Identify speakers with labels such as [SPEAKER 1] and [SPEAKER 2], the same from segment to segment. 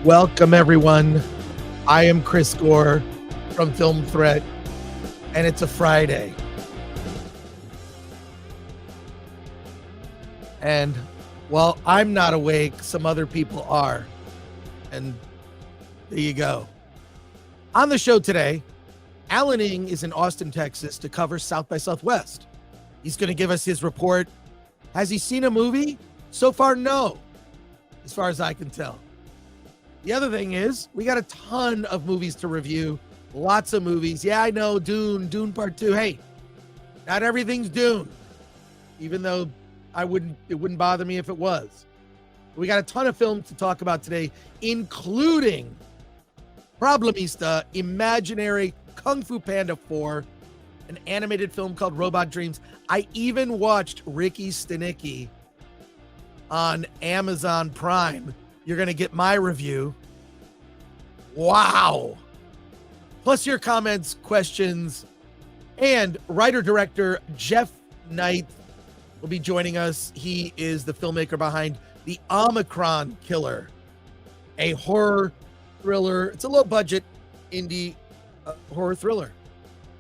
[SPEAKER 1] Welcome, everyone. I am Chris Gore from Film Threat, and it's a Friday. And while I'm not awake, some other people are. And there you go. On the show today, Alan Ng is in Austin, Texas to cover South by Southwest. He's going to give us his report. Has he seen a movie? So far, no, as far as I can tell. The other thing is, we got a ton of movies to review. Lots of movies. Yeah, I know, Dune Part 2. Hey, not everything's Dune, even though it wouldn't bother me if it was. We got a ton of films to talk about today, including Problemista, Imaginary, Kung Fu Panda 4, an animated film called Robot Dreams. I even watched Ricky Stanicky on Amazon Prime. You're going to get my review. Wow. Plus your comments, questions, and writer-director Jeff Knite will be joining us. He is the filmmaker behind The Omicron Killer, a horror thriller. It's a low-budget indie horror thriller.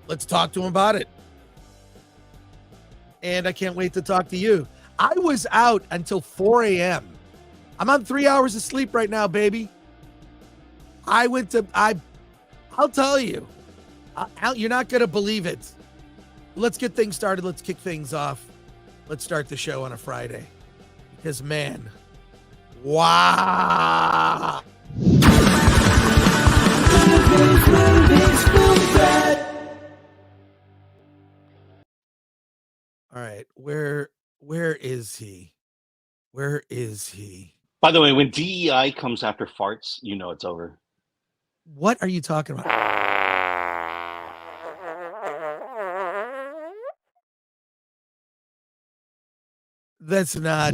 [SPEAKER 1] Let's talk to him about it. And I can't wait to talk to you. I was out until 4 a.m. I'm on 3 hours of sleep right now, baby. I'll tell you. You're not going to believe it. Let's get things started. Let's kick things off. Let's start the show on a Friday. Because, man, wow. All right, where is he? Where is he?
[SPEAKER 2] By the way, when DEI comes after farts, you know it's over.
[SPEAKER 1] What are you talking about? That's not.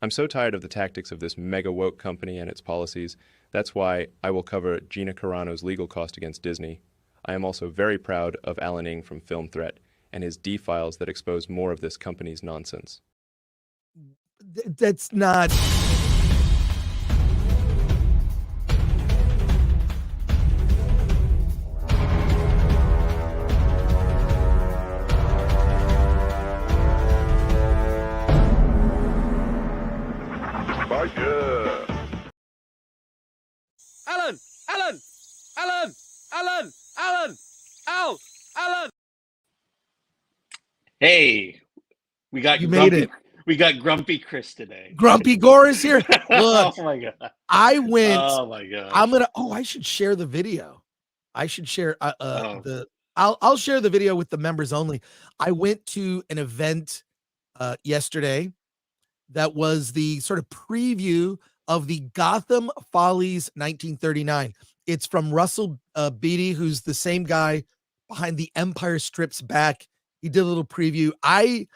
[SPEAKER 3] I'm so tired of the tactics of this mega woke company and its policies. That's why I will cover Gina Carano's legal cost against Disney. I am also very proud of Alan Ng from Film Threat and his D-files that expose more of this company's nonsense.
[SPEAKER 1] That's not.
[SPEAKER 2] Alan! Hey, we got
[SPEAKER 1] you made it.
[SPEAKER 2] We got Grumpy Chris today.
[SPEAKER 1] Grumpy Gore is here. Look,
[SPEAKER 2] oh my god!
[SPEAKER 1] I went.
[SPEAKER 2] Oh my god!
[SPEAKER 1] I should share the video. I should share I'll share the video with the members only. I went to an event yesterday that was the sort of preview of the Gotham Follies 1939. It's from Russell Beatty, who's the same guy behind The Empire Strips Back. He did a little preview. I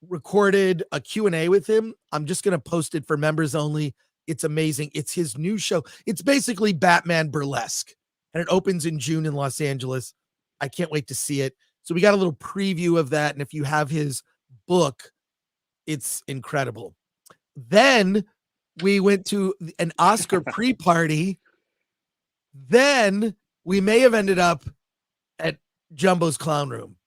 [SPEAKER 1] recorded a Q&A with him. I'm just going to post it for members only. It's amazing. It's his new show. It's basically Batman Burlesque, and it opens in June in Los Angeles. I can't wait to see it. So we got a little preview of that, and if you have his book, it's incredible. Then we went to an Oscar pre-party. Then we may have ended up at Jumbo's Clown Room.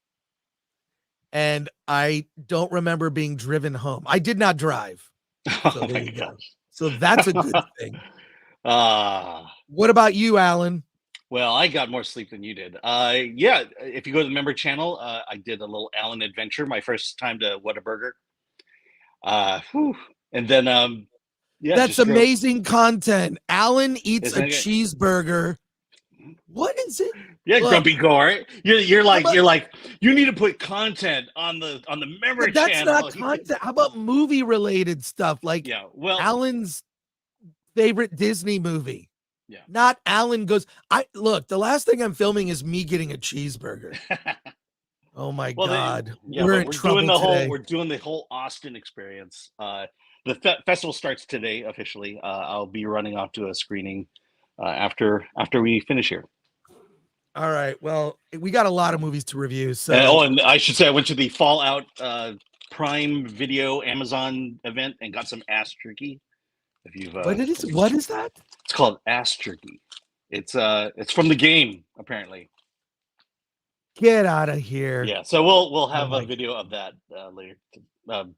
[SPEAKER 1] And I don't remember being driven home. I did not drive. So there you go. So that's a good thing. What about you, Alan?
[SPEAKER 2] Well, I got more sleep than you did. Yeah, if you go to the member channel, I did a little Alan adventure, my first time to Whataburger. And then, yeah.
[SPEAKER 1] That's amazing content. Alan eats a cheeseburger. What is it?
[SPEAKER 2] Yeah, look, Grumpy Gore. You're like you need to put content on the member
[SPEAKER 1] that's
[SPEAKER 2] channel.
[SPEAKER 1] That's not content. How about movie related stuff? Like Alan's favorite Disney movie.
[SPEAKER 2] Yeah.
[SPEAKER 1] Not Alan goes. Look, the last thing I'm filming is me getting a cheeseburger. Oh my God. We're in trouble today.
[SPEAKER 2] We're doing the whole Austin experience. The festival starts today officially. I'll be running off to a screening after we finish here.
[SPEAKER 1] All right. Well, we got a lot of movies to review. So,
[SPEAKER 2] and I should say I went to the Fallout Prime Video Amazon event and got some ass jerky. If you've
[SPEAKER 1] what is that?
[SPEAKER 2] It's called ass jerky. It's from the game apparently.
[SPEAKER 1] Get out of here.
[SPEAKER 2] Yeah, so we'll have a video of that later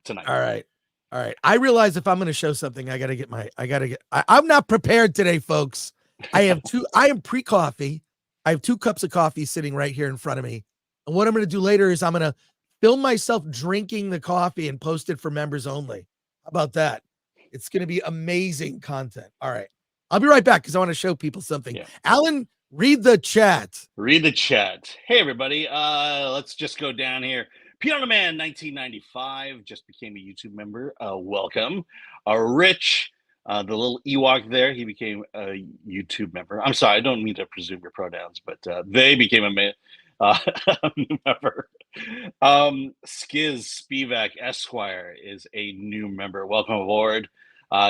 [SPEAKER 2] tonight.
[SPEAKER 1] All right. I realize if I'm going to show something, I'm not prepared today, folks. I am pre-coffee. I have 2 cups of coffee sitting right here in front of me. And what I'm going to do later is I'm going to film myself drinking the coffee and post it for members only. How about that? It's going to be amazing content. All right. I'll be right back because I want to show people something. Yeah. Alan, read the chat.
[SPEAKER 2] Read the chat. Hey, everybody. Let's just go down here. Piano Man 1995 just became a YouTube member. Welcome. Rich, the little Ewok there, he became a YouTube member. I'm sorry, I don't mean to presume your pronouns, but they became a member. Skiz Spivak Esquire is a new member. Welcome aboard.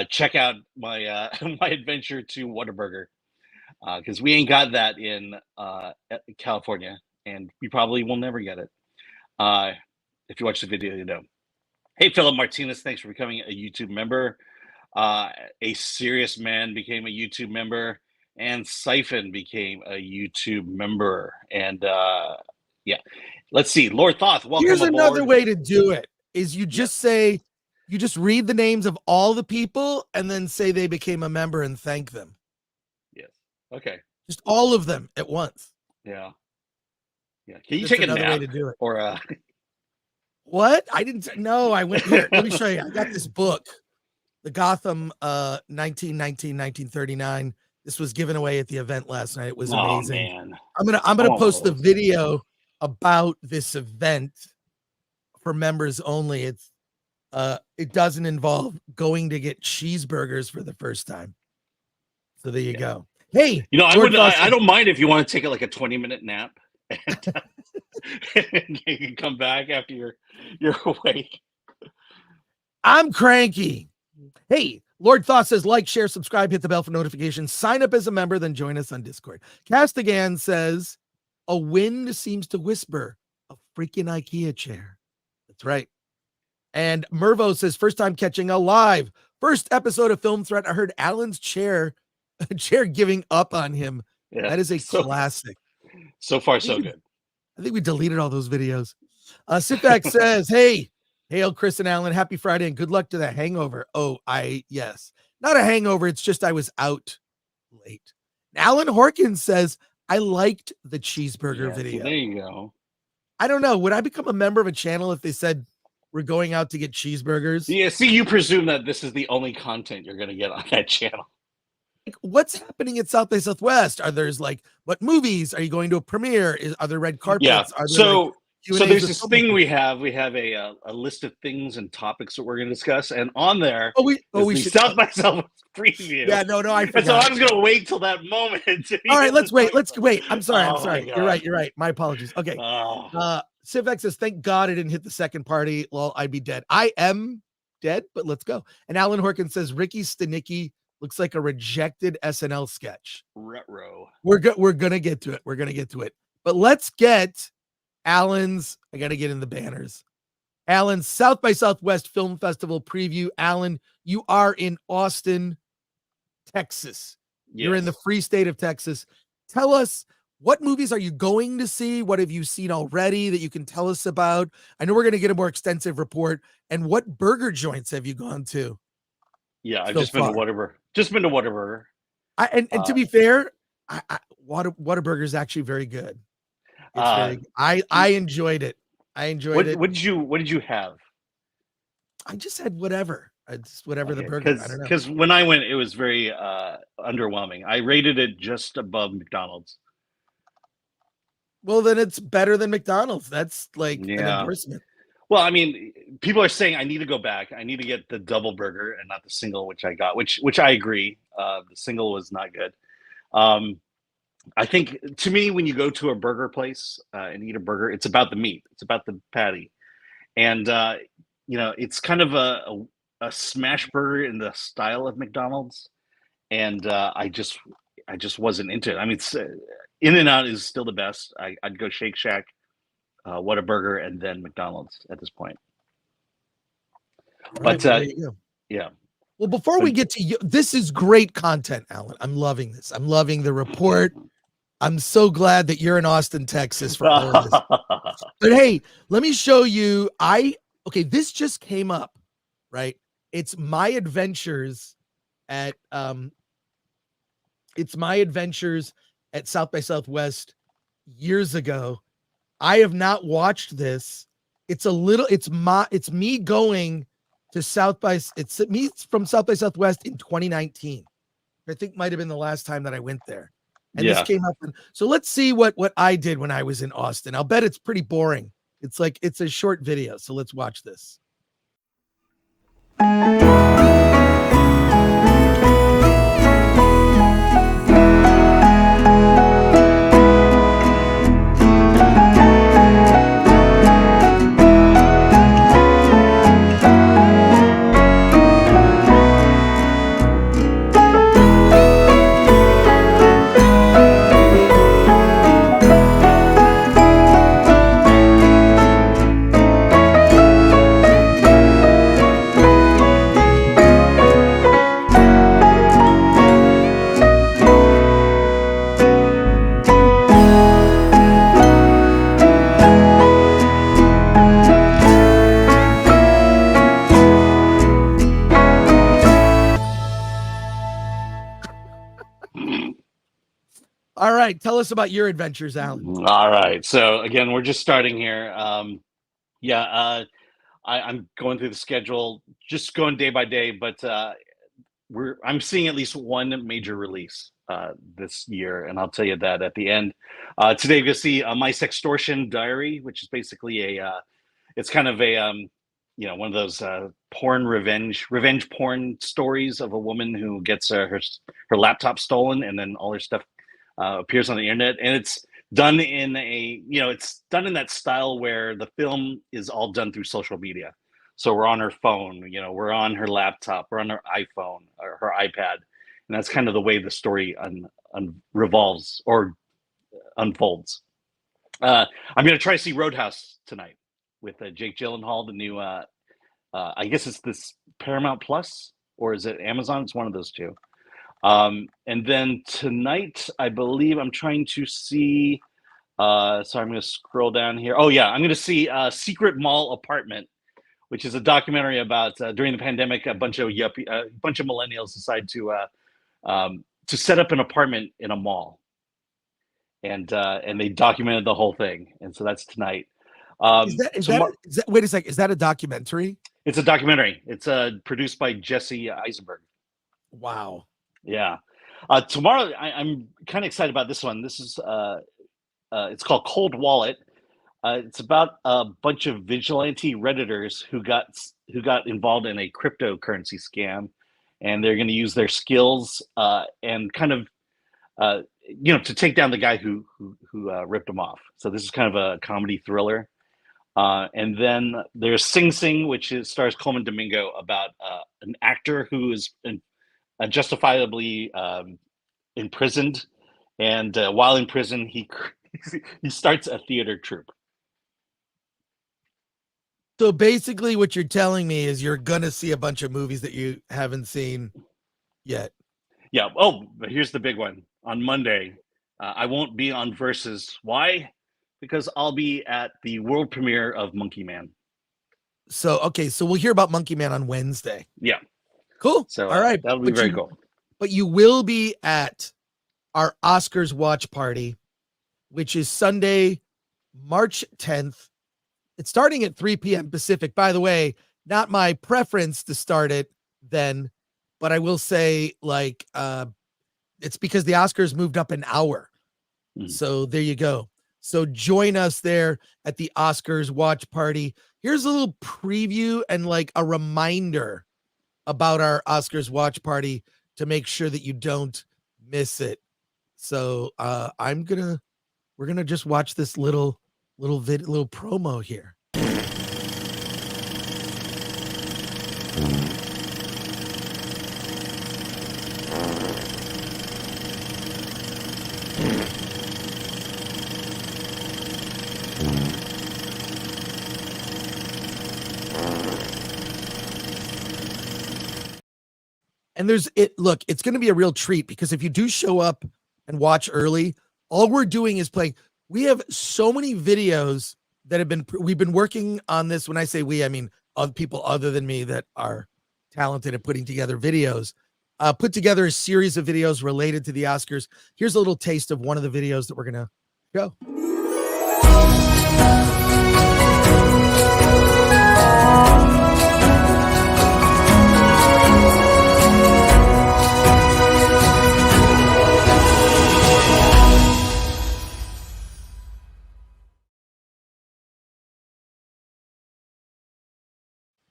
[SPEAKER 2] Check out my my adventure to Whataburger, because we ain't got that in California, and we probably will never get it. If you watch the video, you know. Hey, Philip Martinez, thanks for becoming a YouTube member. A Serious Man became a YouTube member, and Siphon became a YouTube member. And yeah, let's see. Lord Thoth, welcome
[SPEAKER 1] Here's
[SPEAKER 2] aboard.
[SPEAKER 1] Another way to do it is you just say, you just read the names of all the people and then say they became a member and thank them.
[SPEAKER 2] Yes. Okay.
[SPEAKER 1] Just all of them at once.
[SPEAKER 2] Yeah. Yeah. Can you take another
[SPEAKER 1] way to do it?
[SPEAKER 2] Or
[SPEAKER 1] what? I didn't know. I went here. Let me show you. I got this book, the Gotham 1939. This was given away at the event last night. It was amazing.
[SPEAKER 2] Man.
[SPEAKER 1] I'm gonna post the video about this event for members only. It's it doesn't involve going to get cheeseburgers for the first time. So there you go. Hey,
[SPEAKER 2] you know, I don't mind if you want to take like a 20-minute nap and you can come back after you're awake.
[SPEAKER 1] I'm cranky. Hey, Lord Thought says, like, share, subscribe, hit the bell for notifications, sign up as a member, then join us on Discord. Castigan says, a wind seems to whisper, a freaking IKEA chair. That's right. And Mervo says, first time catching a live. First episode of Film Threat. I heard Alan's chair giving up on him. Yeah, that is a classic.
[SPEAKER 2] So far, so good.
[SPEAKER 1] I think we deleted all those videos. Sitback says, hey, hail Chris and Alan. Happy Friday and good luck to the hangover. Oh, yes. Not a hangover. It's just I was out late. Alan Horkins says, I liked the cheeseburger video.
[SPEAKER 2] There you go.
[SPEAKER 1] I don't know. Would I become a member of a channel if they said we're going out to get cheeseburgers?
[SPEAKER 2] Yeah, see, you presume that this is the only content you're going to get on that channel.
[SPEAKER 1] Like, what's happening at South by Southwest? Are there's like, what movies? Are you going to a premiere? Are there red carpets?
[SPEAKER 2] Yeah.
[SPEAKER 1] Are there
[SPEAKER 2] so there's this thing we have. We have a list of things and topics that we're going to discuss, and on there, we should South by Southwest preview.
[SPEAKER 1] Yeah, no, I forgot.
[SPEAKER 2] And so I was going to wait till that moment.
[SPEAKER 1] All right, let's wait. I'm sorry. You're right. My apologies. Okay. Civex says, thank God I didn't hit the second party. Well, I'd be dead. I am dead, but let's go. And Alan Horkin says, Ricky Stanicky looks like a rejected SNL sketch.
[SPEAKER 2] Retro.
[SPEAKER 1] We're gonna get to it. But let's get Alan's. I gotta get in the banners. Alan's South by Southwest Film Festival preview. Alan, you are in Austin, Texas. Yes. You're in the free state of Texas. Tell us, what movies are you going to see? What have you seen already that you can tell us about? I know we're going to get a more extensive report. And what burger joints have you gone to?
[SPEAKER 2] Yeah, I've just been to Whataburger.
[SPEAKER 1] And to be fair, Whataburger is actually very good. It's very good. I enjoyed it.
[SPEAKER 2] What did you have?
[SPEAKER 1] I just had whatever. Whatever the burger. I don't know.
[SPEAKER 2] Because when I went, it was very underwhelming. I rated it just above McDonald's.
[SPEAKER 1] Well, then it's better than McDonald's. That's like an endorsement.
[SPEAKER 2] Well, I mean, people are saying I need to go back. I need to get the double burger and not the single, which I got, which I agree. The single was not good. I think, to me, when you go to a burger place and eat a burger, it's about the meat. It's about the patty. And, it's kind of a smash burger in the style of McDonald's. And I just wasn't into it. I mean, In-N-Out is still the best. I'd go Shake Shack, Whataburger, and then McDonald's at this point. Right, but yeah.
[SPEAKER 1] Well, before we get to you, this is great content, Alan. I'm loving this. I'm loving the report. I'm so glad that you're in Austin, Texas for all of this. But hey, let me show you. Okay, this just came up, right? It's my adventures at South by Southwest years ago. I have not watched this. It's me going to it's me from South by Southwest in 2019. I think might have been the last time that I went there. And this came up. So let's see what I did when I was in Austin. I'll bet it's pretty boring. It's a short video. So let's watch this. All right, tell us about your adventures, Alan.
[SPEAKER 2] All right, so again, we're just starting here. I'm going through the schedule, just going day by day, but I'm seeing at least one major release this year, and I'll tell you that at the end. Today, you're gonna see My Sextortion Diary, which is basically it's kind of a one of those revenge porn stories of a woman who gets her laptop stolen, and then all her stuff appears on the internet, and it's done in that style where the film is all done through social media. So we're on her phone, we're on her laptop, we're on her iPhone or her iPad, and that's kind of the way the story revolves or unfolds. I'm going to try to see Roadhouse tonight with Jake Gyllenhaal, the new, I guess it's this Paramount Plus, or is it Amazon? It's one of those two. And then tonight, I believe I'm trying to see, I'm going to scroll down here. Oh yeah, I'm going to see Secret Mall Apartment, which is a documentary about during the pandemic, a bunch of millennials decide to set up an apartment in a mall, and they documented the whole thing, and so that's tonight.
[SPEAKER 1] Wait a second, is that a documentary?
[SPEAKER 2] It's a documentary. It's produced by Jesse Eisenberg.
[SPEAKER 1] Wow.
[SPEAKER 2] Yeah. Tomorrow, I'm kind of excited about this one. This is it's called Cold Wallet. It's about a bunch of vigilante Redditors who got involved in a cryptocurrency scam, and they're going to use their skills and kind of to take down the guy who ripped them off. So this is kind of a comedy thriller. And then there's Sing Sing, which stars Coleman Domingo, about an actor who is justifiably imprisoned, and while in prison, he starts a theater troupe.
[SPEAKER 1] So basically, what you're telling me is you're gonna see a bunch of movies that you haven't seen yet.
[SPEAKER 2] Yeah. Oh, but here's the big one. On Monday, I won't be on Versus. Why? Because I'll be at the world premiere of Monkey Man.
[SPEAKER 1] So we'll hear about Monkey Man on Wednesday.
[SPEAKER 2] Yeah.
[SPEAKER 1] Cool.
[SPEAKER 2] So
[SPEAKER 1] all right,
[SPEAKER 2] that'll be very cool.
[SPEAKER 1] But you will be at our Oscars watch party, which is Sunday, March 10th. It's starting at 3 p.m. Pacific. By the way, not my preference to start it then, but I will say, it's because the Oscars moved up an hour. So there you go. So join us there at the Oscars watch party. Here's a little preview and a reminder about our Oscars watch party to make sure that you don't miss it. So we're gonna just watch this little promo here. And look, it's going to be a real treat because if you do show up and watch early, all we're doing is playing. We have so many videos that we've been working on this. When I say we, I mean other people other than me that are talented at putting together videos. Put together a series of videos related to the Oscars. Here's a little taste of one of the videos that we're going to go.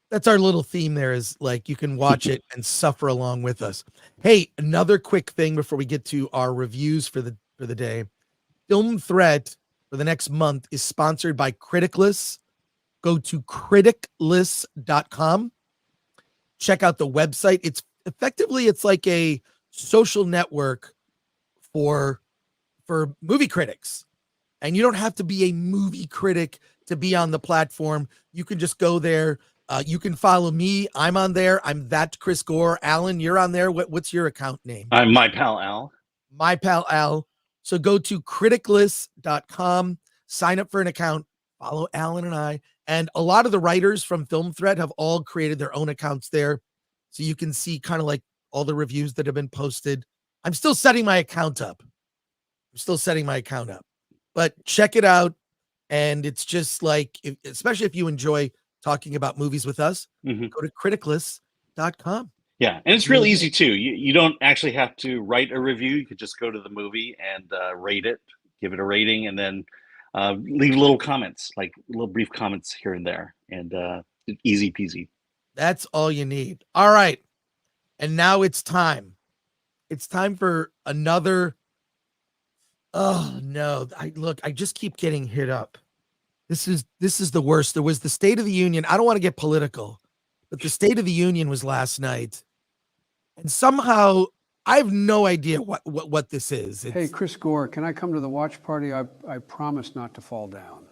[SPEAKER 1] That's our little theme there, is like you can watch it and suffer along with us. Hey, another quick thing before we get to our reviews for the day. Film Threat for the next month is sponsored by Criticless. Go to criticless.com. Check out the website. It's like a social network for movie critics. And you don't have to be a movie critic to be on the platform. You can just go there. You can follow me. I'm on there. I'm that Chris Gore. Alan, you're on there. What's your account name?
[SPEAKER 2] I'm My Pal Al.
[SPEAKER 1] My Pal Al. So go to criticless.com, sign up for an account, follow Alan and I. And a lot of the writers from Film Threat have all created their own accounts there. So you can see kind of like all the reviews that have been posted. I'm still setting my account up. But check it out. And it's just like, especially if you enjoy talking about movies with us, go to criticless.com.
[SPEAKER 2] Yeah, and it's real easy too. You don't actually have to write a review. You could just go to the movie and rate it, give it a rating, and then leave little comments, like little brief comments here and there, and easy peasy.
[SPEAKER 1] That's all you need. All right, and now it's time. It's time for another. Oh no! I just keep getting hit up. This is the worst. There was the State of the Union. I don't want to get political, but the State of the Union was last night. And somehow I have no idea what this is.
[SPEAKER 4] Hey, Chris Gore, can I come to the watch party? I promise not to fall down.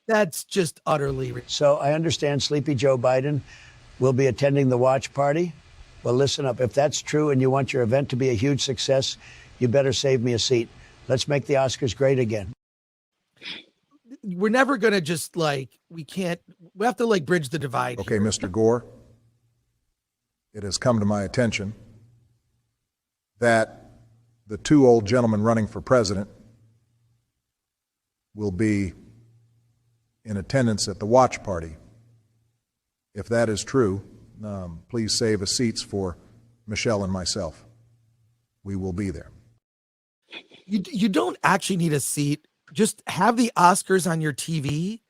[SPEAKER 1] That's just utterly.
[SPEAKER 5] So I understand Sleepy Joe Biden will be attending the watch party. Well, listen up. If that's true and you want your event to be a huge success, you better save me a seat. Let's make the Oscars great again.
[SPEAKER 1] We're never going to just we have to bridge the divide.
[SPEAKER 6] Okay, Mr. Gore, it has come to my attention that the two old gentlemen running for president will be in attendance at the watch party. If that is true, please save us seats for Michelle and myself. We will be there.
[SPEAKER 1] You don't actually need a seat. Just have the Oscars on your TV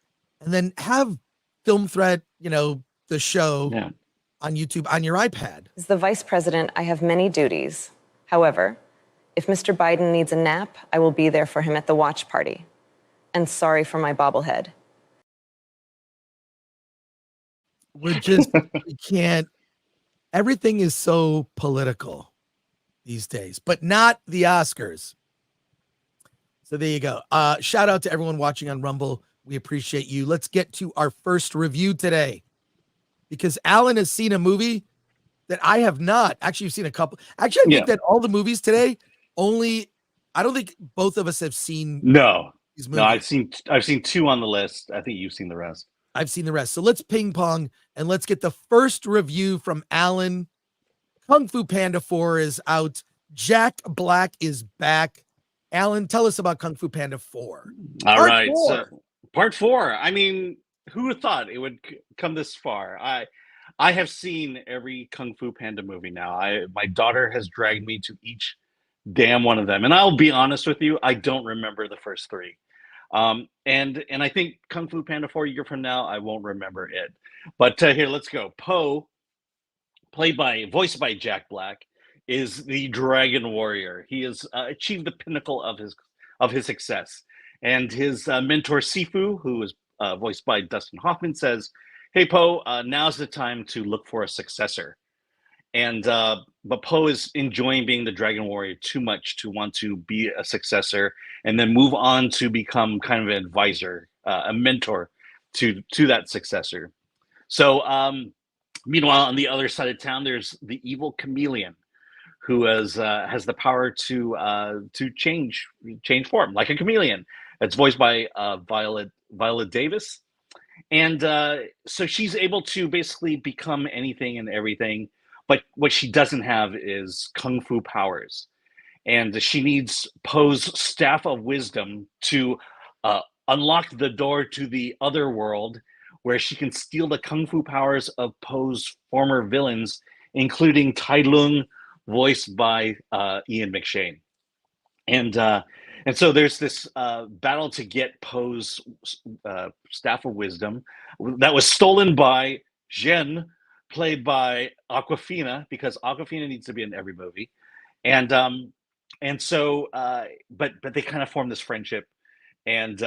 [SPEAKER 1] and then have Film Threat, the show on YouTube on your iPad.
[SPEAKER 7] As the vice president, I have many duties. However, if Mr. Biden needs a nap, I will be there for him at the watch party. And sorry for my bobblehead.
[SPEAKER 1] We can't. Everything is so political these days, but not the Oscars. So there you go. Shout out to everyone watching on Rumble. We appreciate you. Let's get to our first review today, because Alan has seen a movie that I have not. Actually, you've seen a couple. Actually, I think that all the movies today, I don't think both of us have seen.
[SPEAKER 2] No,
[SPEAKER 1] these movies.
[SPEAKER 2] No, I've seen two on the list. I think you've seen the rest.
[SPEAKER 1] I've seen the rest. So let's ping pong and let's get the first review from Alan. Kung Fu Panda 4 is out. Jack Black is back. Alan, tell us about Kung Fu Panda 4.
[SPEAKER 2] All right. So, part 4. I mean, who would have thought it would come this far? I have seen every Kung Fu Panda movie now. My daughter has dragged me to each damn one of them. And I'll be honest with you, I don't remember the first 3. And I think Kung Fu Panda 4 a year from now, I won't remember it. But here, let's go. Po, voiced by Jack Black, is the Dragon Warrior. He has achieved the pinnacle of his success. And his mentor Sifu, who is voiced by Dustin Hoffman, says, "Hey Po, now's the time to look for a successor." And but Po is enjoying being the Dragon Warrior too much to want to be a successor and then move on to become kind of an advisor, a mentor to that successor. So Meanwhile, on the other side of town, there's the evil chameleon, who has the power to change form like a chameleon. It's voiced by Viola Davis, and so she's able to basically become anything and everything. But what she doesn't have is kung fu powers, and she needs Poe's staff of wisdom to unlock the door to the other world, where she can steal the kung fu powers of Poe's former villains, including Tai Lung, voiced by Ian McShane. And so there's this battle to get Poe's staff of wisdom that was stolen by Jen, played by Aquafina, because Aquafina needs to be in every movie. And so but they kind of form this friendship, and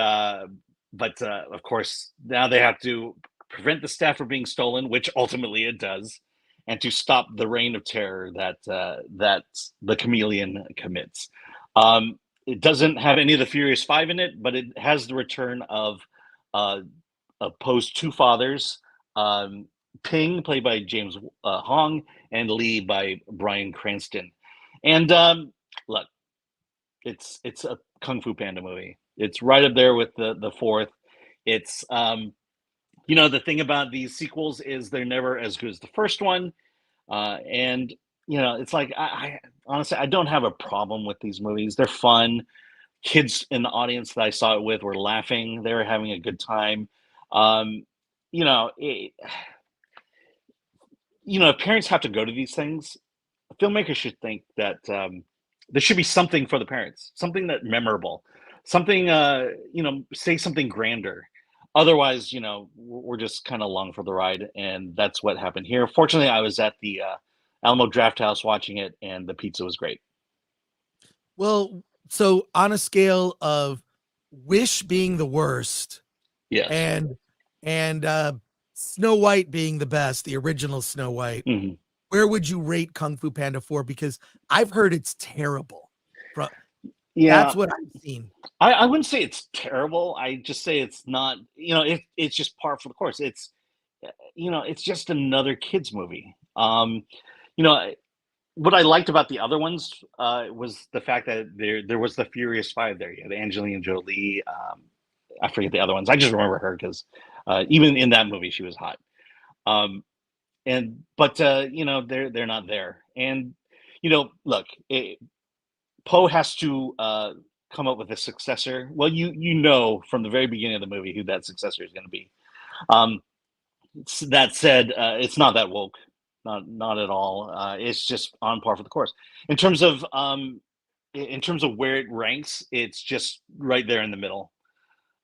[SPEAKER 2] but of course now they have to prevent the staff from being stolen, which ultimately it does, and to stop the reign of terror that the chameleon commits. It doesn't have any of the Furious Five in it, but it has the return of Poe's two fathers, Ping, played by James Hong, and Lee by Bryan Cranston. And look, it's a Kung Fu Panda movie. It's right up there with the fourth. It's the thing about these sequels is they're never as good as the first one, and it's like I honestly I don't have a problem with these movies. They're fun. Kids in the audience that I saw it with were laughing. They were having a good time. Parents have to go to these things. Filmmakers should think that there should be something for the parents, something that memorable, something say something grander. Otherwise, we're just kind of along for the ride, and that's what happened here. Fortunately, I was at the Alamo Drafthouse watching it, and the pizza was great.
[SPEAKER 1] Well, so on a scale of Wish being the worst,
[SPEAKER 2] yes,
[SPEAKER 1] and Snow White being the best, the original Snow White, where would you rate Kung Fu Panda 4? Because I've heard it's terrible. That's what I've seen.
[SPEAKER 2] I wouldn't say it's terrible. I just say it's not. It's just par for the course. It's it's just another kids movie. What I liked about the other ones was the fact that there was the Furious Five there. You had Angelina Jolie. I forget the other ones. I just remember her because even in that movie she was hot. But they're not there. And look, Poe has to come up with a successor. Well, from the very beginning of the movie who that successor is going to be. That said, it's not that woke. Not at all. It's just on par for the course. In terms of where it ranks, it's just right there in the middle.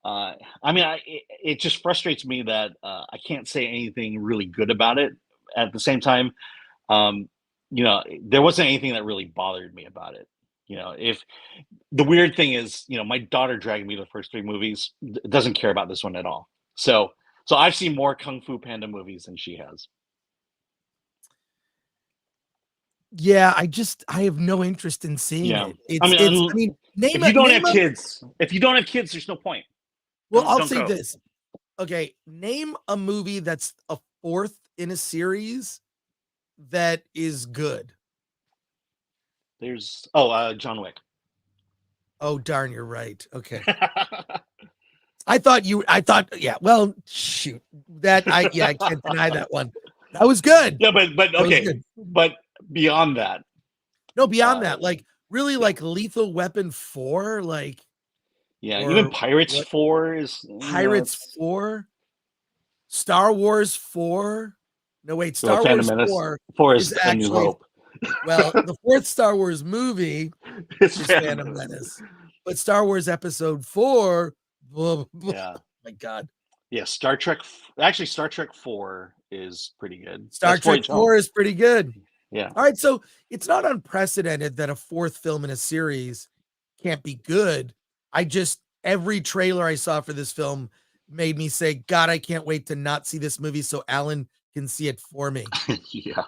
[SPEAKER 2] It just frustrates me that I can't say anything really good about it. At the same time, there wasn't anything that really bothered me about it. If the weird thing is, my daughter dragged me to the first three movies, doesn't care about this one at all. So I've seen more Kung Fu Panda movies than she has.
[SPEAKER 1] Yeah, I have no interest in seeing it.
[SPEAKER 2] If you don't have kids, there's no point.
[SPEAKER 1] Well, I'll say this. Okay, name a movie that's a fourth in a series that is good.
[SPEAKER 2] There's John Wick.
[SPEAKER 1] Oh darn, you're right. Okay. Yeah, well, shoot. I can't deny that one. That was good.
[SPEAKER 2] Yeah, but okay. But beyond that.
[SPEAKER 1] No, beyond that, like really like Lethal Weapon 4, like
[SPEAKER 2] even Pirates 4 is
[SPEAKER 1] Pirates 4, Star Wars 4. No, wait, Star Wars 4
[SPEAKER 2] is actually New Hope.
[SPEAKER 1] Well, the fourth Star Wars movie is Phantom Menace. But Star Wars Episode 4,
[SPEAKER 2] yeah.
[SPEAKER 1] My God.
[SPEAKER 2] Yeah, Star Trek 4 is pretty good.
[SPEAKER 1] Star Trek 4 is pretty good.
[SPEAKER 2] Yeah.
[SPEAKER 1] All right, so it's not unprecedented that a fourth film in a series can't be good. Every trailer I saw for this film made me say, God, I can't wait to not see this movie so Alan can see it for me.
[SPEAKER 2] Yeah.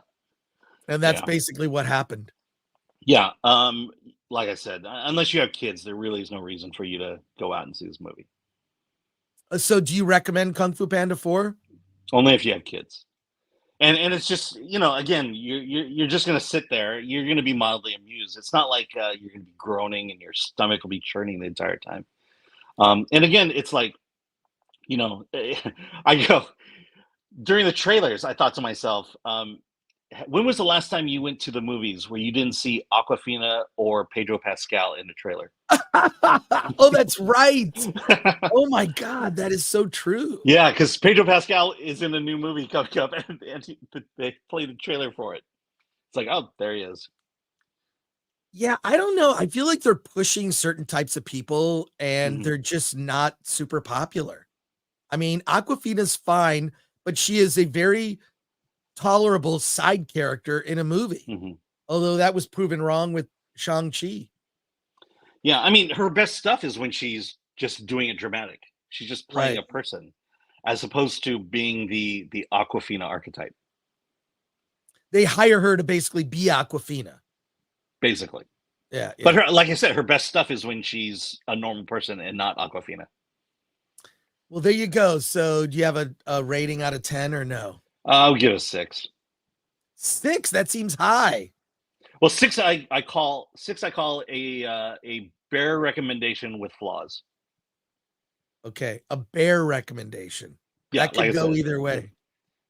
[SPEAKER 1] And that's basically what happened.
[SPEAKER 2] Yeah. Like I said, unless you have kids, there really is no reason for you to go out and see this movie.
[SPEAKER 1] So do you recommend Kung Fu Panda 4?
[SPEAKER 2] Only if you have kids. and it's just, again, you're just gonna sit there. You're gonna be mildly amused. It's not like you're gonna be groaning and your stomach will be churning the entire time. And again, it's like, I go during the trailers. I thought to myself, when was the last time you went to the movies where you didn't see Aquafina or Pedro Pascal in the trailer?
[SPEAKER 1] Oh, that's right. Oh my God, that is so true.
[SPEAKER 2] Yeah, because Pedro Pascal is in a new movie coming up, and they play the trailer for it. It's like, oh, there he is.
[SPEAKER 1] Yeah, I don't know. I feel like they're pushing certain types of people, and they're just not super popular. I mean, Aquafina's fine, but she is a very tolerable side character in a movie. Although that was proven wrong with Shang-Chi.
[SPEAKER 2] Yeah, I mean, her best stuff is when she's just doing it dramatic. She's just playing a person, as opposed to being the Aquafina archetype.
[SPEAKER 1] They hire her to basically be Aquafina.
[SPEAKER 2] Basically.
[SPEAKER 1] Yeah.
[SPEAKER 2] But her, like I said, her best stuff is when she's a normal person and not Aquafina.
[SPEAKER 1] Well, there you go. So do you have a rating out of 10 or no?
[SPEAKER 2] I'll give it a 6.
[SPEAKER 1] 6? That seems high.
[SPEAKER 2] Well, 6 I call a bare recommendation with flaws.
[SPEAKER 1] Okay, a bear recommendation.
[SPEAKER 2] Yeah,
[SPEAKER 1] that could go either way.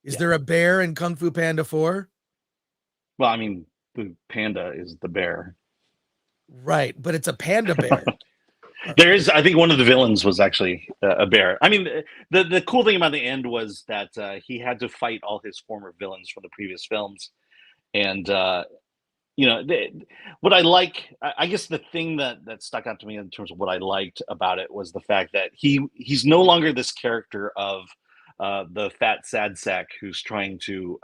[SPEAKER 1] Is there a bear in Kung Fu Panda 4?
[SPEAKER 2] Well, I mean, the panda is the bear.
[SPEAKER 1] Right, but it's a panda bear.
[SPEAKER 2] There is, I think one of the villains was actually a bear. I mean, the cool thing about the end was that he had to fight all his former villains from the previous films. And, what I like, I guess the thing that stuck out to me in terms of what I liked about it was the fact that he's no longer this character of the fat sad sack who's trying to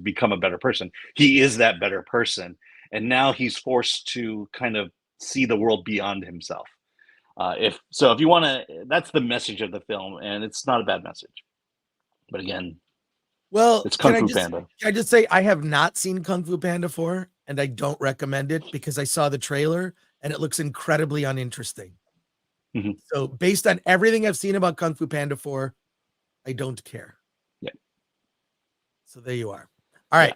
[SPEAKER 2] become a better person. He is that better person, and now he's forced to kind of see the world beyond himself. If you want to, that's the message of the film, and it's not a bad message. But again,
[SPEAKER 1] well,
[SPEAKER 2] it's Kung Fu Panda.
[SPEAKER 1] Can I just say I have not seen Kung Fu Panda 4, and I don't recommend it because I saw the trailer and it looks incredibly uninteresting. So based on everything I've seen about Kung Fu Panda 4, I don't care.
[SPEAKER 2] Yeah.
[SPEAKER 1] So there you are. All right.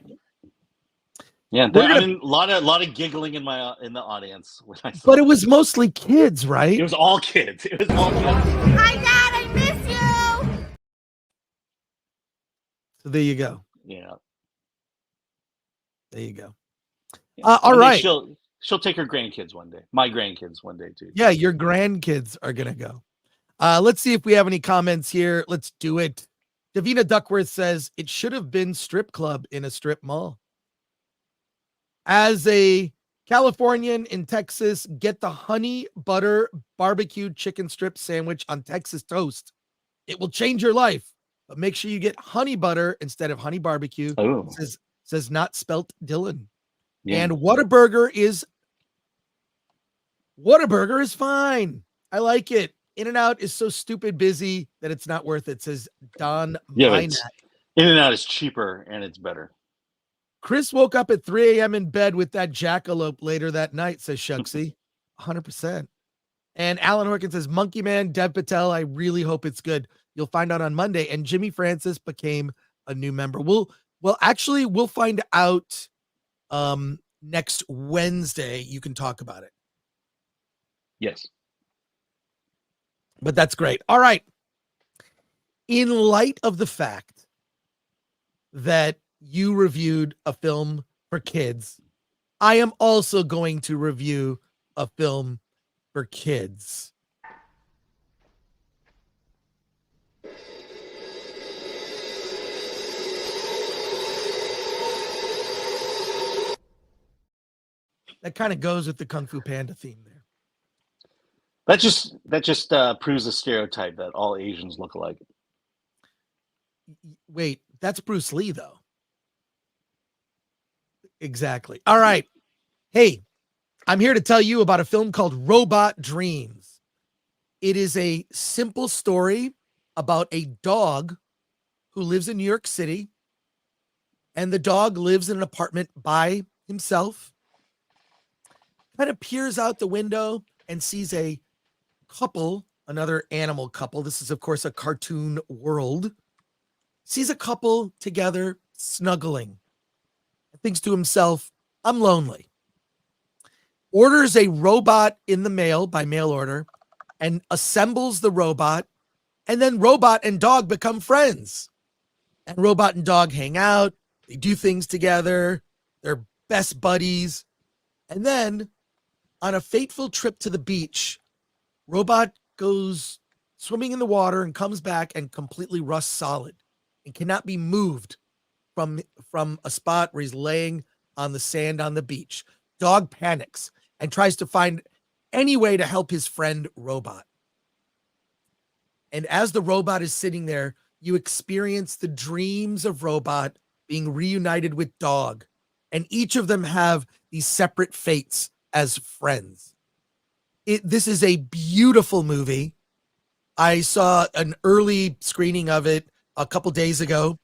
[SPEAKER 2] Yeah, I mean, a lot of giggling in the audience when I saw.
[SPEAKER 1] But it was mostly kids, right?
[SPEAKER 2] It was all kids. It was all kids.
[SPEAKER 8] Hi, Dad. I miss you.
[SPEAKER 1] So there you go.
[SPEAKER 2] Yeah.
[SPEAKER 1] There you go.
[SPEAKER 2] Yeah.
[SPEAKER 1] All right.
[SPEAKER 2] She'll take her grandkids one day. My grandkids one day too.
[SPEAKER 1] Yeah, your grandkids are gonna go. Let's see if we have any comments here. Let's do it. Davina Duckworth says it should have been strip club in a strip mall. As a Californian in Texas, get the honey butter barbecued chicken strip sandwich on Texas toast. It will change your life, but make sure you get honey butter instead of honey barbecue.
[SPEAKER 2] Oh.
[SPEAKER 1] Says not spelt Dylan.
[SPEAKER 2] Yeah.
[SPEAKER 1] And Whataburger is fine. I like it. In-N-Out is so stupid busy that it's not worth it, says Don Minac.
[SPEAKER 2] In-N-Out is cheaper and it's better.
[SPEAKER 1] Chris woke up at 3 a.m. in bed with that jackalope later that night, says Shucksy. 100%. And Alan Horkin says, Monkey Man, Dev Patel, I really hope it's good. You'll find out on Monday. And Jimmy Francis became a new member. We'll find out next Wednesday. You can talk about it.
[SPEAKER 2] Yes.
[SPEAKER 1] But that's great. All right. In light of the fact that you reviewed a film for kids, I am also going to review a film for kids. That kind of goes with the Kung Fu Panda theme there.
[SPEAKER 2] That just proves the stereotype that all Asians look alike.
[SPEAKER 1] Wait, that's Bruce Lee, though. Exactly. All right. Hey, I'm here to tell you about a film called Robot Dreams. It is a simple story about a dog who lives in New York City, and the dog lives in an apartment by himself, kind of peers out the window and sees a couple, another animal couple. This is, of course, a cartoon world. Sees a couple together snuggling, thinks to himself, I'm lonely. Orders a robot in the mail by mail order and assembles the robot. And then robot and dog become friends. And robot and dog hang out. They do things together. They're best buddies. And then on a fateful trip to the beach, robot goes swimming in the water and comes back and completely rusts solid and cannot be moved from a spot where he's laying on the sand on the beach. Dog panics and tries to find any way to help his friend robot. And as the robot is sitting there, you experience the dreams of robot being reunited with dog. And each of them have these separate fates as friends. This is a beautiful movie. I saw an early screening of it a couple days ago.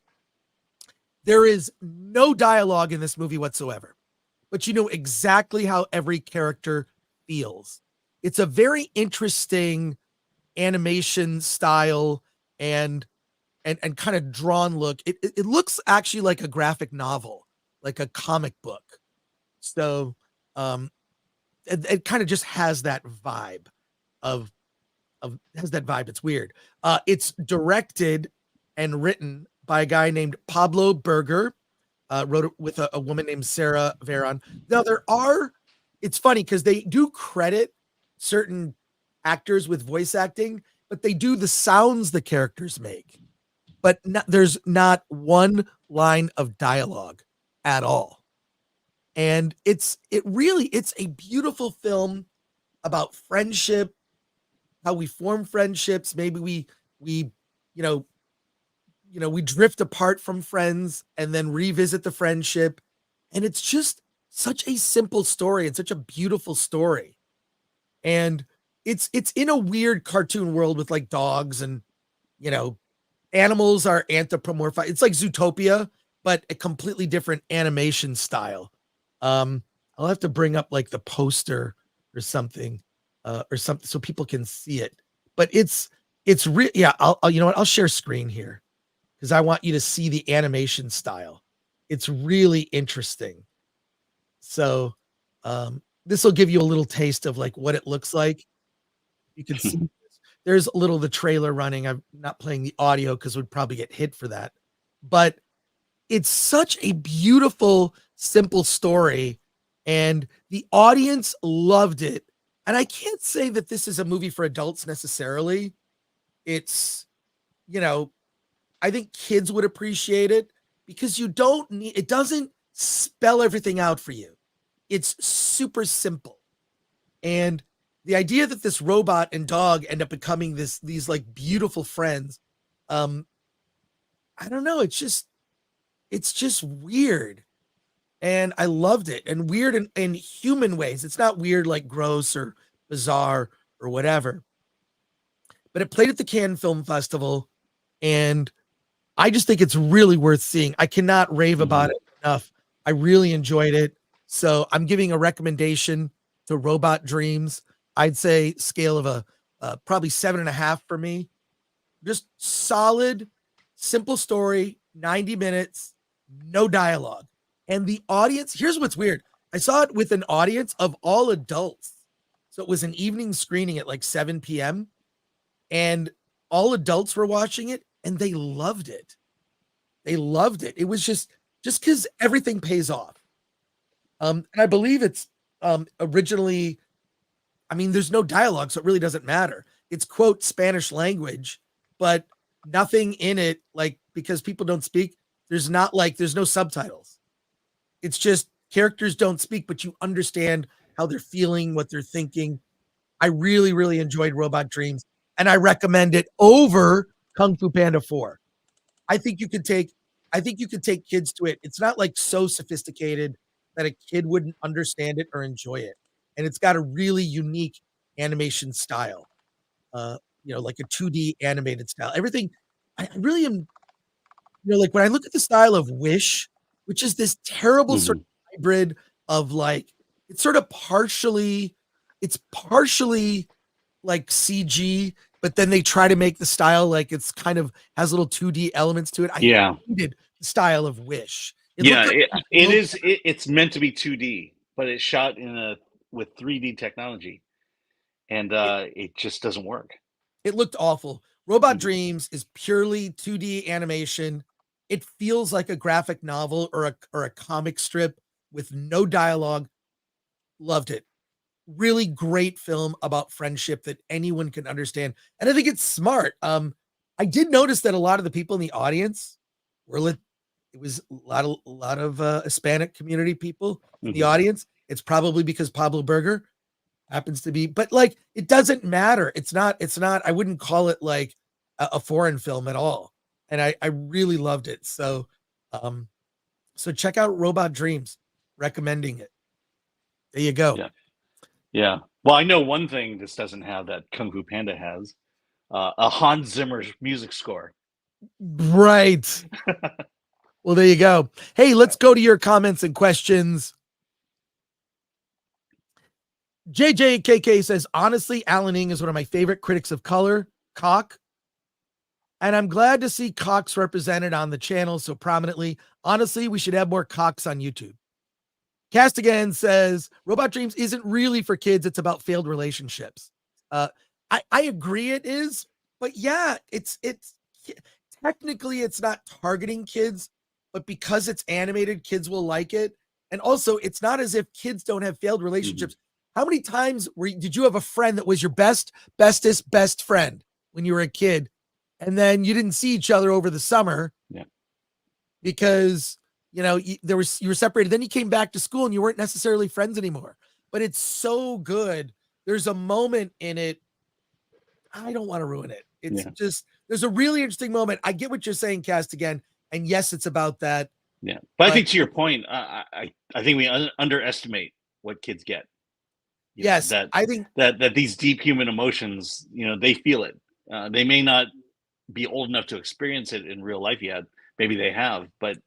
[SPEAKER 1] There is no dialogue in this movie whatsoever, but you know exactly how every character feels. It's a very interesting animation style and kind of drawn look. It looks actually like a graphic novel, like a comic book. So it kind of just has that vibe of it's weird. It's directed and written by a guy named Pablo Berger, wrote it with a woman named Sarah Veron. Now it's funny because they do credit certain actors with voice acting, but they do the sounds the characters make. But there's not one line of dialogue at all. And it's a beautiful film about friendship, how we form friendships. Maybe we drift apart from friends and then revisit the friendship. And it's just such a simple story and such a beautiful story. And it's in a weird cartoon world with like dogs and, animals are anthropomorphized. It's like Zootopia, but a completely different animation style. I'll have to bring up like the poster or something so people can see it. But it's real. Yeah, I'll share screen here because I want you to see the animation style. It's really interesting. So this will give you a little taste of like what it looks like. You can see there's a little of the trailer running. I'm not playing the audio because we'd probably get hit for that. But it's such a beautiful, simple story. And the audience loved it. And I can't say that this is a movie for adults necessarily. It's, I think kids would appreciate it because it doesn't spell everything out for you. It's super simple. And the idea that this robot and dog end up becoming these like beautiful friends, I don't know. It's just weird. And I loved it, and weird in human ways. It's not weird like gross or bizarre or whatever. But it played at the Cannes Film Festival, and I just think it's really worth seeing. I cannot rave about it enough. I really enjoyed it. So I'm giving a recommendation to Robot Dreams. I'd say scale of probably 7.5 for me. Just solid, simple story, 90 minutes, no dialogue. And the audience, here's what's weird. I saw it with an audience of all adults. So it was an evening screening at like 7 p.m. And all adults were watching it and they loved it. They loved it. It was just because everything pays off. And I believe it's originally, there's no dialogue, so it really doesn't matter. It's quote Spanish language, but nothing in it, like, because people don't speak, there's no subtitles. It's just characters don't speak, but you understand how they're feeling, what they're thinking. I really, really enjoyed Robot Dreams, and I recommend it over Kung Fu Panda 4. I think you could take kids to it. It's not like so sophisticated that a kid wouldn't understand it or enjoy it. And it's got a really unique animation style, like a 2D animated style. Everything, I really am, like when I look at the style of Wish, which is this terrible sort of hybrid of like, it's partially like CG, but then they try to make the style like it's kind of has little 2D elements to it. I hated style of Wish.
[SPEAKER 2] It's meant to be 2D, but it's shot with 3D technology, and it just doesn't work.
[SPEAKER 1] It looked awful. Robot Dreams is purely 2D animation. It feels like a graphic novel or a comic strip with no dialogue. Loved it. Really great film about friendship that anyone can understand. And I think it's smart. I did notice that a lot of the people in the audience it was a lot of Hispanic community people in the audience. It's probably because Pablo Berger happens to be, but like, it doesn't matter. It's not, I wouldn't call it like a foreign film at all. And I really loved it. So, so check out Robot Dreams, recommending it. There you go.
[SPEAKER 2] Yeah. Well, I know one thing this doesn't have that Kung Fu Panda has, a Hans Zimmer music score.
[SPEAKER 1] Right. Well, there you go. Hey, let's go to your comments and questions. JJKK says, honestly, Alan Ng is one of my favorite critics of color, Cock. And I'm glad to see Cox represented on the channel so prominently. Honestly, we should have more Cox on YouTube. Cast Again says, Robot Dreams isn't really for kids. It's about failed relationships. I agree it is, but yeah, it's technically it's not targeting kids, but because it's animated, kids will like it. And also, it's not as if kids don't have failed relationships. How many times did you have a friend that was your best friend when you were a kid, and then you didn't see each other over the summer because you were separated. Then you came back to school and you weren't necessarily friends anymore. But it's so good. There's a moment in it. I don't want to ruin it. It's just, there's a really interesting moment. I get what you're saying, Cast Again. And yes, it's about that.
[SPEAKER 2] Yeah. But I think to your point, I think we underestimate what kids get.
[SPEAKER 1] I think
[SPEAKER 2] that these deep human emotions, they feel it. They may not be old enough to experience it in real life yet. Maybe they have, but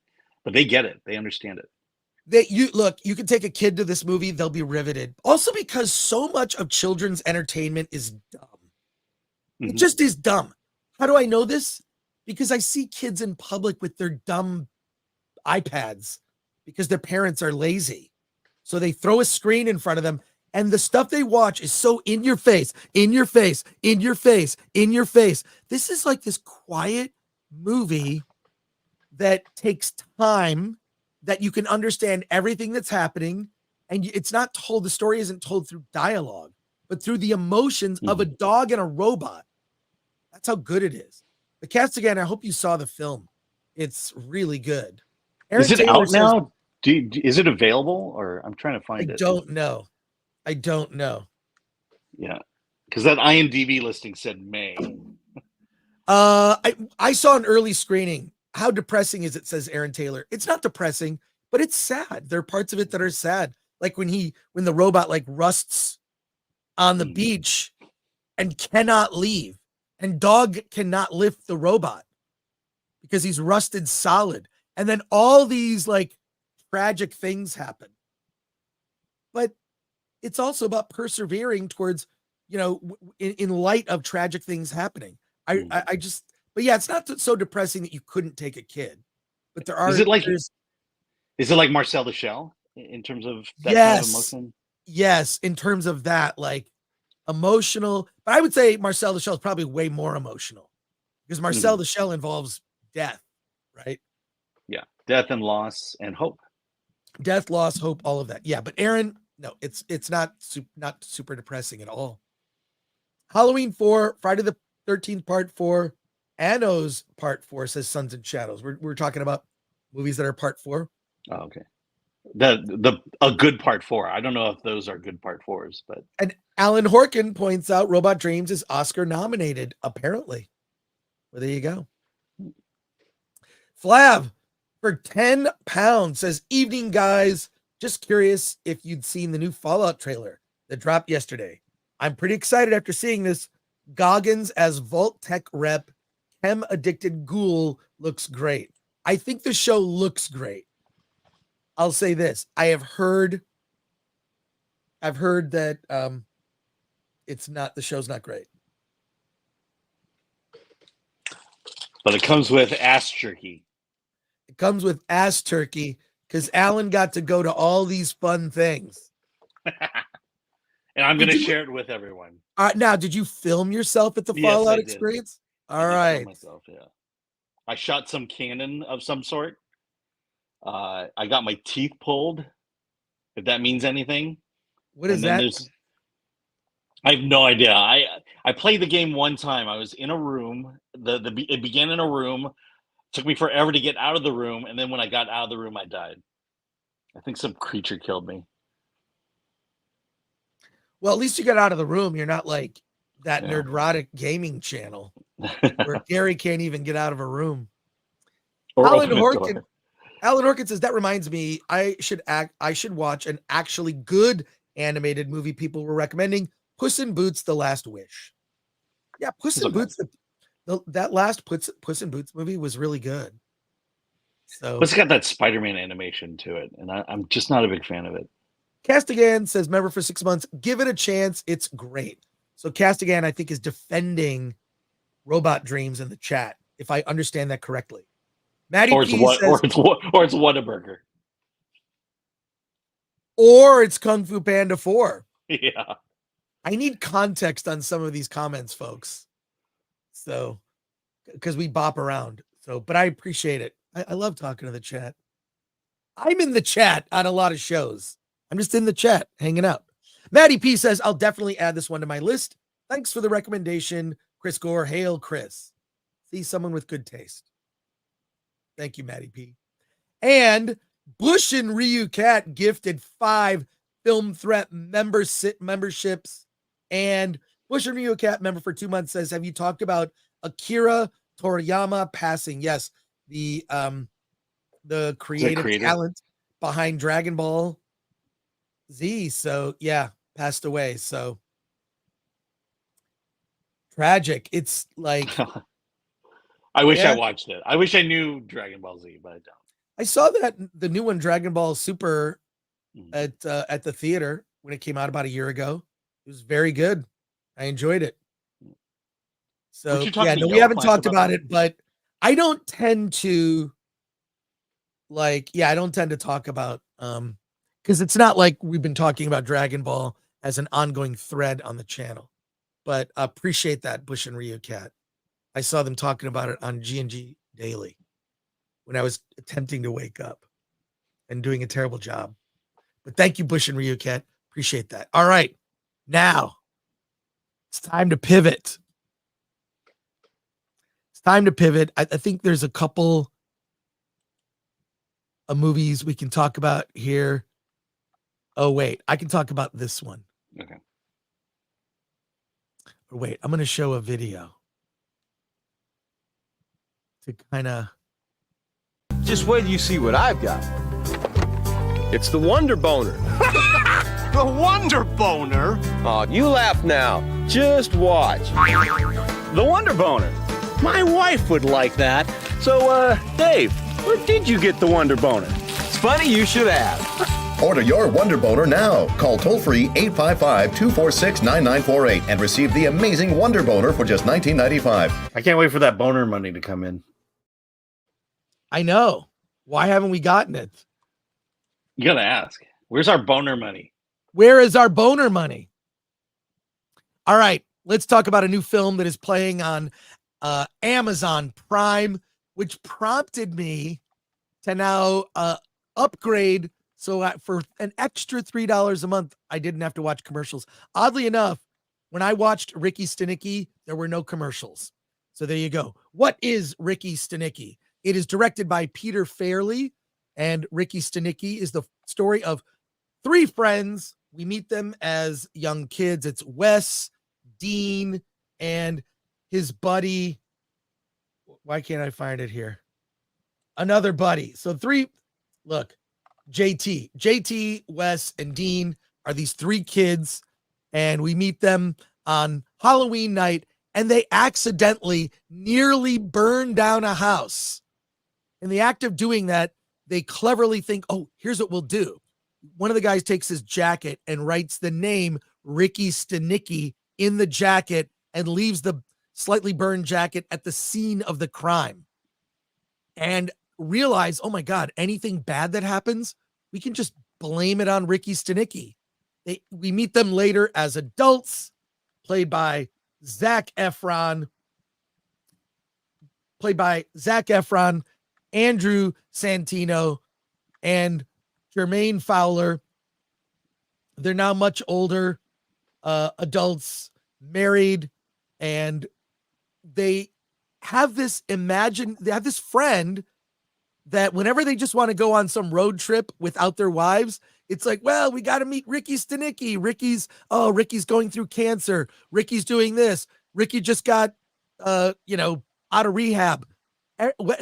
[SPEAKER 2] they get it. They understand it.
[SPEAKER 1] You can take a kid to this movie, they'll be riveted. Also because so much of children's entertainment is dumb. It just is dumb. How do I know this? Because I see kids in public with their dumb iPads because their parents are lazy. So they throw a screen in front of them, and the stuff they watch is so in your face, in your face, in your face, in your face. This is like this quiet movie that takes time, that you can understand everything that's happening. And it's not told, the story isn't told through dialogue, but through the emotions of a dog and a robot. That's how good it is. The Cast Again, I hope you saw the film. It's really good.
[SPEAKER 2] Is it out now? Is it available? Or I'm trying to find it.
[SPEAKER 1] I don't know.
[SPEAKER 2] Yeah. Because that IMDb listing said May.
[SPEAKER 1] I saw an early screening. How depressing is it, says Aaron Taylor. It's not depressing, but it's sad. There are parts of it that are sad. Like when the robot like rusts on the beach and cannot leave, and dog cannot lift the robot because he's rusted solid. And then all these like tragic things happen. But it's also about persevering towards, in light of tragic things happening. But yeah, it's not so depressing that you couldn't take a kid. But there are.
[SPEAKER 2] Is it like Marcel the Shell in terms of that kind of emotion?
[SPEAKER 1] Yes, in terms of that, like emotional. But I would say Marcel the Shell is probably way more emotional because Marcel the Shell involves death, right?
[SPEAKER 2] Yeah, death and loss and hope.
[SPEAKER 1] Death, loss, hope, all of that. Yeah, but Aaron, no, it's not super depressing at all. Halloween 4, Friday the 13th Part 4, Anno's Part 4, says Sons and Shadows. We're talking about movies that are Part 4.
[SPEAKER 2] Oh, okay. A good Part 4. I don't know if those are good Part 4s, but
[SPEAKER 1] and Alan Horkin points out Robot Dreams is Oscar nominated, apparently. Well, there you go. Flav for £10 says, evening guys. Just curious if you'd seen the new Fallout trailer that dropped yesterday. I'm pretty excited after seeing this. Goggins as Vault Tech rep, chem addicted ghoul looks great. I think the show looks great. I'll say this. I've heard that the show's not great.
[SPEAKER 2] But it comes with ass jerky.
[SPEAKER 1] It comes with ass turkey because Alan got to go to all these fun things.
[SPEAKER 2] And I'm going to share it with everyone.
[SPEAKER 1] Now, did you film yourself at the
[SPEAKER 2] Yes,
[SPEAKER 1] Fallout
[SPEAKER 2] I did.
[SPEAKER 1] experience?
[SPEAKER 2] I
[SPEAKER 1] All
[SPEAKER 2] did
[SPEAKER 1] right.
[SPEAKER 2] film myself, yeah. I shot some cannon of some sort. I got my teeth pulled, if that means anything.
[SPEAKER 1] What is that?
[SPEAKER 2] I have no idea. I played the game one time. I was in a room. It began in a room. Took me forever to get out of the room, and then when I got out of the room, I died. I think some creature killed me.
[SPEAKER 1] Well, at least you got out of the room. You're not like that Nerdrotic gaming channel where Gary can't even get out of a room.
[SPEAKER 2] Or
[SPEAKER 1] Alan
[SPEAKER 2] open a
[SPEAKER 1] Horkin
[SPEAKER 2] door.
[SPEAKER 1] Alan Horkin says, that reminds me, I should watch an actually good animated movie people were recommending, Puss in Boots: The Last Wish. Yeah, Puss in Boots, that last Puss in Boots movie was really good. So
[SPEAKER 2] It's got that Spider-Man animation to it, and I'm just not a big fan of it.
[SPEAKER 1] Castigan says, member for 6 months, give it a chance. It's great. So Castigan, I think, is defending Robot Dreams in the chat, if I understand that correctly. Maddie
[SPEAKER 2] or it's
[SPEAKER 1] P
[SPEAKER 2] what,
[SPEAKER 1] says,
[SPEAKER 2] or it's Whataburger.
[SPEAKER 1] Or it's Kung Fu Panda 4.
[SPEAKER 2] Yeah.
[SPEAKER 1] I need context on some of these comments, folks. So, because we bop around. So, but I appreciate it. I love talking to the chat. I'm in the chat on a lot of shows. I'm just in the chat, hanging out. Maddie P says, I'll definitely add this one to my list. Thanks for the recommendation, Chris Gore. Hail, Chris. See, someone with good taste. Thank you, Maddie P. And Bush and Ryu Cat gifted 5 Film Threat memberships. And Bush and Ryu Cat member for 2 months says, have you talked about Akira Toriyama passing? Yes, the creative talent behind Dragon Ball Z. So yeah, passed away. So tragic. It's like
[SPEAKER 2] I wish I watched it. I wish I knew Dragon Ball Z, but I don't.
[SPEAKER 1] I saw that the new one, Dragon Ball Super, at the theater when it came out about a year ago. It was very good. I enjoyed it. So yeah, no, we haven't talked about it, but I don't tend to I don't tend to talk about because it's not like we've been talking about Dragon Ball as an ongoing thread on the channel. But I appreciate that, Bush and Ryu Cat. I saw them talking about it on G&G Daily when I was attempting to wake up and doing a terrible job. But thank you, Bush and Ryu Cat. Appreciate that. All right. Now it's time to pivot. It's time to pivot. I think there's a couple of movies we can talk about here. Oh, wait. I can talk about this one.
[SPEAKER 2] Okay.
[SPEAKER 1] Or wait, I'm going to show a video to kind of.
[SPEAKER 9] Just wait till you see what I've got. It's the Wonder Boner.
[SPEAKER 10] The Wonder Boner?
[SPEAKER 9] Oh, you laugh now. Just watch.
[SPEAKER 10] The Wonder Boner. My wife would like that. So, Dave, where did you get the Wonder Boner?
[SPEAKER 9] It's funny you should ask.
[SPEAKER 11] Order your Wonder Boner now. Call toll-free 855-246-9948 and receive the amazing Wonder Boner for just $19.95.
[SPEAKER 2] I can't wait for that boner money to come in.
[SPEAKER 1] I know. Why haven't we gotten it?
[SPEAKER 2] You gotta ask. Where's our boner money?
[SPEAKER 1] Where is our boner money? All right, let's talk about a new film that is playing on Amazon Prime, which prompted me to now upgrade. So for an extra $3 a month, I didn't have to watch commercials. Oddly enough, when I watched Ricky Stanicky, there were no commercials. So there you go. What is Ricky Stanicky? It is directed by Peter Farrelly, and Ricky Stanicky is the story of 3 friends. We meet them as young kids. It's Wes, Dean, and his buddy. Why can't I find it here? Another buddy. So 3, look, JT, Wes, and Dean are these 3 kids, and we meet them on Halloween night, and they accidentally nearly burn down a house. In the act of doing that, they cleverly think, oh, here's what we'll do. One of the guys takes his jacket and writes the name Ricky Stanicky in the jacket and leaves the slightly burned jacket at the scene of the crime. And realize, oh my God, anything bad that happens, we can just blame it on Ricky Stanicky. We meet them later as adults, played by Zac Efron, Andrew Santino, and Jermaine Fowler. They're now much older adults, married, and they have this friend that whenever they just want to go on some road trip without their wives, it's like, well, we got to meet Ricky Stanicky. Ricky's going through cancer. Ricky's doing this. Ricky just got, out of rehab.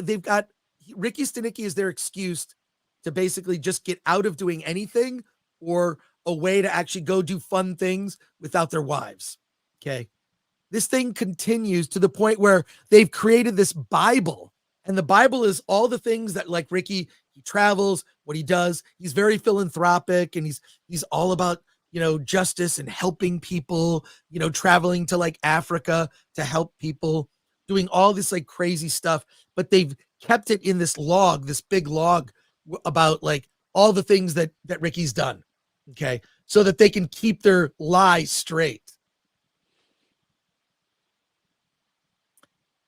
[SPEAKER 1] They've got Ricky Stanicky is their excuse to basically just get out of doing anything, or a way to actually go do fun things without their wives. Okay. This thing continues to the point where they've created this Bible, and the Bible is all the things that, like Ricky, he travels, what he does. He's very philanthropic, and he's all about, justice and helping people, traveling to like Africa to help people, doing all this like crazy stuff. But they've kept it in this big log about like all the things that Ricky's done. Okay. So that they can keep their lie straight.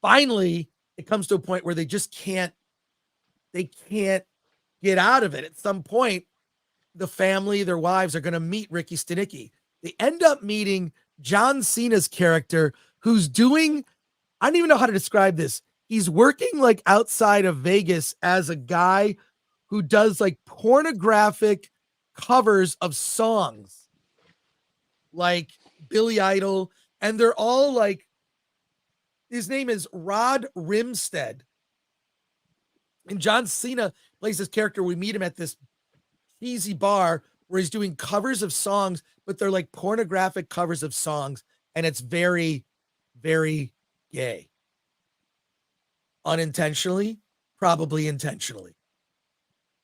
[SPEAKER 1] Finally, it comes to a point where they can't get out of it. At some point, the family, their wives, are going to meet Ricky Stanicky. They end up meeting John Cena's character, who's doing, I don't even know how to describe this. He's working like outside of Vegas as a guy who does like pornographic covers of songs like Billy Idol, and they're all like, his name is Rod Rimstead, and John Cena plays this character. We meet him at this cheesy bar where he's doing covers of songs, but they're like pornographic covers of songs, and it's very, very gay. Unintentionally, probably intentionally.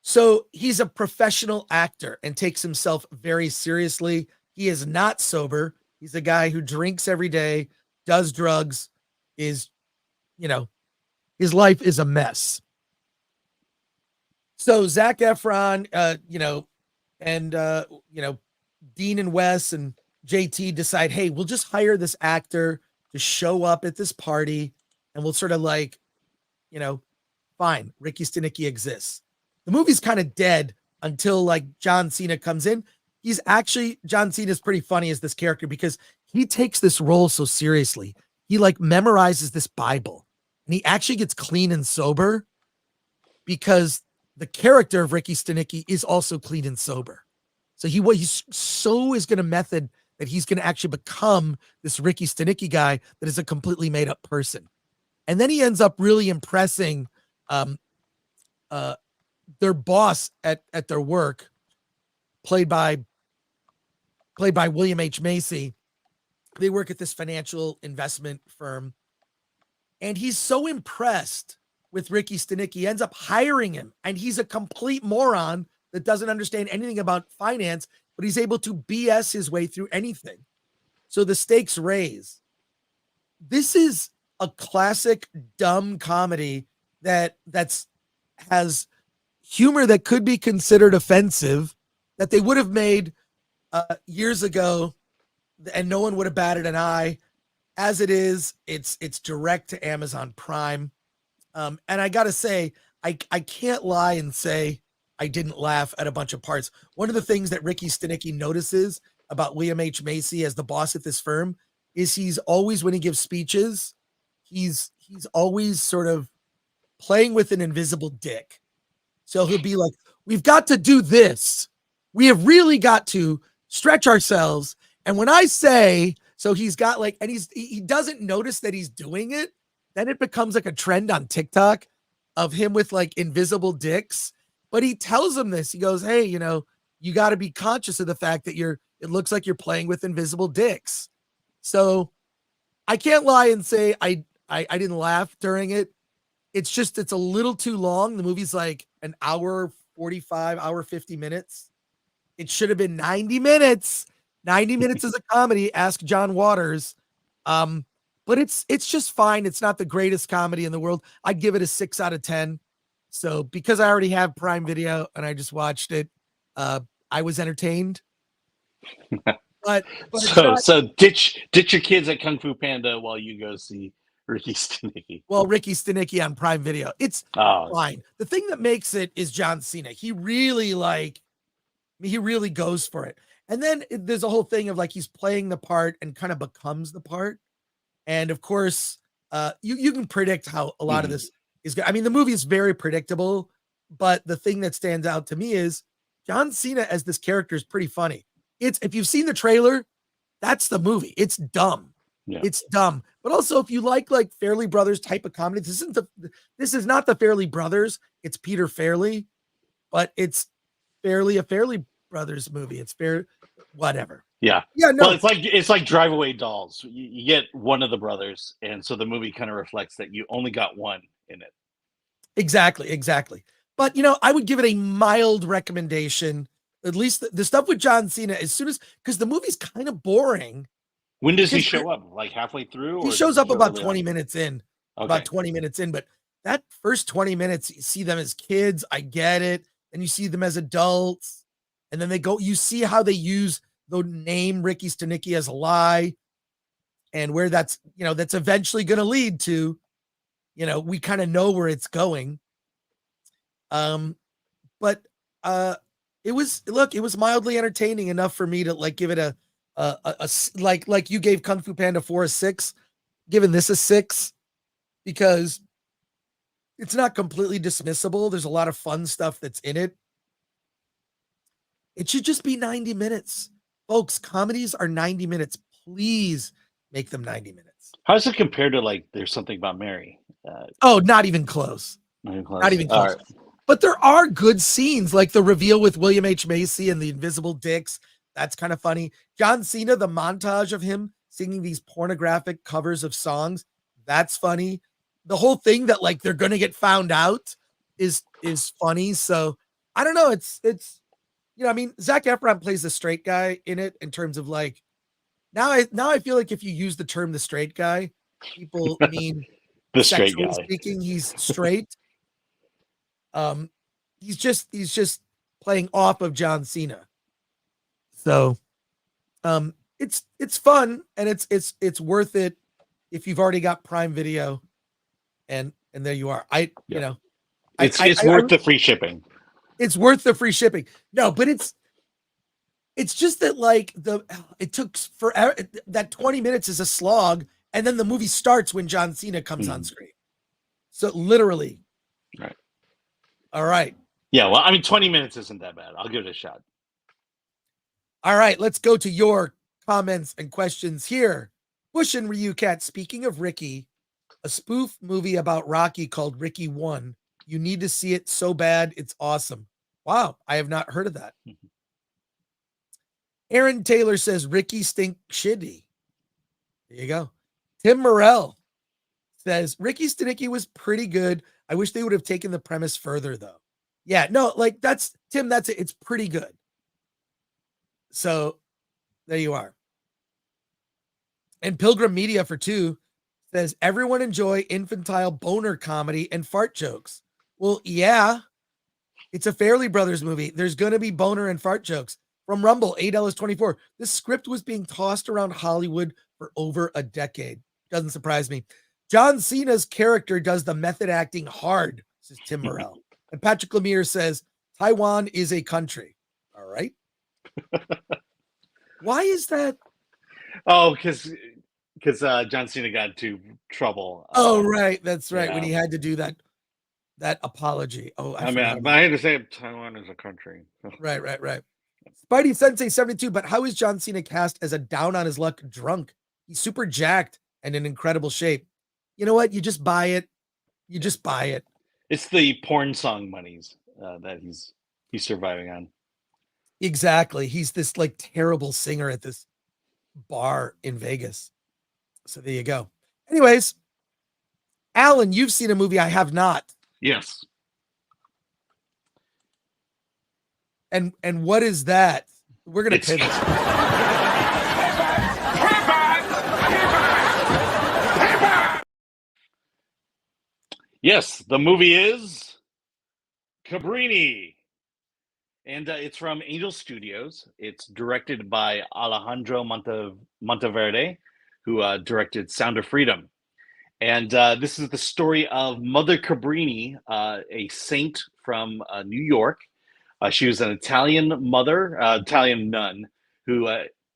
[SPEAKER 1] So he's a professional actor and takes himself very seriously. He is not sober. He's a guy who drinks every day, does drugs, his life is a mess. So Zac Efron, Dean and Wes and JT decide, hey, we'll just hire this actor to show up at this party, and we'll sort of like, fine, Ricky Stanicky exists. The movie's kind of dead until like John Cena comes in. John Cena is pretty funny as this character because he takes this role so seriously. He like memorizes this Bible, and he actually gets clean and sober because the character of Ricky Stanicky is also clean and sober. So he's going to method that he's going to actually become this Ricky Stanicky guy that is a completely made up person. And then he ends up really impressing their boss at their work, played by William H. Macy. They work at this financial investment firm, and he's so impressed with Ricky Stanicky, he ends up hiring him, and he's a complete moron that doesn't understand anything about finance, but he's able to BS his way through anything. So the stakes raise. This is a classic dumb comedy that has humor that could be considered offensive, that they would have made years ago, and no one would have batted an eye. As it is, it's direct to Amazon Prime. And I gotta say, I can't lie and say I didn't laugh at a bunch of parts. One of the things that Ricky Stanicky notices about William H. Macy as the boss at this firm is he's always, when he gives speeches, he's always sort of playing with an invisible dick. So he'll be like, we've got to do this. We have really got to stretch ourselves. And when I say, so he's got like, and he doesn't notice that he's doing it. Then it becomes like a trend on TikTok of him with like invisible dicks. But he tells him this. He goes, hey, you got to be conscious of the fact that it looks like you're playing with invisible dicks. So I can't lie and say I didn't laugh during it. It's a little too long. The movie's like an hour 45, hour 50 minutes. It should have been 90 minutes. 90 minutes is a comedy. Ask John Waters. But it's just fine. It's not the greatest comedy in the world. I'd give it a 6 out of 10. So because I already have Prime Video and I just watched it, I was entertained. But
[SPEAKER 2] so ditch your kids at Kung Fu Panda while you go see Ricky Stanicky.
[SPEAKER 1] Well, Ricky Stanicky on Prime Video. It's fine. The thing that makes it is John Cena. He really goes for it. And then there's a whole thing of like he's playing the part and kind of becomes the part. And of course, you can predict how a lot of this is going. I mean, the movie is very predictable, but the thing that stands out to me is John Cena as this character is pretty funny. If you've seen the trailer, that's the movie. It's dumb. Yeah. It's dumb. But also, if you like Fairley Brothers type of comedy, this is not the Fairley Brothers. It's Peter Fairley, but it's Fairley a Fairley Brothers movie. It's whatever.
[SPEAKER 2] Yeah.
[SPEAKER 1] Yeah. No.
[SPEAKER 2] Well, it's like Drive Away Dolls. You get one of the brothers, and so the movie kind of reflects that you only got one in it.
[SPEAKER 1] Exactly. But I would give it a mild recommendation. At least the stuff with John Cena, because the movie's kind of boring.
[SPEAKER 2] When does he show up? Like halfway through?
[SPEAKER 1] He shows up about 20 minutes in. Okay. About 20 minutes in. But that first 20 minutes, you see them as kids. I get it. And you see them as adults. And then you see how they use the name Ricky Stanicky as a lie. And where that's eventually going to lead to, we kind of know where it's going. But it was mildly entertaining enough for me to give it a like you gave Kung Fu Panda 4 a 6, giving this a 6 because it's not completely dismissible. There's a lot of fun stuff that's in it. It should just be 90 minutes. Folks, comedies are 90 minutes. Please make them 90 minutes.
[SPEAKER 2] How does it compare to There's Something About Mary?
[SPEAKER 1] Not even close. Not even close. Right. But there are good scenes, like the reveal with William H. Macy and the invisible dicks. That's kind of funny. John Cena, the montage of him singing these pornographic covers of songs. That's funny. The whole thing that they're going to get found out is funny. So I don't know. It's Zac Efron plays the straight guy in it in terms of now I feel like if you use the term the straight guy, people mean
[SPEAKER 2] the straight guy.
[SPEAKER 1] Speaking, he's straight. He's just playing off of John Cena. So, it's fun and it's worth it if you've already got Prime Video, and there you are.
[SPEAKER 2] It's worth the free shipping.
[SPEAKER 1] It's worth the free shipping. No, but it's just that it took forever. That 20 minutes is a slog, and then the movie starts when John Cena comes on screen. So literally.
[SPEAKER 2] Right.
[SPEAKER 1] All right.
[SPEAKER 2] Yeah, well, 20 minutes isn't that bad. I'll give it a shot.
[SPEAKER 1] All right, let's go to your comments and questions here. Bush and Ryu Cat, speaking of Ricky, a spoof movie about Rocky called Ricky 1. You need to see it so bad. It's awesome. Wow, I have not heard of that. Aaron Taylor says Ricky stink shitty. There you go. Tim Morrell says Ricky Stanicky was pretty good. I wish they would have taken the premise further, though. Yeah, no, that's Tim. That's it. It's pretty good. So there you are. And Pilgrim Media for 2 says everyone enjoy infantile boner comedy and fart jokes. Well, yeah, it's a Fairley Brothers movie. There's going to be boner and fart jokes. From Rumble, $8.24. This script was being tossed around Hollywood for over a decade. Doesn't surprise me. John Cena's character does the method acting hard, says Tim Morrell. And Patrick Lemire says, Taiwan is a country. All right. Why is that?
[SPEAKER 2] Oh, because John Cena got into trouble.
[SPEAKER 1] Oh, right. That's right. Yeah. When he had to do that apology. Oh,
[SPEAKER 2] I had to say Taiwan is a country.
[SPEAKER 1] Right. Spidey Sensei 72. But how is John Cena cast as a down on his luck drunk? He's super jacked and in incredible shape. You know what? You just buy it.
[SPEAKER 2] It's the porn song monies that he's surviving on.
[SPEAKER 1] Exactly. He's this terrible singer at this bar in Vegas. So there you go. Anyways, Alan, you've seen a movie I have not.
[SPEAKER 2] Yes.
[SPEAKER 1] And what is that? We're going to pivot.
[SPEAKER 2] Yes, the movie is Cabrini. And it's from Angel Studios. It's directed by Alejandro Monteverde, who directed Sound of Freedom. And this is the story of Mother Cabrini, a saint from New York. She was an Italian mother, Italian nun, who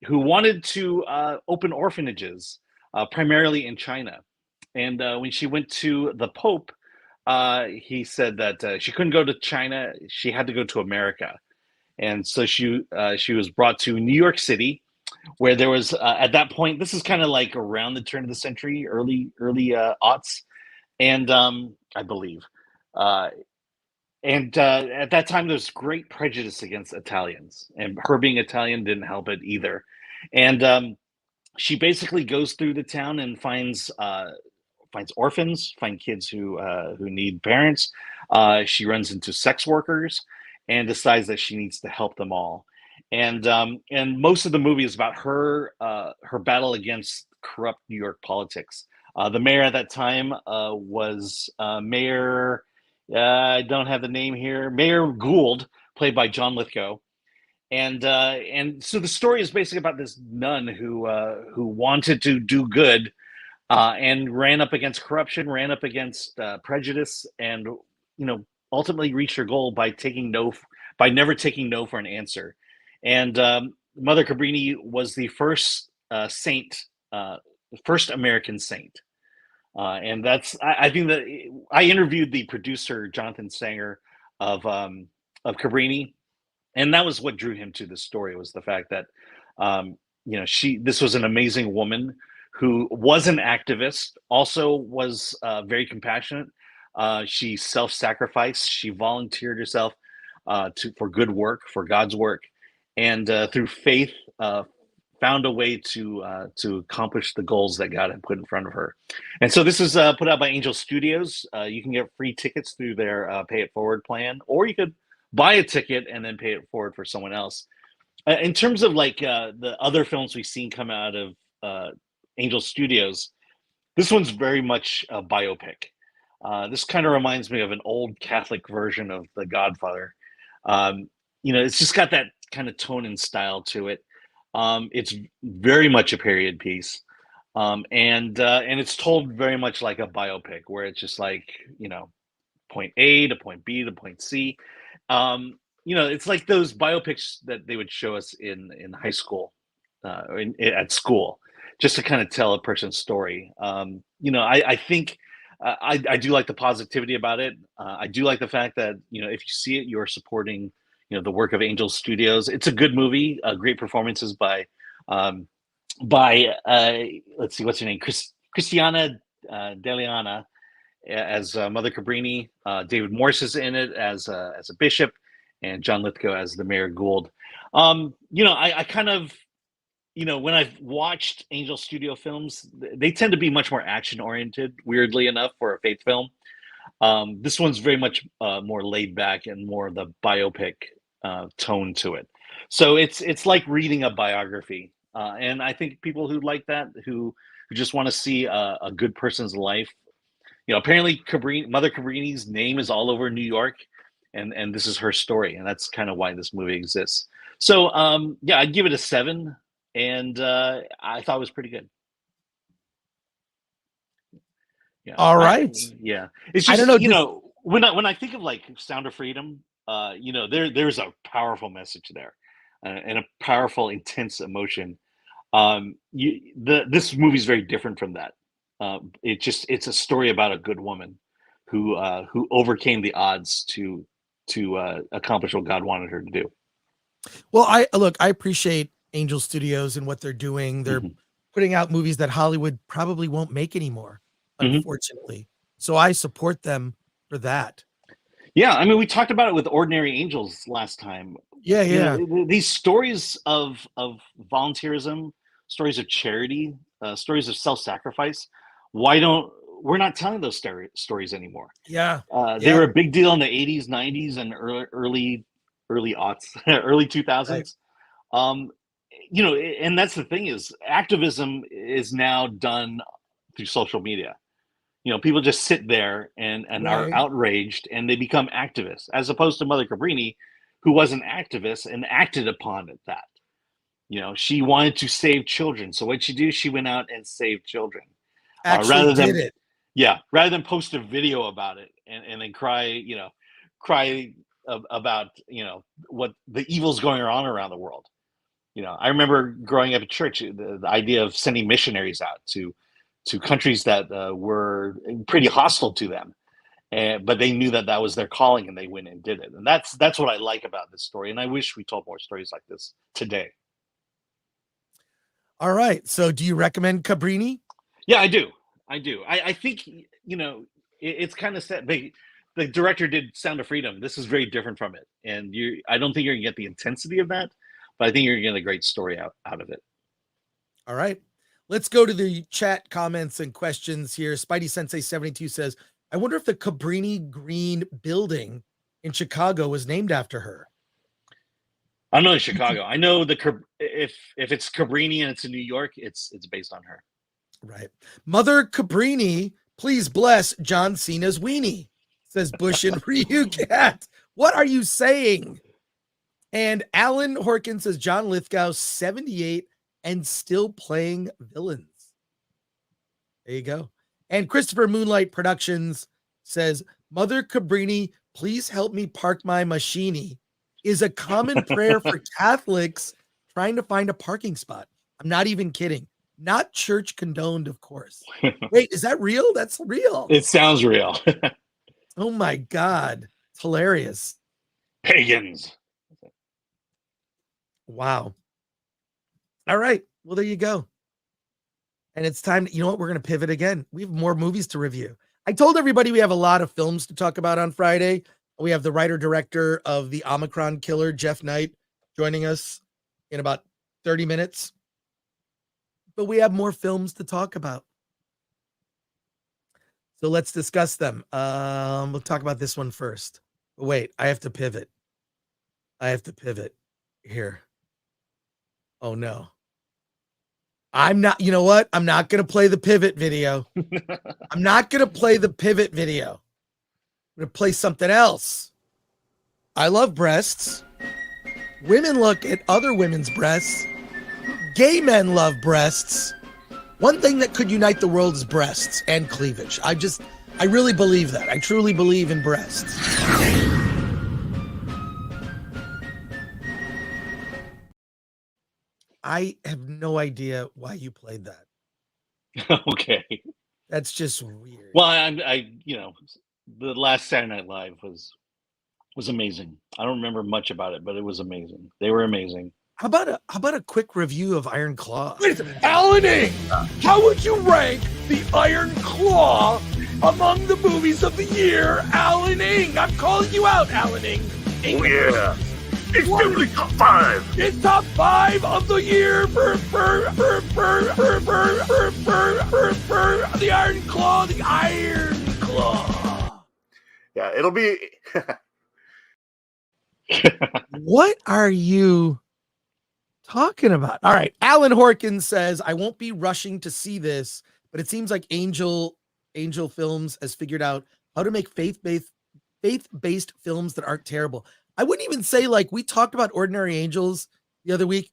[SPEAKER 2] wanted to open orphanages, primarily in China. And when she went to the Pope, he said that she couldn't go to China; she had to go to America. And so she was brought to New York City, where there was at that point. This is kind of like around the turn of the century, early aughts, and I believe. And at that time, there's great prejudice against Italians, and her being Italian didn't help it either. And she basically goes through the town and finds orphans, finds kids who need parents. She runs into sex workers and decides that she needs to help them all. And most of the movie is about her battle against corrupt New York politics. The mayor at that time was Mayor. I don't have the name here. Mayor Gould, played by John Lithgow, and so the story is basically about this nun who wanted to do good, and ran up against corruption, ran up against prejudice, and ultimately reached her goal by never taking no for an answer. And Mother Cabrini was the first saint, first American saint. And that's I think that I interviewed the producer Jonathan Sanger of Cabrini, and that was what drew him to the story, was the fact that this was an amazing woman who was an activist, also was very compassionate. She self-sacrificed. She volunteered herself for good work, for God's work, and through faith found a way to accomplish the goals that God had put in front of her. And so this is put out by Angel Studios. You can get free tickets through their Pay It Forward plan, or you could buy a ticket and then pay it forward for someone else. In terms of like the other films we've seen come out of Angel Studios, this one's very much a biopic. This kind of reminds me of an old Catholic version of The Godfather. It's just got that kind of tone and style to it. It's very much a period piece, and it's told very much like a biopic, where it's just like point A to point B to point C. It's like those biopics that they would show us in high school, at school, just to kind of tell a person's story. I think I do like the positivity about it. I do like the fact that if you see it, you're supporting the work of Angel Studios. It's a good movie. Great performances by let's see, what's her name, Christiana Deliana as Mother Cabrini. David Morse is in it as a bishop, and John Lithgow as the Mayor Gould. I kind of when I've watched Angel Studio films, they tend to be much more action oriented, weirdly enough, for a faith film. This one's very much more laid back and more the biopic tone to it. So it's like reading a biography, and I think people who like that, who just want to see a good person's life. Apparently Mother Cabrini's name is all over New York, and this is her story, and that's kind of why this movie exists. So I'd give it a 7, and I thought it was pretty good. Yeah.
[SPEAKER 1] All right.
[SPEAKER 2] It's just,
[SPEAKER 1] I don't know.
[SPEAKER 2] when I think of like Sound of Freedom, there's a powerful message there, and a powerful, intense emotion. This movie is very different from that. It's a story about a good woman who overcame the odds to accomplish what God wanted her to do.
[SPEAKER 1] Well, I appreciate Angel Studios and what they're doing. They're putting out movies that Hollywood probably won't make anymore, unfortunately. So I support them for that.
[SPEAKER 2] Yeah, I mean, we talked about it with Ordinary Angels last time.
[SPEAKER 1] Yeah.
[SPEAKER 2] These stories of volunteerism, stories of charity, stories of self-sacrifice. We're not telling those stories anymore?
[SPEAKER 1] Yeah.
[SPEAKER 2] They were a big deal in the 80s, 90s, and early aughts, early 2000s. Right. And that's the thing, is activism is now done through social media. people just sit there and are outraged, and they become activists, as opposed to Mother Cabrini, who was an activist and acted upon it. That she wanted to save children, so what she do? She went out and saved children.
[SPEAKER 1] Actually, did it?
[SPEAKER 2] Yeah, rather than post a video about it and then cry about what the evil's going on around the world. I remember growing up at church, the idea of sending missionaries out to countries that were pretty hostile to them, but they knew that was their calling, and they went and did it. And that's what I like about this story, and I wish we told more stories like this today.
[SPEAKER 1] All right, so do you recommend Cabrini?
[SPEAKER 2] Yeah, I do. I think it's kind of sad. The director did Sound of Freedom. This is very different from it, and I don't think you're gonna get the intensity of that, but I think you're gonna get a great story out of it.
[SPEAKER 1] All right, let's go to the chat comments and questions here. Spidey Sensei 72 says, "I wonder if the Cabrini Green building in Chicago was named after her."
[SPEAKER 2] I know in Chicago. I know if it's Cabrini and it's in New York, it's based on her.
[SPEAKER 1] Right. Mother Cabrini, please bless John Cena's weenie, says Bush and Ryu Cat. What are you saying? And Alan Horkin says John Lithgow, 78 and still playing villains. There you go. And Christopher Moonlight Productions says, Mother Cabrini, please help me park my machine is a common prayer for Catholics trying to find a parking spot. I'm not even kidding. Not church condoned, of course. Wait, is that real? That's real.
[SPEAKER 2] It sounds real.
[SPEAKER 1] Oh my God. It's hilarious.
[SPEAKER 2] Pagans.
[SPEAKER 1] Wow. All right. Well, there you go. And it's time. You know what? We're going to pivot again. We have more movies to review. I told everybody we have a lot of films to talk about on Friday. We have the writer-director of The Omicron Killer, Jeff Knite, joining us in about 30 minutes. But we have more films to talk about. So let's discuss them. We'll talk about this one first. But wait, I have to pivot. Here. Oh, no. I'm not, you know what? I'm not going to play the pivot video. I'm going to play something else. I love breasts. Women look at other women's breasts. Gay men love breasts. One thing that could unite the world is breasts and cleavage. I really believe that. I truly believe in breasts. I have no idea why you played that.
[SPEAKER 2] Okay.
[SPEAKER 1] That's just weird.
[SPEAKER 2] Well, the last Saturday Night Live was amazing. I don't remember much about it, but it was amazing. They were amazing.
[SPEAKER 1] How about a quick review of Iron Claw?
[SPEAKER 12] Alan Ing, how would you rank the Iron Claw among the movies of the year? Alan Ing, I'm calling you out, Alan Ing.
[SPEAKER 13] Oh yeah, it's definitely top 5.
[SPEAKER 12] It's top 5 of the year for the Iron Claw, the Iron Claw.
[SPEAKER 13] Yeah, it'll be.
[SPEAKER 1] What are you talking about? All right. Alan Horkin says, I won't be rushing to see this, but it seems like Angel Films has figured out how to make faith-based films that aren't terrible. I wouldn't even say, like, we talked about Ordinary Angels the other week.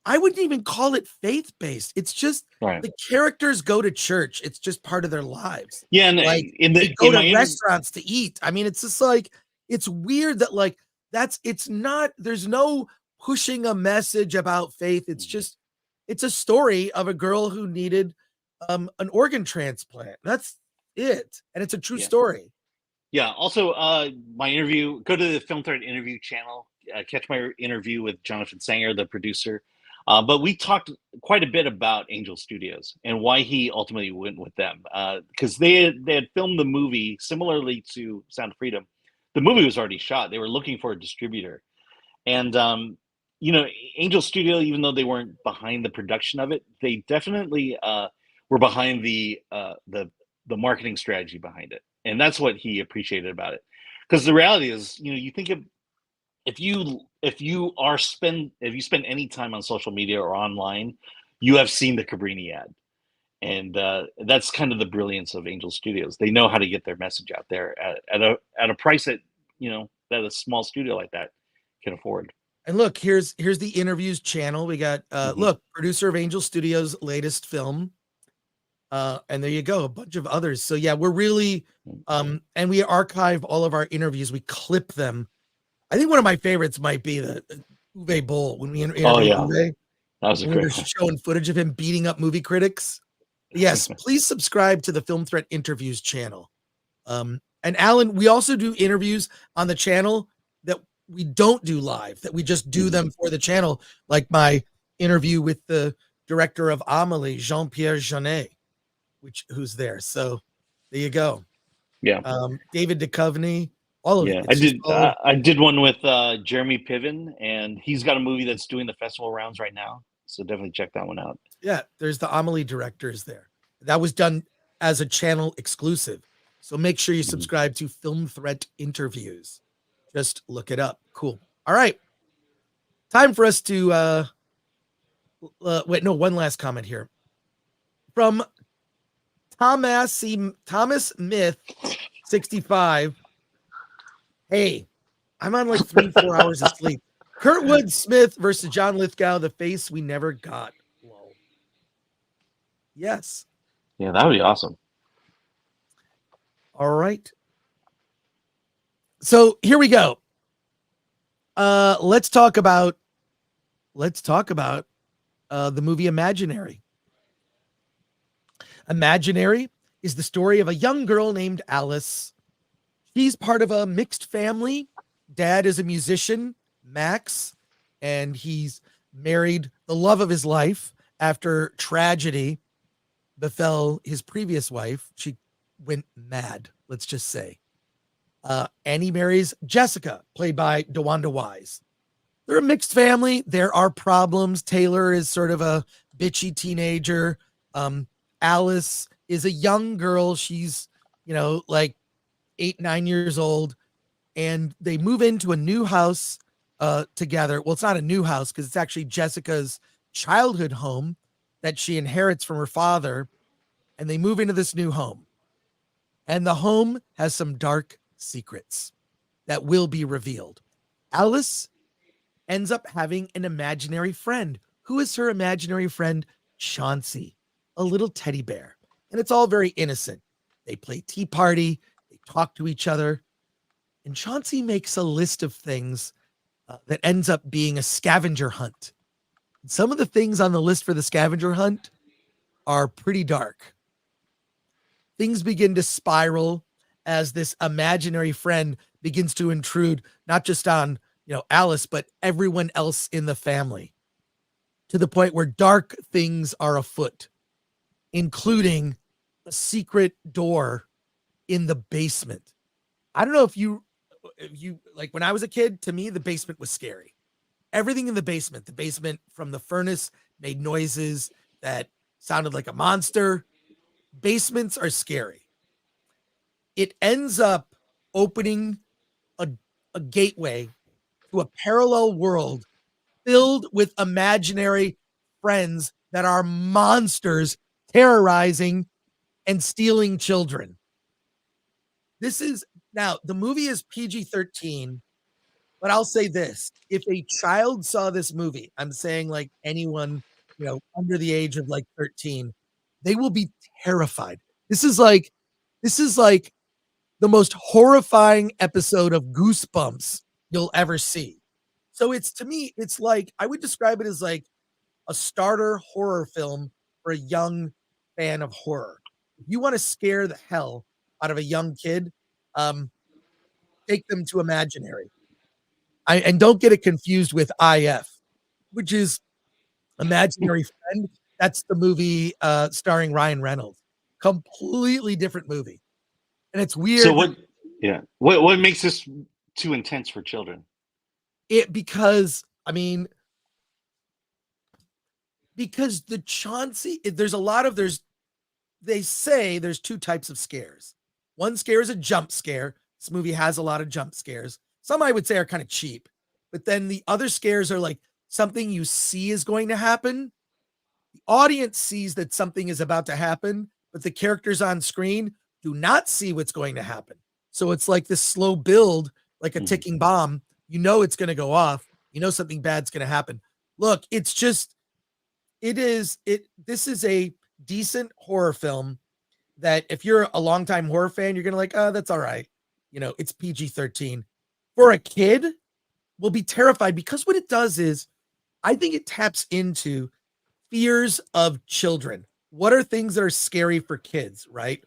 [SPEAKER 1] I wouldn't even call it faith-based. It's just the characters go to church. It's just part of their lives.
[SPEAKER 2] Yeah. And
[SPEAKER 1] like, they go to restaurants to eat. I mean, it's just like, it's weird that, like, there's no pushing a message about faith. It's a story of a girl who needed an organ transplant. That's it. And it's a true story.
[SPEAKER 2] Yeah. Also, my interview, go to the Film Thread interview channel, catch my interview with Jonathan Sanger, the producer. But we talked quite a bit about Angel Studios and why he ultimately went with them. Because they had filmed the movie similarly to Sound of Freedom. The movie was already shot. They were looking for a distributor. And, Angel Studio, even though they weren't behind the production of it, they definitely were behind the marketing strategy behind it. And that's what he appreciated about it. Because the reality is, you think of, if you spend any time on social media or online, you have seen the Cabrini ad. And that's kind of the brilliance of Angel Studios. They know how to get their message out there at a price that that a small studio like that can afford.
[SPEAKER 1] And look, here's the interviews channel. We got look, producer of Angel Studios' latest film. And there you go, a bunch of others. So yeah, we're really and we archive all of our interviews. We clip them. I think one of my favorites might be the Uwe Boll when we interviewed Uwe.
[SPEAKER 2] That was a great
[SPEAKER 1] one. Showing footage of him beating up movie critics. Yes, please subscribe to the Film Threat Interviews channel. And Alan, we also do interviews on the channel that we don't do live, that we just do them for the channel, like my interview with the director of Amélie, Jean-Pierre Jeunet, who's there. So there you go.
[SPEAKER 2] Yeah.
[SPEAKER 1] David Duchovny, all of it.
[SPEAKER 2] I did one with Jeremy Piven, and he's got a movie that's doing the festival rounds right now. So definitely check that one out.
[SPEAKER 1] Yeah, there's the Amélie directors there. That was done as a channel exclusive. So make sure you subscribe to Film Threat Interviews. Just look it up. Cool. All right. Time for us to one last comment here. From Thomas Myth 65. Hey, I'm on like 3-4 hours of sleep. Kurtwood Smith versus John Lithgow, the face we never got. Whoa. Yes.
[SPEAKER 2] Yeah, that would be awesome.
[SPEAKER 1] All right. So here we go. Let's talk about the movie Imaginary. Imaginary is the story of a young girl named Alice. She's part of a mixed family. Dad is a musician, Max, and he's married the love of his life after tragedy befell his previous wife. She went mad, let's just say. And he marries Jessica, played by DeWanda Wise. They're a mixed family. There are problems. Taylor is sort of a bitchy teenager. Alice is a young girl. She's, like 8-9 years old. And they move into a new house together. Well, it's not a new house because it's actually Jessica's childhood home that she inherits from her father. And they move into this new home. And the home has some dark secrets that will be revealed. Alice ends up having an imaginary friend. Who is her imaginary friend? Chauncey, a little teddy bear. And it's all very innocent. They play tea party. They talk to each other. And Chauncey makes a list of things that ends up being a scavenger hunt. And some of the things on the list for the scavenger hunt are pretty dark. Things begin to spiral as this imaginary friend begins to intrude not just on, Alice, but everyone else in the family, to the point where dark things are afoot, including a secret door in the basement. I don't know if you like, when I was a kid, to me, the basement was scary. Everything in the basement from the furnace made noises that sounded like a monster. Basements are scary. It ends up opening a gateway to a parallel world filled with imaginary friends that are monsters terrorizing and stealing children. Now, the movie is PG-13, but I'll say this. If a child saw this movie, I'm saying like anyone, under the age of like 13, they will be terrified. This is like the most horrifying episode of Goosebumps you'll ever see. So to me, it's like, I would describe it as like a starter horror film for a young fan of horror. If you want to scare the hell out of a young kid, take them to Imaginary. And don't get it confused with IF, which is Imaginary Friend. That's the movie starring Ryan Reynolds. Completely different movie. And it's weird.
[SPEAKER 2] So what makes this too intense for children?
[SPEAKER 1] Because the Chauncey, they say there's two types of scares. One scare is a jump scare. This movie has a lot of jump scares. Some I would say are kind of cheap, but then the other scares are like something you see is going to happen The audience sees that something is about to happen, but the characters on screen do not see what's going to happen. So it's like this slow build, like a ticking bomb. You know it's going to go off. You know something bad's going to happen. Look, it's just, this is a decent horror film that if you're a longtime horror fan, you're going to like, oh, that's all right. You know, it's PG-13. For a kid, will be terrified because what it does is, I think it taps into fears of children. What are things that are scary for kids, right?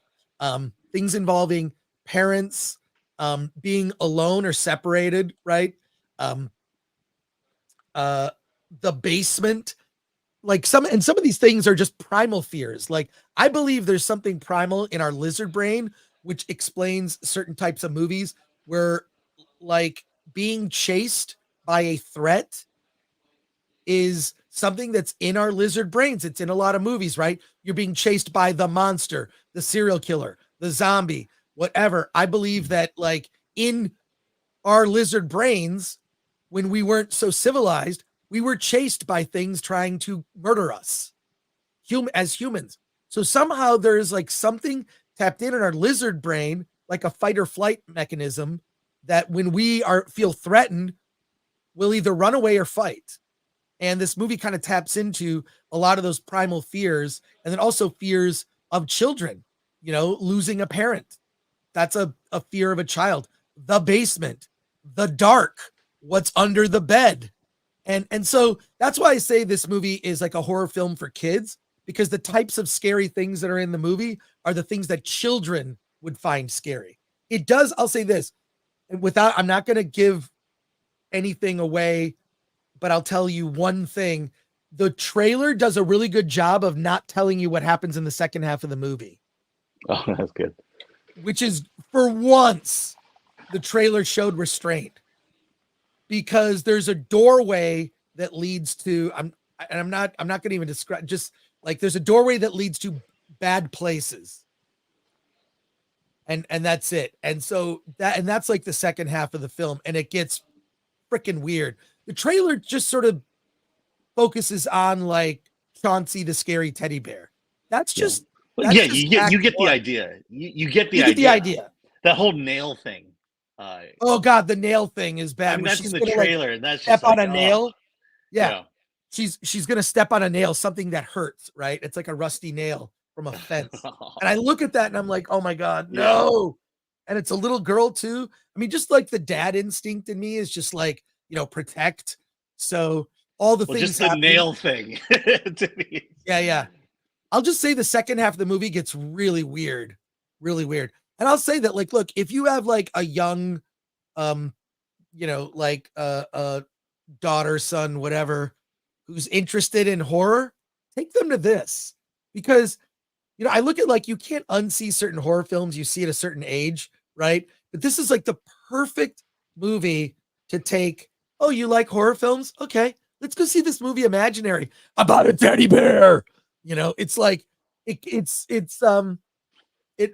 [SPEAKER 1] Things involving parents being alone or separated, right? The basement, like some of these things are just primal fears. Like I believe there's something primal in our lizard brain, which explains certain types of movies where like being chased by a threat is something that's in our lizard brains. It's in a lot of movies, right? You're being chased by the monster, the serial killer, the zombie, whatever. I believe that like in our lizard brains, when we weren't so civilized, we were chased by things trying to murder us as humans. So somehow there's like something tapped in our lizard brain, like a fight or flight mechanism, that when we feel threatened, we'll either run away or fight. And this movie kind of taps into a lot of those primal fears, and then also fears of children, you know, losing a parent. That's a fear of a child. The basement, the dark, what's under the bed. And so that's why I say this movie is like a horror film for kids, because the types of scary things that are in the movie are the things that children would find scary. It does, I'll say this, I'm not going to give anything away, but I'll tell you one thing. The trailer does a really good job of not telling you what happens in the second half of the movie.
[SPEAKER 2] Oh, that's good.
[SPEAKER 1] Which is, for once, the trailer showed restraint, because there's a doorway that leads to, I'm not going to even describe, just like there's a doorway that leads to bad places. And that's it. And so that's like the second half of the film, and it gets freaking weird. The trailer just sort of focuses on like Chauncey the scary teddy bear. That's just
[SPEAKER 2] you get the idea. You get the idea. That whole nail thing.
[SPEAKER 1] Oh God, the nail thing is bad.
[SPEAKER 2] I mean, that's in the trailer, and that's
[SPEAKER 1] step
[SPEAKER 2] just
[SPEAKER 1] on a nail.
[SPEAKER 2] Yeah.
[SPEAKER 1] She's gonna step on a nail, something that hurts, right? It's like a rusty nail from a fence. And I look at that and I'm like, oh my God, no. And it's a little girl too. I mean, just like the dad instinct in me is just like, you know, protect. So all the things
[SPEAKER 2] just the nail thing to me.
[SPEAKER 1] Yeah. I'll just say the second half of the movie gets really weird. And I'll say that, like, look, if you have like a young, you know, like a daughter, son, whatever, who's interested in horror, take them to this, because, you know, I look at like, you can't unsee certain horror films you see at a certain age, right? But this is like the perfect movie to take. Oh, you like horror films? Okay, let's go see this movie Imaginary about a teddy bear. You know, it's like it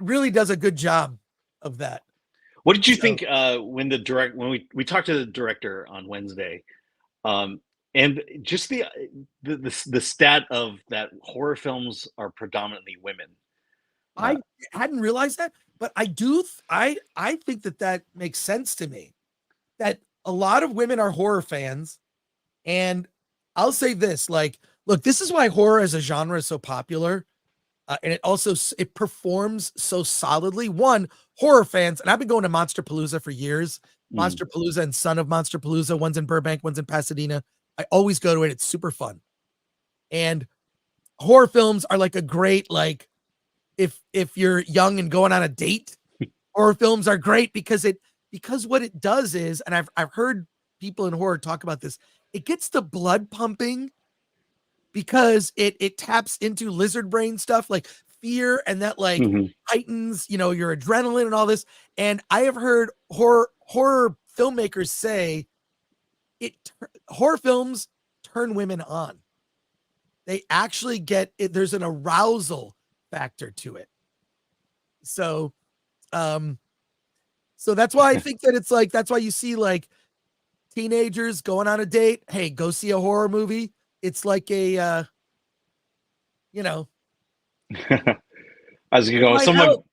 [SPEAKER 1] really does a good job of that.
[SPEAKER 2] What did you think when we talked to the director on Wednesday, and just the stat of that horror films are predominantly women?
[SPEAKER 1] I hadn't realized that, but I do. I think that makes sense to me, that a lot of women are horror fans. And I'll say this, like, look, this is why horror as a genre is so popular. And it performs so solidly. One, horror fans, and I've been going to Monsterpalooza for years. Monsterpalooza and Son of Monsterpalooza. One's in Burbank, one's in Pasadena. I always go to it. It's super fun. And horror films are like a great, like, if you're young and going on a date, horror films are great because what it does is, and I've heard people in horror talk about this, it gets the blood pumping, because it taps into lizard brain stuff like fear, and that like heightens, you know, your adrenaline and all this. And I have heard horror filmmakers say horror films turn women on. They actually get it. There's an arousal factor to it. So that's why I think that it's like, that's why you see like teenagers going on a date. Hey, go see a horror movie. It's like you know,
[SPEAKER 2] I was gonna go.
[SPEAKER 1] might help.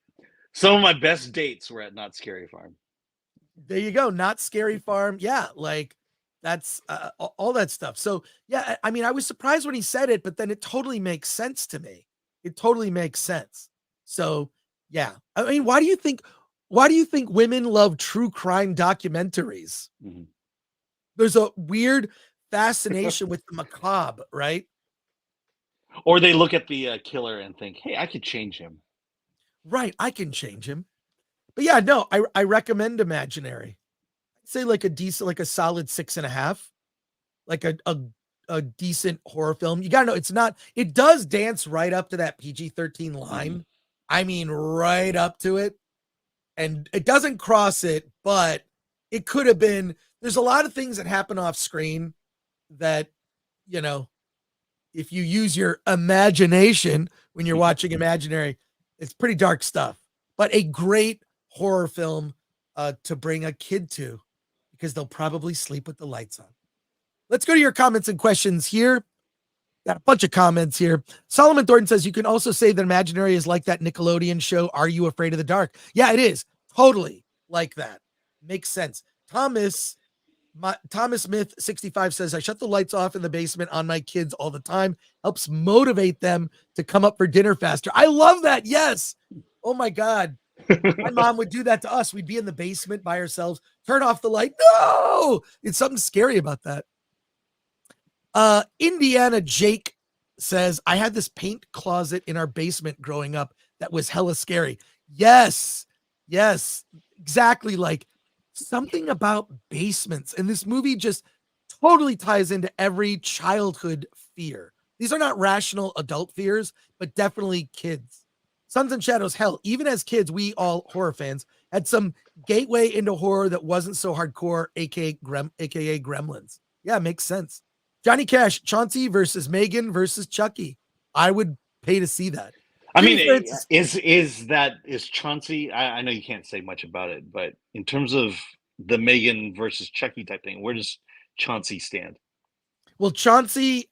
[SPEAKER 2] Some of my best dates were at Not Scary Farm.
[SPEAKER 1] There you go. Not Scary Farm. Yeah, like that's all that stuff. So yeah, I mean, I was surprised when he said it, but then it totally makes sense to me. It totally makes sense. So yeah, I mean, why do you think women love true crime documentaries?
[SPEAKER 2] Mm-hmm.
[SPEAKER 1] There's a weird fascination with the macabre, right?
[SPEAKER 2] Or they look at the killer and think, "Hey, I could change him."
[SPEAKER 1] Right, I can change him. But yeah, no, I recommend Imaginary. I'd say like a decent, like a solid 6.5, like a decent horror film. You gotta know it does dance right up to that PG-13 line.
[SPEAKER 2] Mm-hmm.
[SPEAKER 1] I mean, right up to it. And it doesn't cross it, but it could have been. There's a lot of things that happen off screen that, you know, if you use your imagination when you're watching Imaginary, it's pretty dark stuff, but a great horror film to bring a kid to, because they'll probably sleep with the lights on. Let's go to your comments and questions here. Got a bunch of comments here. Solomon Thornton says, you can also say that Imaginary is like that Nickelodeon show, Are You Afraid of the Dark? Yeah, it is. Totally like that. Makes sense. Thomas Smith 65 says, I shut the lights off in the basement on my kids all the time. Helps motivate them to come up for dinner faster. I love that. Yes. Oh my God. My mom would do that to us. We'd be in the basement by ourselves. Turn off the light. No, it's something scary about that. Indiana Jake says, I had this paint closet in our basement growing up that was hella scary. Yes, exactly. Like something about basements. And this movie just totally ties into every childhood fear. These are not rational adult fears, but definitely kids. Sons and Shadows, hell, even as kids, we all horror fans had some gateway into horror that wasn't so hardcore, aka Gremlins. Yeah, makes sense. Johnny Cash, Chauncey versus Megan versus Chucky. I would pay to see that.
[SPEAKER 2] I mean, is Chauncey? I know you can't say much about it, but in terms of the Megan versus Chucky type thing, where does Chauncey stand?
[SPEAKER 1] Well, Chauncey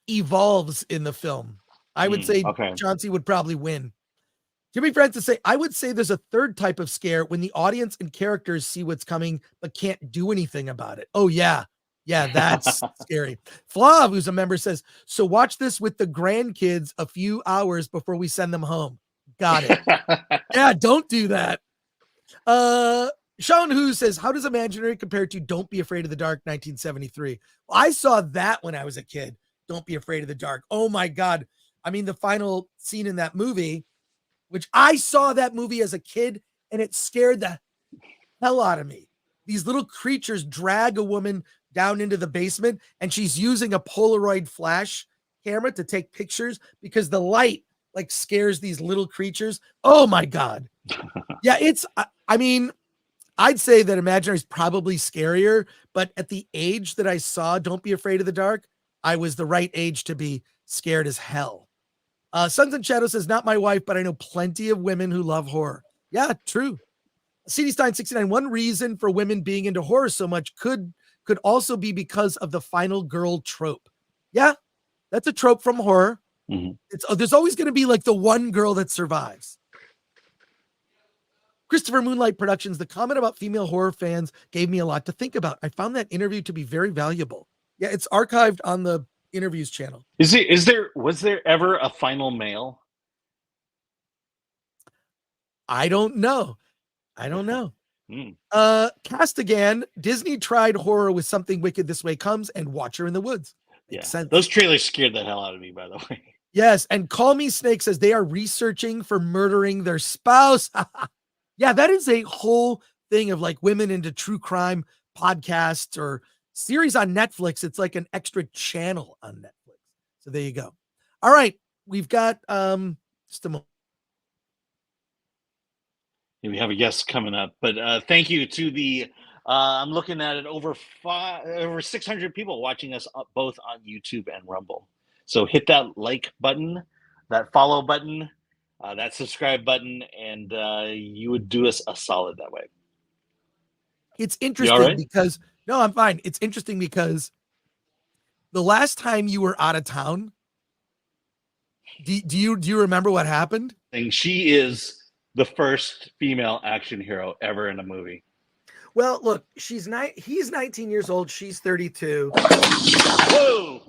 [SPEAKER 1] evolves in the film. I would say
[SPEAKER 2] okay.
[SPEAKER 1] Chauncey would probably win. Jimmy Francis say, I would say there's a third type of scare when the audience and characters see what's coming but can't do anything about it. Oh yeah. Yeah, that's scary. Flav, who's a member, says, so watch this with the grandkids a few hours before we send them home. Got it. Yeah, don't do that. Sean Who says, how does Imaginary compare to Don't Be Afraid of the Dark 1973? Well, I saw that when I was a kid. Don't Be Afraid of the Dark. Oh my God. I mean, the final scene in that movie, which I saw that movie as a kid, and it scared the hell out of me. These little creatures drag a woman down into the basement, and she's using a Polaroid flash camera to take pictures because the light like scares these little creatures. Oh my God. Yeah, I mean, I'd say that Imaginary is probably scarier, but at the age that I saw Don't Be Afraid of the Dark, I was the right age to be scared as hell. Sons and Shadows says, not my wife, but I know plenty of women who love horror. Yeah, true. CD Stein 69, one reason for women being into horror so much could also be because of the final girl trope. Yeah, that's a trope from horror. Mm-hmm. There's always going to be like the one girl that survives. Christopher Moonlight Productions, the comment about female horror fans gave me a lot to think about. I found that interview to be very valuable. Yeah, it's archived on the interviews channel.
[SPEAKER 2] Was there ever a final male?
[SPEAKER 1] I don't know. Castigan, Disney tried horror with Something Wicked This Way Comes and Watch Her in the Woods. Makes sense.
[SPEAKER 2] Those trailers scared the hell out of me, by the way.
[SPEAKER 1] Yes, and Call Me Snake says they are researching for murdering their spouse. Yeah, that is a whole thing of like women into true crime podcasts or series on Netflix. It's like an extra channel on Netflix. So there you go. All right, we've got just a moment.
[SPEAKER 2] We have a guest coming up, but thank you to the I'm looking at it over 600 people watching us both on YouTube and Rumble. So hit that like button, that follow button, that subscribe button, and you would do us a solid that way.
[SPEAKER 1] It's interesting because no, I'm fine. It's interesting because the last time you were out of town, Do you remember what happened?
[SPEAKER 2] And she is the first female action hero ever in a movie.
[SPEAKER 1] Well, look, he's 19 years old. She's 32.
[SPEAKER 2] Whoa!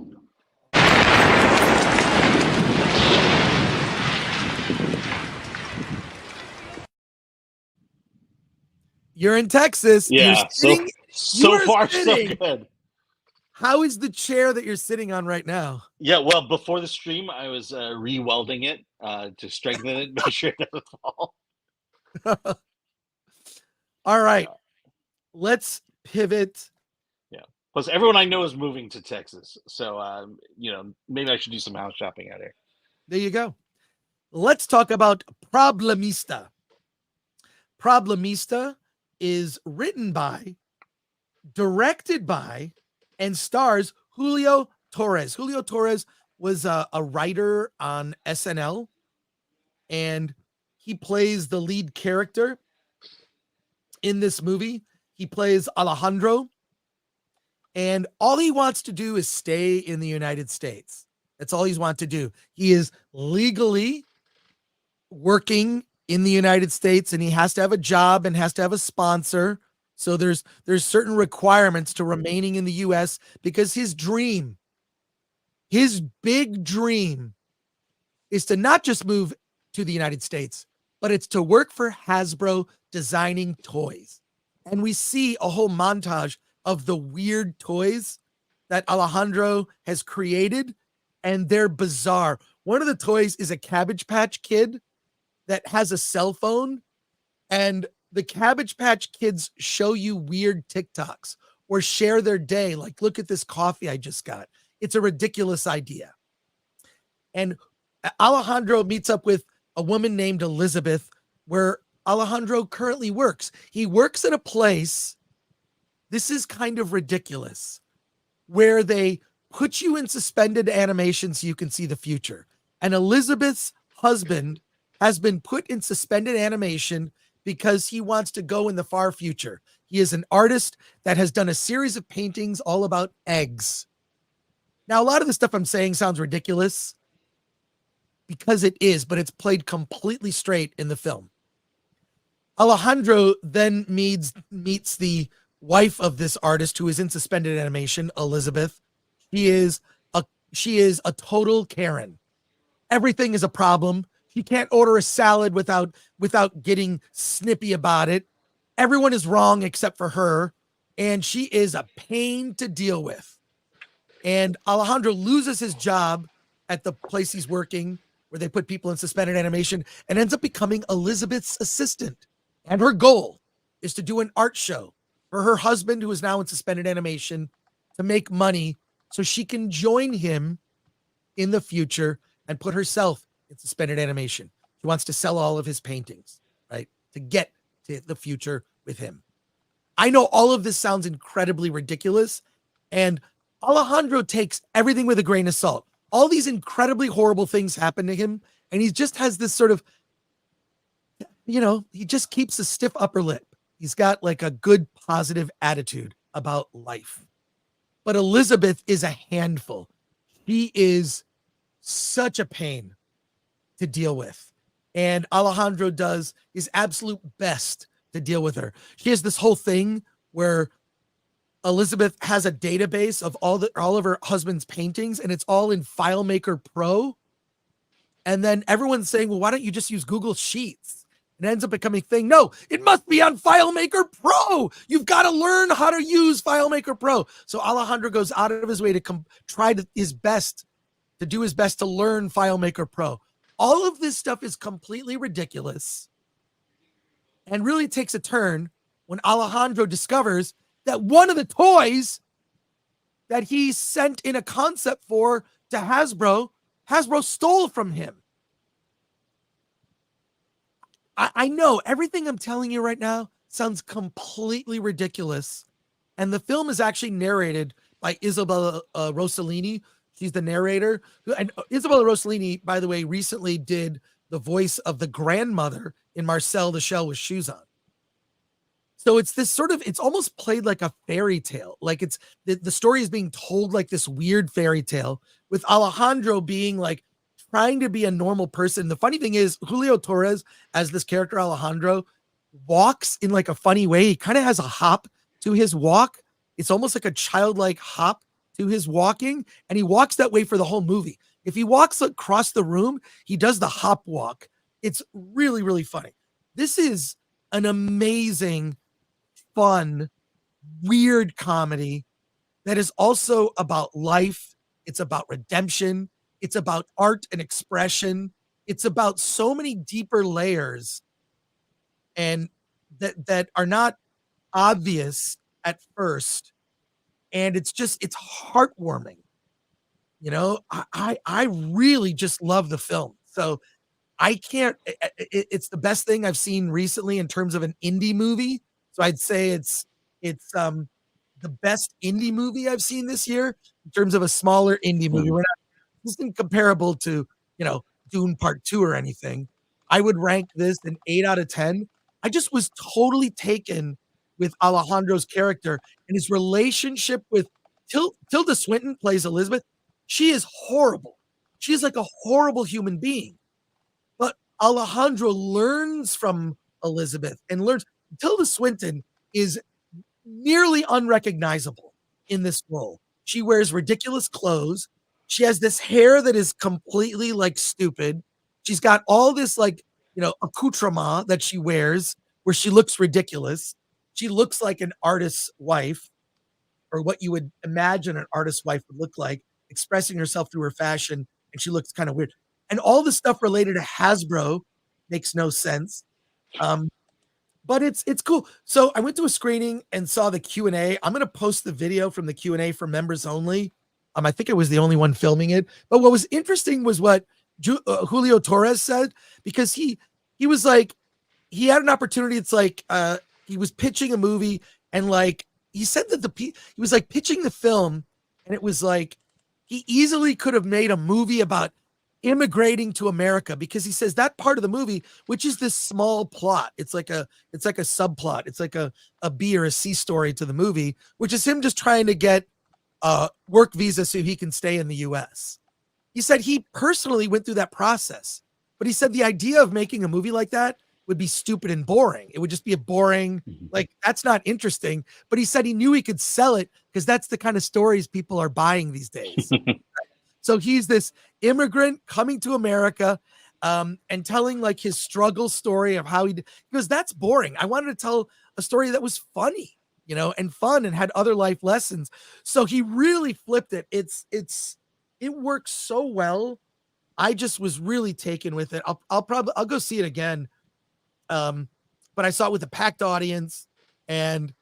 [SPEAKER 1] You're in Texas.
[SPEAKER 2] Yeah, so far so good.
[SPEAKER 1] How is the chair that you're sitting on right now?
[SPEAKER 2] Yeah, well, before the stream, I was re-welding it to strengthen it, make sure it doesn't fall.
[SPEAKER 1] All right, let's pivot.
[SPEAKER 2] Yeah. Plus, everyone I know is moving to Texas, so maybe I should do some house shopping out here.
[SPEAKER 1] There you go. Let's talk about Problemista. Problemista is written by, directed by, and stars Julio Torres. Julio Torres was a writer on SNL, and he plays the lead character in this movie. He plays Alejandro, and all he wants to do is stay in the United States. That's all he's want to do. He is legally working in the United States, and he has to have a job and has to have a sponsor. So there's certain requirements to remaining in the US, because his big dream is to not just move to the United States, but it's to work for Hasbro designing toys. And we see a whole montage of the weird toys that Alejandro has created, and they're bizarre. One of the toys is a Cabbage Patch Kid that has a cell phone, and the Cabbage Patch Kids show you weird TikToks or share their day. Like, look at this coffee I just got. It's a ridiculous idea. And Alejandro meets up with a woman named Elizabeth, where Alejandro currently works. He works at a place, this is kind of ridiculous, where they put you in suspended animation so you can see the future. And Elizabeth's husband has been put in suspended animation because he wants to go in the far future. He is an artist that has done a series of paintings all about eggs. Now, a lot of the stuff I'm saying sounds ridiculous, because it is, but it's played completely straight in the film. Alejandro then meets the wife of this artist who is in suspended animation, Elizabeth. She is a total Karen. Everything is a problem. She can't order a salad without getting snippy about it. Everyone is wrong except for her, and she is a pain to deal with. And Alejandro loses his job at the place he's working, where they put people in suspended animation, and ends up becoming Elizabeth's assistant. And her goal is to do an art show for her husband, who is now in suspended animation, to make money so she can join him in the future and put herself in suspended animation. She wants to sell all of his paintings, right, to get to the future with him. I know all of this sounds incredibly ridiculous, and Alejandro takes everything with a grain of salt. All these incredibly horrible things happen to him, and he just has this sort of, he just keeps a stiff upper lip. He's got like a good, positive attitude about life. But Elizabeth is a handful. She is such a pain to deal with. And Alejandro does his absolute best to deal with her. She has this whole thing where Elizabeth has a database of all of her husband's paintings, and it's all in FileMaker Pro. And then everyone's saying, well, why don't you just use Google Sheets? It ends up becoming a thing. No, it must be on FileMaker Pro. You've got to learn how to use FileMaker Pro. So Alejandro goes out of his way to do his best to learn FileMaker Pro. All of this stuff is completely ridiculous and really takes a turn when Alejandro discovers that one of the toys that he sent in a concept for to Hasbro stole from him. I know everything I'm telling you right now sounds completely ridiculous. And the film is actually narrated by Isabella Rossellini. She's the narrator. And Isabella Rossellini, by the way, recently did the voice of the grandmother in Marcel the Shell with Shoes On. So it's this sort of, it's almost played like a fairy tale. Like it's the story is being told like this weird fairy tale, with Alejandro being like trying to be a normal person. The funny thing is, Julio Torres, as this character Alejandro, walks in like a funny way. He kind of has a hop to his walk. It's almost like a childlike hop to his walking, and he walks that way for the whole movie. If he walks across the room, he does the hop walk. It's really, really funny. This is an amazing, fun, weird comedy that is also about life. It's about redemption. It's about art and expression. It's about so many deeper layers and that are not obvious at first. And it's heartwarming. You know, I really just love the film. So I can't, it's the best thing I've seen recently in terms of an indie movie. So I'd say it's the best indie movie I've seen this year in terms of a smaller indie movie. This isn't comparable to, you know, Dune Part 2 or anything. I would rank this an 8 out of 10. I just was totally taken with Alejandro's character and his relationship with Tilda Swinton plays Elizabeth. She is horrible. She is like a horrible human being. But Alejandro learns from Elizabeth and learns. Tilda Swinton is nearly unrecognizable in this role. She wears ridiculous clothes. She has this hair that is completely like stupid. She's got all this like, you know, accoutrement that she wears where she looks ridiculous. She looks like an artist's wife, or what you would imagine an artist's wife would look like, expressing herself through her fashion, and she looks kind of weird. And all the stuff related to Hasbro makes no sense. But it's cool. So I went to a screening and saw the Q&A. I'm going to post the video from the Q&A for members only. I think I was the only one filming it. But what was interesting was what Julio Torres said, because he was like, he had an opportunity. It's like he was pitching a movie, and like he said that he was like pitching the film, and it was like he easily could have made a movie about immigrating to America, because he says that part of the movie, which is this small plot, it's like a subplot, it's like a B or a C story to the movie, which is him just trying to get work visa so he can stay in the US. He said he personally went through that process, but he said the idea of making a movie like that would be stupid and boring. It would just be a boring, like, that's not interesting. But he said he knew he could sell it because that's the kind of stories people are buying these days. So he's this immigrant coming to America and telling like his struggle story of how because that's boring. I wanted to tell a story that was funny, you know, and fun and had other life lessons. So he really flipped it. It works so well. I just was really taken with it. I'll go see it again. But I saw it with a packed audience, and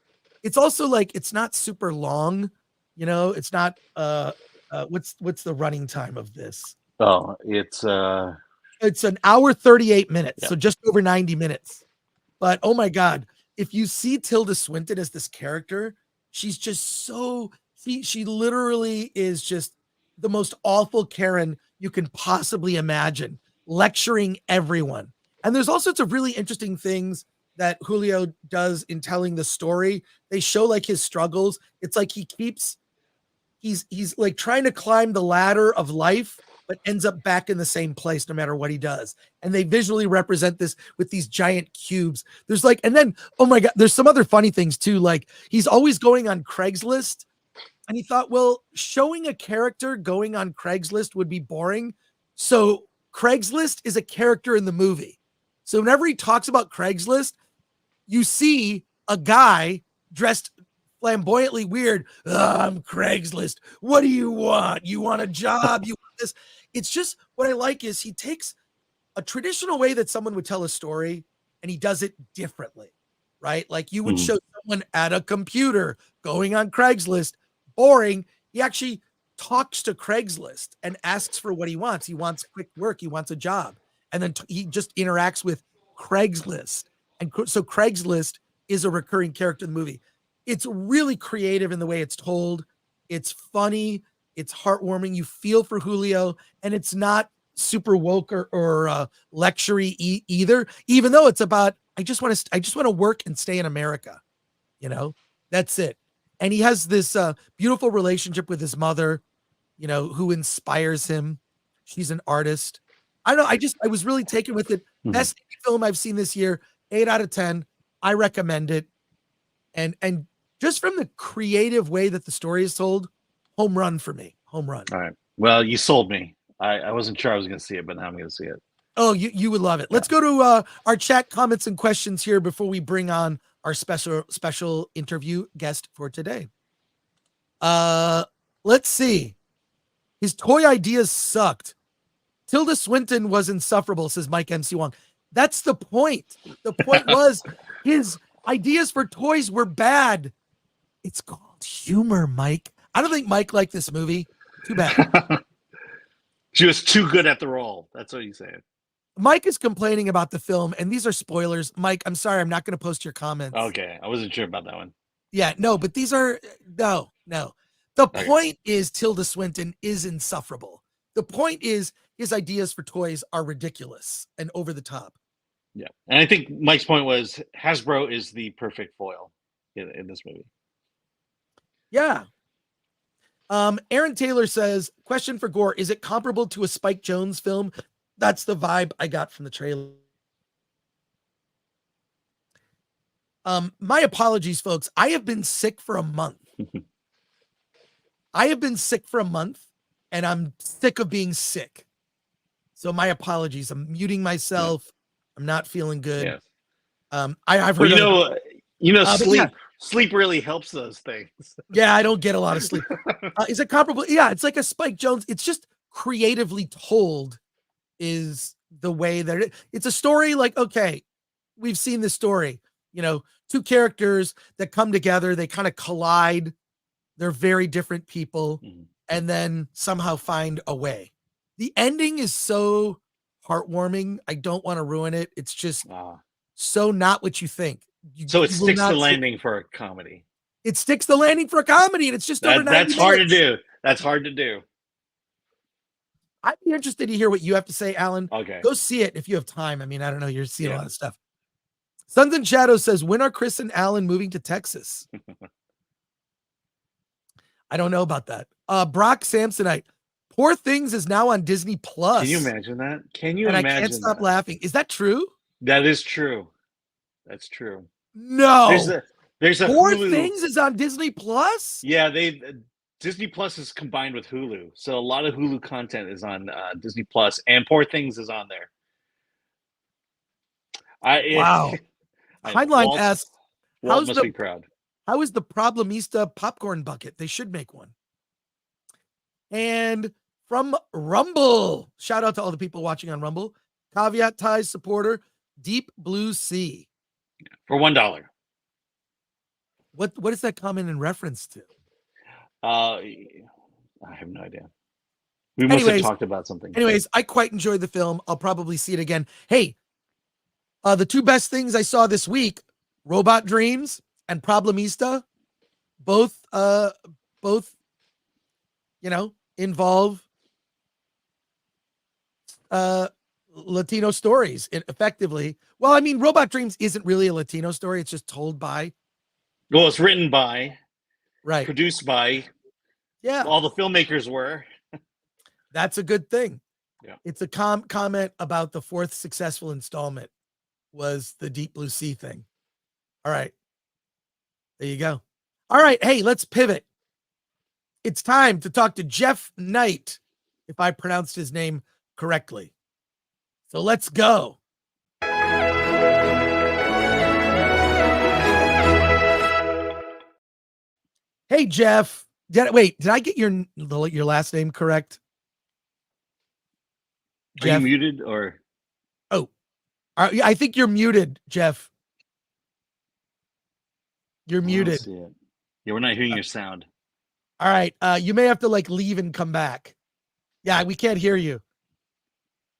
[SPEAKER 1] it's also like, it's not super long, you know, it's not, what's the running time of this?
[SPEAKER 2] Oh, it's
[SPEAKER 1] an hour, 38 minutes. Yeah. So just over 90 minutes. But oh my God, if you see Tilda Swinton as this character, she's just so, she literally is just the most awful Karen you can possibly imagine, lecturing everyone. And there's all sorts of really interesting things that Julio does in telling the story. They show like his struggles. It's like he's like trying to climb the ladder of life, but ends up back in the same place no matter what he does. And they visually represent this with these giant cubes. There's like, and then, oh my God, there's some other funny things too. Like he's always going on Craigslist, and he thought, well, showing a character going on Craigslist would be boring. So Craigslist is a character in the movie. So whenever he talks about Craigslist, you see a guy dressed flamboyantly weird. I'm Craigslist. What do you want? You want a job? You want this? It's just, what I like is he takes a traditional way that someone would tell a story and he does it differently, right? Like you would show someone at a computer going on Craigslist, boring. He actually talks to Craigslist and asks for what he wants. He wants quick work. He wants a job. And then he just interacts with Craigslist. And so Craigslist is a recurring character in the movie. It's really creative in the way it's told. It's funny. It's heartwarming. You feel for Julio, and it's not super woke or lectury either, even though it's about, I just want to work and stay in America. You know, that's it. And he has this beautiful relationship with his mother, you know, who inspires him. She's an artist. I don't know. I was really taken with it. Best film I've seen this year. 8 out of 10. I recommend it. And just from the creative way that the story is told, home run for me. Home run.
[SPEAKER 2] All right. Well, you sold me. I wasn't sure I was going to see it, but now I'm going to see it.
[SPEAKER 1] Oh, you would love it. Let's go to our chat comments and questions here before we bring on our special interview guest for today. Let's see. His toy ideas sucked. Tilda Swinton was insufferable, says Mike MC Wong. That's the point. The point was his ideas for toys were bad. It's called humor, Mike. I don't think Mike liked this movie. Too bad.
[SPEAKER 2] She was too good at the role. That's what he's saying.
[SPEAKER 1] Mike is complaining about the film, and these are spoilers. Mike, I'm sorry, I'm not going to post your comments.
[SPEAKER 2] Okay, I wasn't sure about that one.
[SPEAKER 1] Yeah, no, but these are no. The point is Tilda Swinton is insufferable. The point is his ideas for toys are ridiculous and over the top.
[SPEAKER 2] Yeah, and I think Mike's point was Hasbro is the perfect foil in this movie.
[SPEAKER 1] Yeah. Aaron Taylor says, question for Gore, is it comparable to a Spike Jonze film? That's the vibe I got from the trailer. My apologies, folks. I have been sick for a month. And I'm sick of being sick. So my apologies. I'm muting myself. Yeah. I'm not feeling good.
[SPEAKER 2] Yes.
[SPEAKER 1] I've heard
[SPEAKER 2] sleep really helps those things.
[SPEAKER 1] Yeah, I don't get a lot of sleep. Is it comparable? Yeah, it's like a Spike Jonze. It's just creatively told is the way that it's a story like, okay, we've seen this story, two characters that come together, they kind of collide. They're very different people and then somehow find a way. The ending is so heartwarming. I don't want to ruin it. It's just so not what you think.
[SPEAKER 2] So it sticks the landing for a comedy.
[SPEAKER 1] It sticks the landing for a comedy, and it's just over 90
[SPEAKER 2] That's hard
[SPEAKER 1] minutes.
[SPEAKER 2] to do. That's hard to do.
[SPEAKER 1] I'd be interested to hear what you have to say, Alan.
[SPEAKER 2] Okay.
[SPEAKER 1] Go see it if you have time. I mean, I don't know. You're seeing a lot of stuff. Sons and Shadows says, when are Chris and Alan moving to Texas? I don't know about that. Brock Samsonite, Poor Things is now on Disney Plus.
[SPEAKER 2] Can you imagine that?
[SPEAKER 1] I can't stop laughing. Is that true?
[SPEAKER 2] That is true. That's true.
[SPEAKER 1] No.
[SPEAKER 2] There's a
[SPEAKER 1] Poor
[SPEAKER 2] Hulu.
[SPEAKER 1] Things is on Disney Plus?
[SPEAKER 2] Yeah, Disney Plus is combined with Hulu. So a lot of Hulu content is on Disney Plus, and Poor Things is on there.
[SPEAKER 1] Wow. Heinlein asks,
[SPEAKER 2] Walt must be proud.
[SPEAKER 1] How is the Problemista popcorn bucket? They should make one. And from Rumble, shout out to all the people watching on Rumble. Caveat Ties supporter, Deep Blue Sea.
[SPEAKER 2] For $1.
[SPEAKER 1] What is that comment in reference to?
[SPEAKER 2] I have no idea. We must have talked about something.
[SPEAKER 1] Anyways, I quite enjoyed the film. I'll probably see it again. Hey, the two best things I saw this week, Robot Dreams and Problemista, both involve Latino stories effectively. Well, I mean, Robot Dreams isn't really a Latino story. It's just told by.
[SPEAKER 2] Well, it's written by.
[SPEAKER 1] Right.
[SPEAKER 2] Produced by.
[SPEAKER 1] Yeah.
[SPEAKER 2] All the filmmakers were.
[SPEAKER 1] That's a good thing.
[SPEAKER 2] Yeah.
[SPEAKER 1] It's a comment about the fourth successful installment was the Deep Blue Sea thing. All right. There you go. All right. Hey, let's pivot. It's time to talk to Jeff Knite, if I pronounced his name correctly. So let's go. Hey, Jeff. Did I get your last name correct?
[SPEAKER 2] Are you muted or?
[SPEAKER 1] Oh, I think you're muted, Jeff. You're muted.
[SPEAKER 2] Yeah, we're not hearing your sound.
[SPEAKER 1] All right. You may have to leave and come back. Yeah, we can't hear you.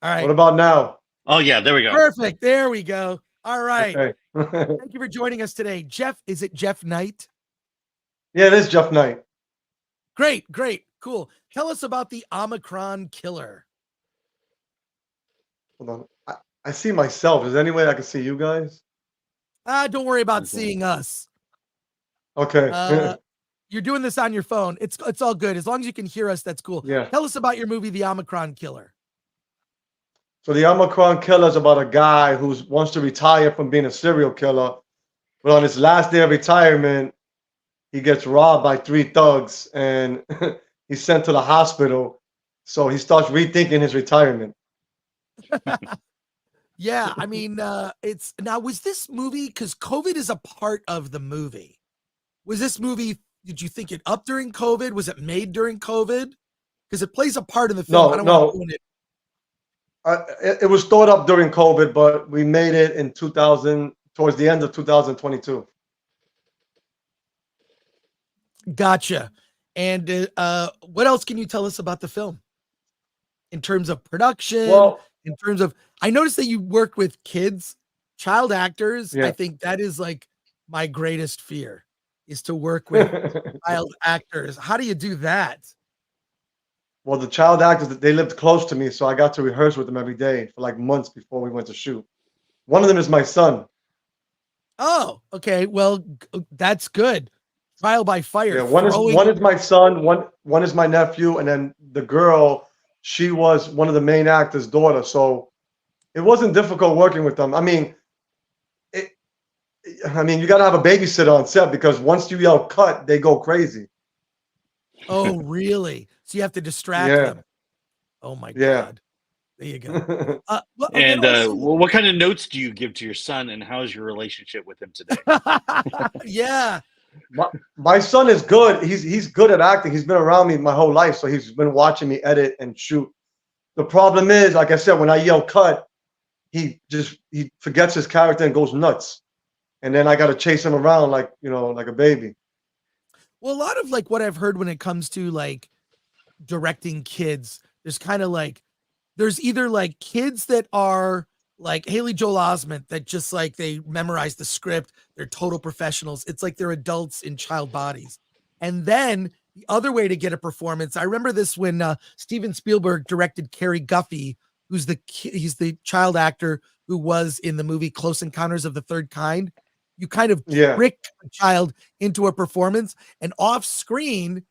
[SPEAKER 1] All right.
[SPEAKER 14] What about now?
[SPEAKER 2] Oh, yeah, there we go.
[SPEAKER 1] Perfect. There we go. All right.
[SPEAKER 14] Okay.
[SPEAKER 1] Thank you for joining us today. Jeff, is it Jeff Knite?
[SPEAKER 14] Yeah, it is Jeff Knite.
[SPEAKER 1] Great. Cool. Tell us about the Omicron killer.
[SPEAKER 14] Hold on. I see myself. Is there any way I can see you guys?
[SPEAKER 1] Don't worry about seeing us.
[SPEAKER 14] Okay.
[SPEAKER 1] You're doing this on your phone. It's all good. As long as you can hear us, that's cool.
[SPEAKER 14] Yeah.
[SPEAKER 1] Tell us about your movie, The Omicron Killer.
[SPEAKER 14] So the Omicron killer is about a guy who wants to retire from being a serial killer, but on his last day of retirement, he gets robbed by 3 thugs and he's sent to the hospital. So he starts rethinking his retirement.
[SPEAKER 1] Yeah, I mean, it's now was this movie because COVID is a part of the movie. Was this movie? Did you think it up during COVID? Was it made during COVID? Because it plays a part in the film.
[SPEAKER 14] No,
[SPEAKER 1] I don't
[SPEAKER 14] no.
[SPEAKER 1] want to ruin it.
[SPEAKER 14] It was thought up during COVID, but we made it in 2000, towards the end of 2022.
[SPEAKER 1] Gotcha. And what else can you tell us about the film in terms of production?
[SPEAKER 14] Well,
[SPEAKER 1] in terms of, I noticed that you work with kids, child actors.
[SPEAKER 14] Yeah.
[SPEAKER 1] I think that is like my greatest fear is to work with child actors. How do you do that?
[SPEAKER 14] Well, the child actors, they lived close to me, so I got to rehearse with them every day for like months before we went to shoot. One of them is my son.
[SPEAKER 1] Oh, okay. Well, that's good. Trial by fire.
[SPEAKER 14] Yeah, one is my son, one is my nephew, and then the girl, she was one of the main actors' daughter. So it wasn't difficult working with them. I mean, you got to have a babysitter on set because once you yell cut, they go crazy.
[SPEAKER 1] Oh, really? So you have to distract them. Oh my God. There you go.
[SPEAKER 2] And what kind of notes do you give to your son, and how's your relationship with him today?
[SPEAKER 1] Yeah.
[SPEAKER 14] My son is good. He's good at acting. He's been around me my whole life, so he's been watching me edit and shoot. The problem is, like I said, when I yell cut, he forgets his character and goes nuts. And then I got to chase him around like a baby.
[SPEAKER 1] Well, a lot of like what I've heard when it comes to like directing kids, there's kind of like, there's either like kids that are like Haley Joel Osment that just like they memorize the script, they're total professionals. It's like they're adults in child bodies. And then the other way to get a performance, I remember this when Steven Spielberg directed Carrie Guffey, he's the child actor who was in the movie Close Encounters of the Third Kind. You kind of trick a child into a performance, and off screen,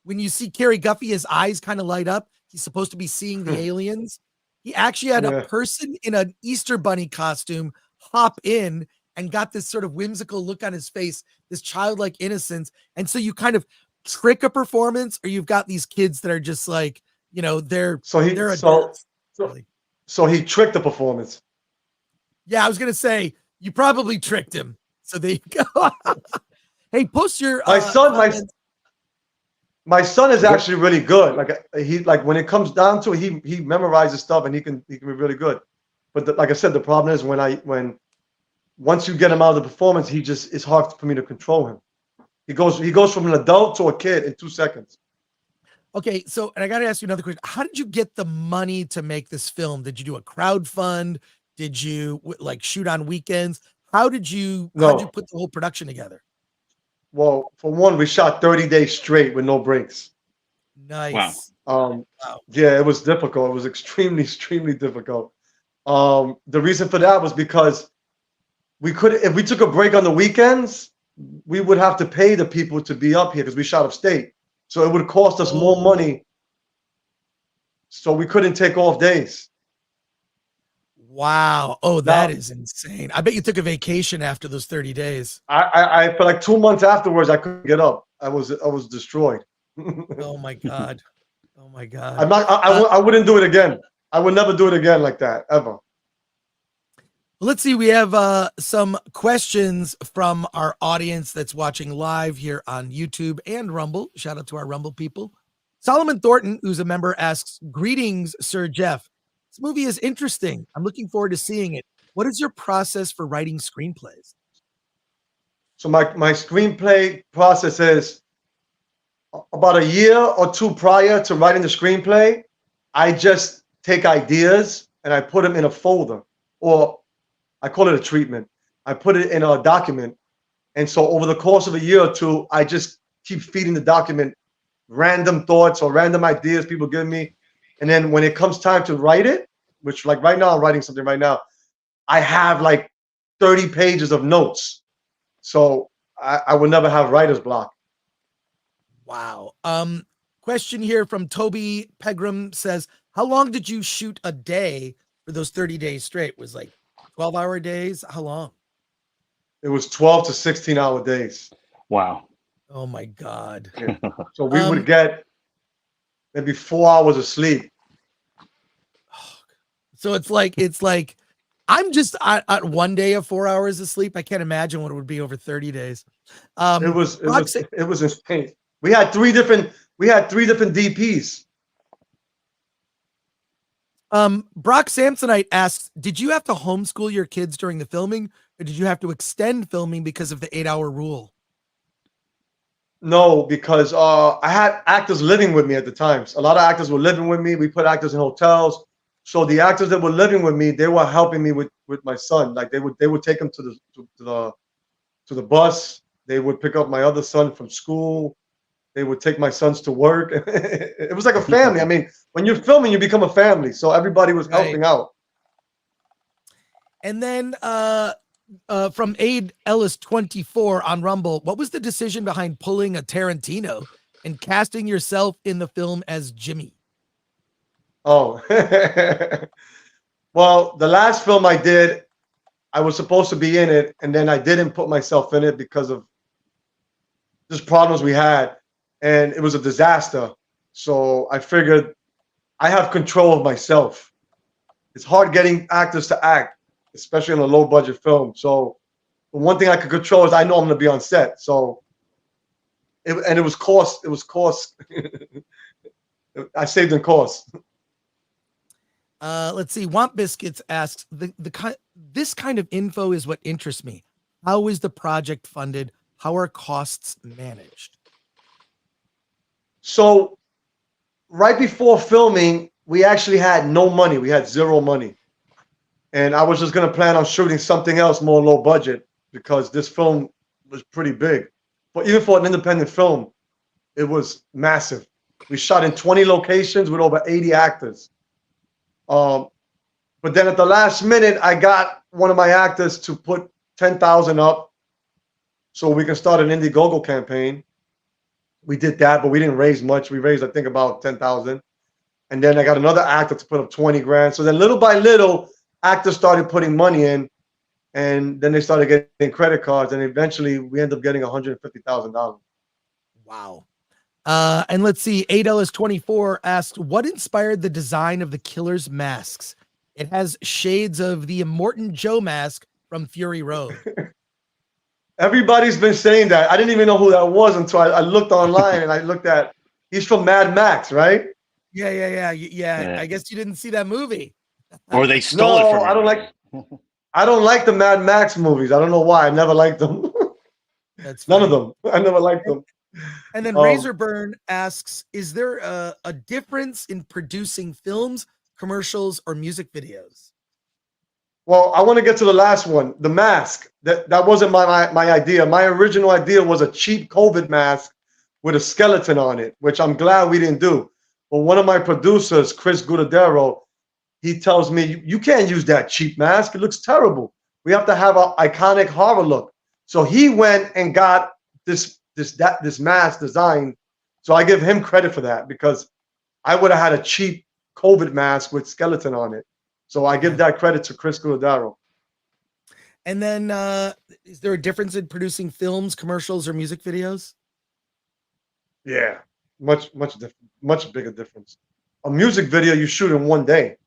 [SPEAKER 1] when you see Carrie Guffey, his eyes kind of light up. He's supposed to be seeing the aliens. He actually had a person in an Easter bunny costume hop in and got this sort of whimsical look on his face, this childlike innocence. And so you kind of trick a performance, or you've got these kids that are just like, they're adults.
[SPEAKER 14] So he tricked the performance.
[SPEAKER 1] Yeah, I was gonna say you probably tricked him. So there you go. Hey, post your
[SPEAKER 14] my son is actually really good. Like when it comes down to it, he memorizes stuff and he can be really good. But like I said, the problem is once you get him out of the performance, it's hard for me to control him. He goes from an adult to a kid in 2 seconds.
[SPEAKER 1] Okay, so and I got to ask you another question. How did you get the money to make this film? Did you do a crowdfund? Did you like shoot on weekends? How'd you put the whole production together?
[SPEAKER 14] Well, for one, we shot 30 days straight with no breaks.
[SPEAKER 1] Nice.
[SPEAKER 14] Wow. Yeah, it was difficult. It was extremely, extremely difficult. The reason for that was because if we took a break on the weekends, we would have to pay the people to be up here because we shot upstate. So it would cost us more money. So we couldn't take off days.
[SPEAKER 1] Wow. Oh, that is insane. I bet you took a vacation after those 30 days.
[SPEAKER 14] I for like 2 months afterwards, I couldn't get up. I was destroyed.
[SPEAKER 1] Oh my God. Oh my God.
[SPEAKER 14] I wouldn't do it again. I would never do it again like that, ever.
[SPEAKER 1] Let's see. We have some questions from our audience that's watching live here on YouTube and Rumble. Shout out to our Rumble people. Solomon Thornton, who's a member, asks, "Greetings, Sir Jeff. This movie is interesting. I'm looking forward to seeing it. What is your process for writing screenplays?"
[SPEAKER 14] So my screenplay process is about a year or two prior to writing the screenplay. I just take ideas and I put them in a folder, or I call it a treatment. I put it in a document. And so over the course of a year or two, I just keep feeding the document random thoughts or random ideas people give me. And then when it comes time to write it, which like right now, I'm writing something right now, I have like 30 pages of notes. So I would never have writer's block.
[SPEAKER 1] Wow. Question here from Toby Pegram says, "How long did you shoot a day for those 30 days straight was like 12-hour days? How long?
[SPEAKER 14] It was 12 to 16-hour days.
[SPEAKER 2] Wow.
[SPEAKER 1] Oh my God.
[SPEAKER 14] Yeah. So we would get maybe 4 hours of sleep.
[SPEAKER 1] So it's like I'm just at 1 day of 4 hours of sleep. I can't imagine what it would be over 30 days.
[SPEAKER 14] It was insane. We had three different DPs.
[SPEAKER 1] Brock Samsonite asks, did you have to homeschool your kids during the filming, or did you have to extend filming because of the 8-hour rule?
[SPEAKER 14] No, because I had actors living with me at the times. A lot of actors were living with me. We put actors in hotels. So the actors that were living with me, they were helping me with my son. Like they would take him to the bus. They would pick up my other son from school. They would take my sons to work. It was like a family. I mean, when you're filming, you become a family. So everybody was helping out.
[SPEAKER 1] And then from Aid Ellis 24 on Rumble, what was the decision behind pulling a Tarantino and casting yourself in the film as Jimmy?
[SPEAKER 14] Oh, well, the last film I did, I was supposed to be in it, and then I didn't put myself in it because of just problems we had, and it was a disaster. So I figured I have control of myself. It's hard getting actors to act, especially in a low budget film. So the one thing I could control is I know I'm going to be on set. So it was cost. It was cost. I saved in cost.
[SPEAKER 1] Let's see. Want Biscuits asks, this kind of info is what interests me. How is the project funded? How are costs managed?
[SPEAKER 14] So right before filming, we actually had no money. We had zero money. And I was just going to plan on shooting something else more low budget because this film was pretty big. But even for an independent film, it was massive. We shot in 20 locations with over 80 actors. But then at the last minute, I got one of my actors to put 10,000 up so we can start an Indiegogo campaign. We did that, but we didn't raise much. We raised, I think, about 10,000. And then I got another actor to put up 20 grand. So then little by little, actors started putting money in, and then they started getting credit cards, and eventually we ended up getting $150,000.
[SPEAKER 1] Wow. And let's see, ADLS24 asked, what inspired the design of the killer's masks? It has shades of the Immortan Joe mask from Fury Road.
[SPEAKER 14] Everybody's been saying that. I didn't even know who that was until I looked online and I looked at, he's from Mad Max, right?
[SPEAKER 1] Yeah. I guess you didn't see that movie.
[SPEAKER 2] Or they stole it from you.
[SPEAKER 14] I don't like the Mad Max movies. I don't know why. I never liked them.
[SPEAKER 1] That's
[SPEAKER 14] none of them. I never liked them.
[SPEAKER 1] And then Razorburn asks, is there a difference in producing films, commercials, or music videos?
[SPEAKER 14] Well, I want to get to the last one, the mask. That wasn't my idea. My original idea was a cheap COVID mask with a skeleton on it, which I'm glad we didn't do. But one of my producers, Chris Gudadero, he tells me, you can't use that cheap mask. It looks terrible. We have to have an iconic horror look. So he went and got this mask designed. So I give him credit for that because I would have had a cheap COVID mask with skeleton on it. So I give that credit to Chris Gudadero.
[SPEAKER 1] And then is there a difference in producing films, commercials, or music videos?
[SPEAKER 14] Yeah, much bigger difference. A music video you shoot in one day.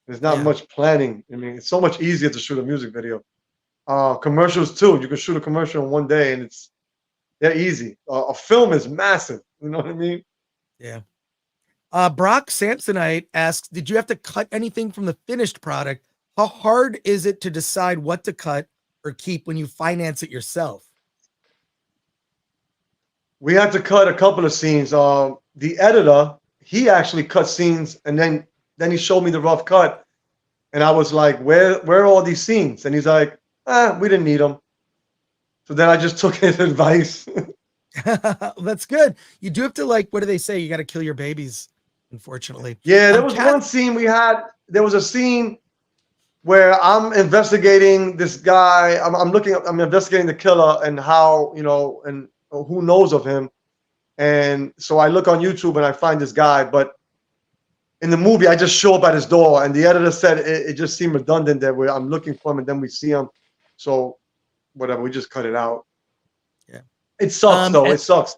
[SPEAKER 14] There's not much planning. I mean, it's so much easier to shoot a music video. Commercials too. You can shoot a commercial in one day, and they're easy. A film is massive. You know what I mean?
[SPEAKER 1] Yeah. Brock Samsonite asks, did you have to cut anything from the finished product? How hard is it to decide what to cut or keep when you finance it yourself?
[SPEAKER 14] We had to cut a couple of scenes. The editor, he actually cut scenes, and then he showed me the rough cut, and I was like, where are all these scenes? And he's like, we didn't need them. So then I just took his advice.
[SPEAKER 1] That's good. You do have to, like, what do they say? You got to kill your babies, unfortunately.
[SPEAKER 14] Yeah, there was one scene we had. There was a scene where I'm investigating this guy. I'm investigating the killer and how, and who knows of him. And so I look on YouTube and I find this guy, but in the movie, I just show up at his door, and the editor said it just seemed redundant that I'm looking for him, and then we see him. So, whatever, we just cut it out.
[SPEAKER 1] Yeah,
[SPEAKER 14] it sucks though. It sucks.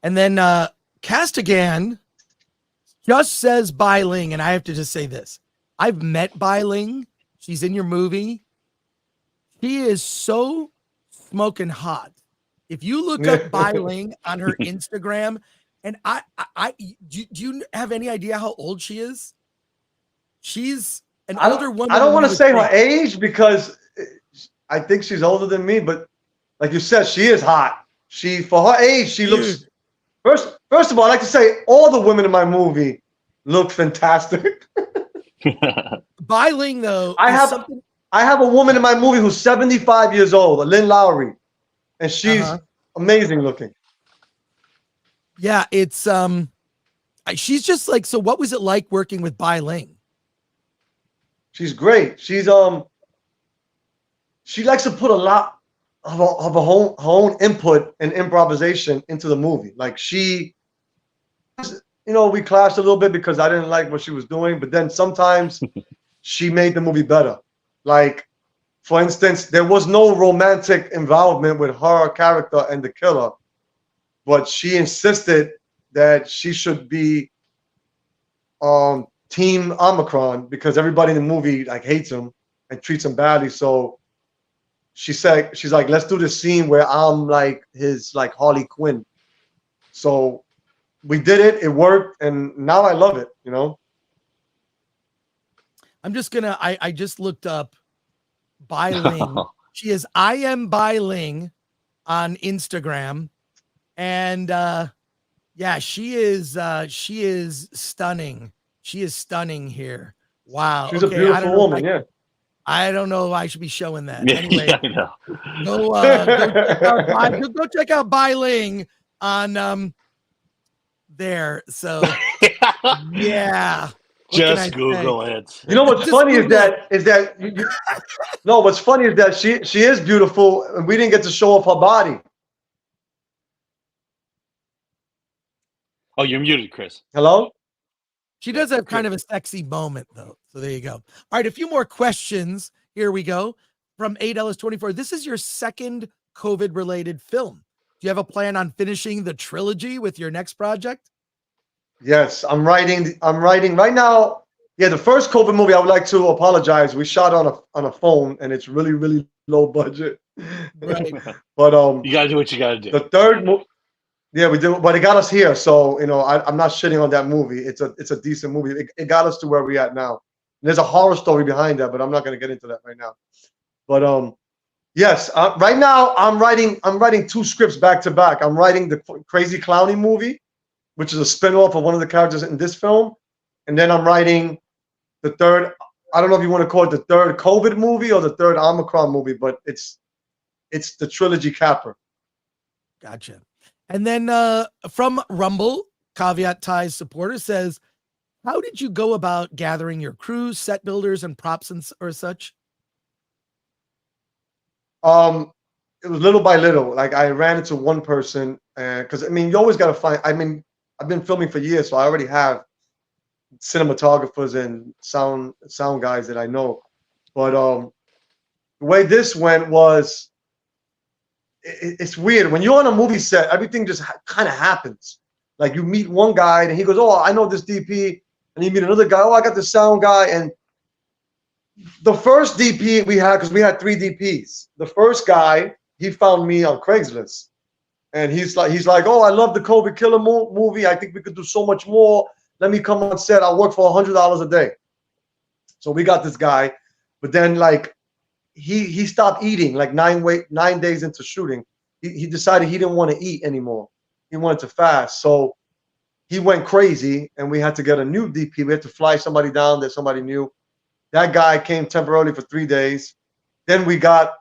[SPEAKER 1] And then Castigan just says Bai Ling, and I have to just say this: I've met Bai Ling. She's in your movie. She is so smoking hot. If you look up Bai Ling on her Instagram, and do you have any idea how old she is? She's an older woman.
[SPEAKER 14] I don't want to say her age because I think she's older than me, but like you said, she is hot. For her age, she looks. First of all, I'd like to say all the women in my movie look fantastic.
[SPEAKER 1] Bai Ling, though,
[SPEAKER 14] I have a woman in my movie who's 75 years old, Lynn Lowry, and she's amazing looking.
[SPEAKER 1] Yeah, it's she's just like, so what was it like working with Bai Ling?
[SPEAKER 14] She's great. She likes to put a lot of her own input and improvisation into the movie. Like we clashed a little bit because I didn't like what she was doing, but then sometimes she made the movie better. Like, for instance, there was no romantic involvement with her character and the killer, but she insisted that she should be Team Omicron because everybody in the movie like hates him and treats him badly. So she's like, let's do this scene where I'm like his like Harley Quinn. So we did it. It worked, and now I love it.
[SPEAKER 1] I'm just gonna. I just looked up Bai Ling. She is I am Bai Ling on Instagram, and yeah, she is stunning. She is stunning here. Wow,
[SPEAKER 14] she's a beautiful woman. Yeah.
[SPEAKER 1] I don't know if I should be showing that. Anyway, go check out Bai Ling on there. So yeah.
[SPEAKER 2] Just Google it.
[SPEAKER 14] You know what's funny is that what's funny is that she is beautiful and we didn't get to show off her body.
[SPEAKER 2] Oh, you're muted, Chris.
[SPEAKER 14] Hello?
[SPEAKER 1] She does have kind of a sexy moment, though. So there you go. All right, a few more questions. Here we go. From ADellis24. This is your second COVID-related film. Do you have a plan on finishing the trilogy with your next project?
[SPEAKER 14] Yes, I'm writing right now. Yeah, the first COVID movie, I would like to apologize. We shot on a phone, and it's really, really low budget.
[SPEAKER 1] Right.
[SPEAKER 14] But
[SPEAKER 2] you gotta do what you gotta do.
[SPEAKER 14] The third movie. Yeah, we do, but it got us here. So I'm not shitting on that movie. It's a decent movie. It got us to where we're at now. And there's a horror story behind that, but I'm not going to get into that right now. But yes, right now I'm writing two scripts back to back. I'm writing the Crazy Clowny movie, which is a spinoff of one of the characters in this film, and then I'm writing the third. I don't know if you want to call it the third COVID movie or the third Omicron movie, but it's the trilogy capper.
[SPEAKER 1] Gotcha. And then from Rumble, Caveat Ties supporter says, how did you go about gathering your crews, set builders, and props or such?
[SPEAKER 14] It was little by little. Like I ran into one person, because you always got to find. I've been filming for years, so I already have cinematographers and sound guys that I know. But the way this went was. It's weird when you're on a movie set. Everything just kind of happens. Like you meet one guy and he goes, "Oh, I know this DP," and you meet another guy. "Oh, I got the sound guy." And the first DP we had, because we had 3 DPs. The first guy, he found me on Craigslist, and he's like, "Oh, I love the COVID Killer movie. I think we could do so much more. Let me come on set. I'll work for $100 a day." So we got this guy, but then like. He stopped eating like 9 days into shooting. He decided he didn't want to eat anymore. He wanted to fast. So he went crazy and we had to get a new DP. We had to fly somebody down that somebody knew. That guy came temporarily for 3 days. Then we got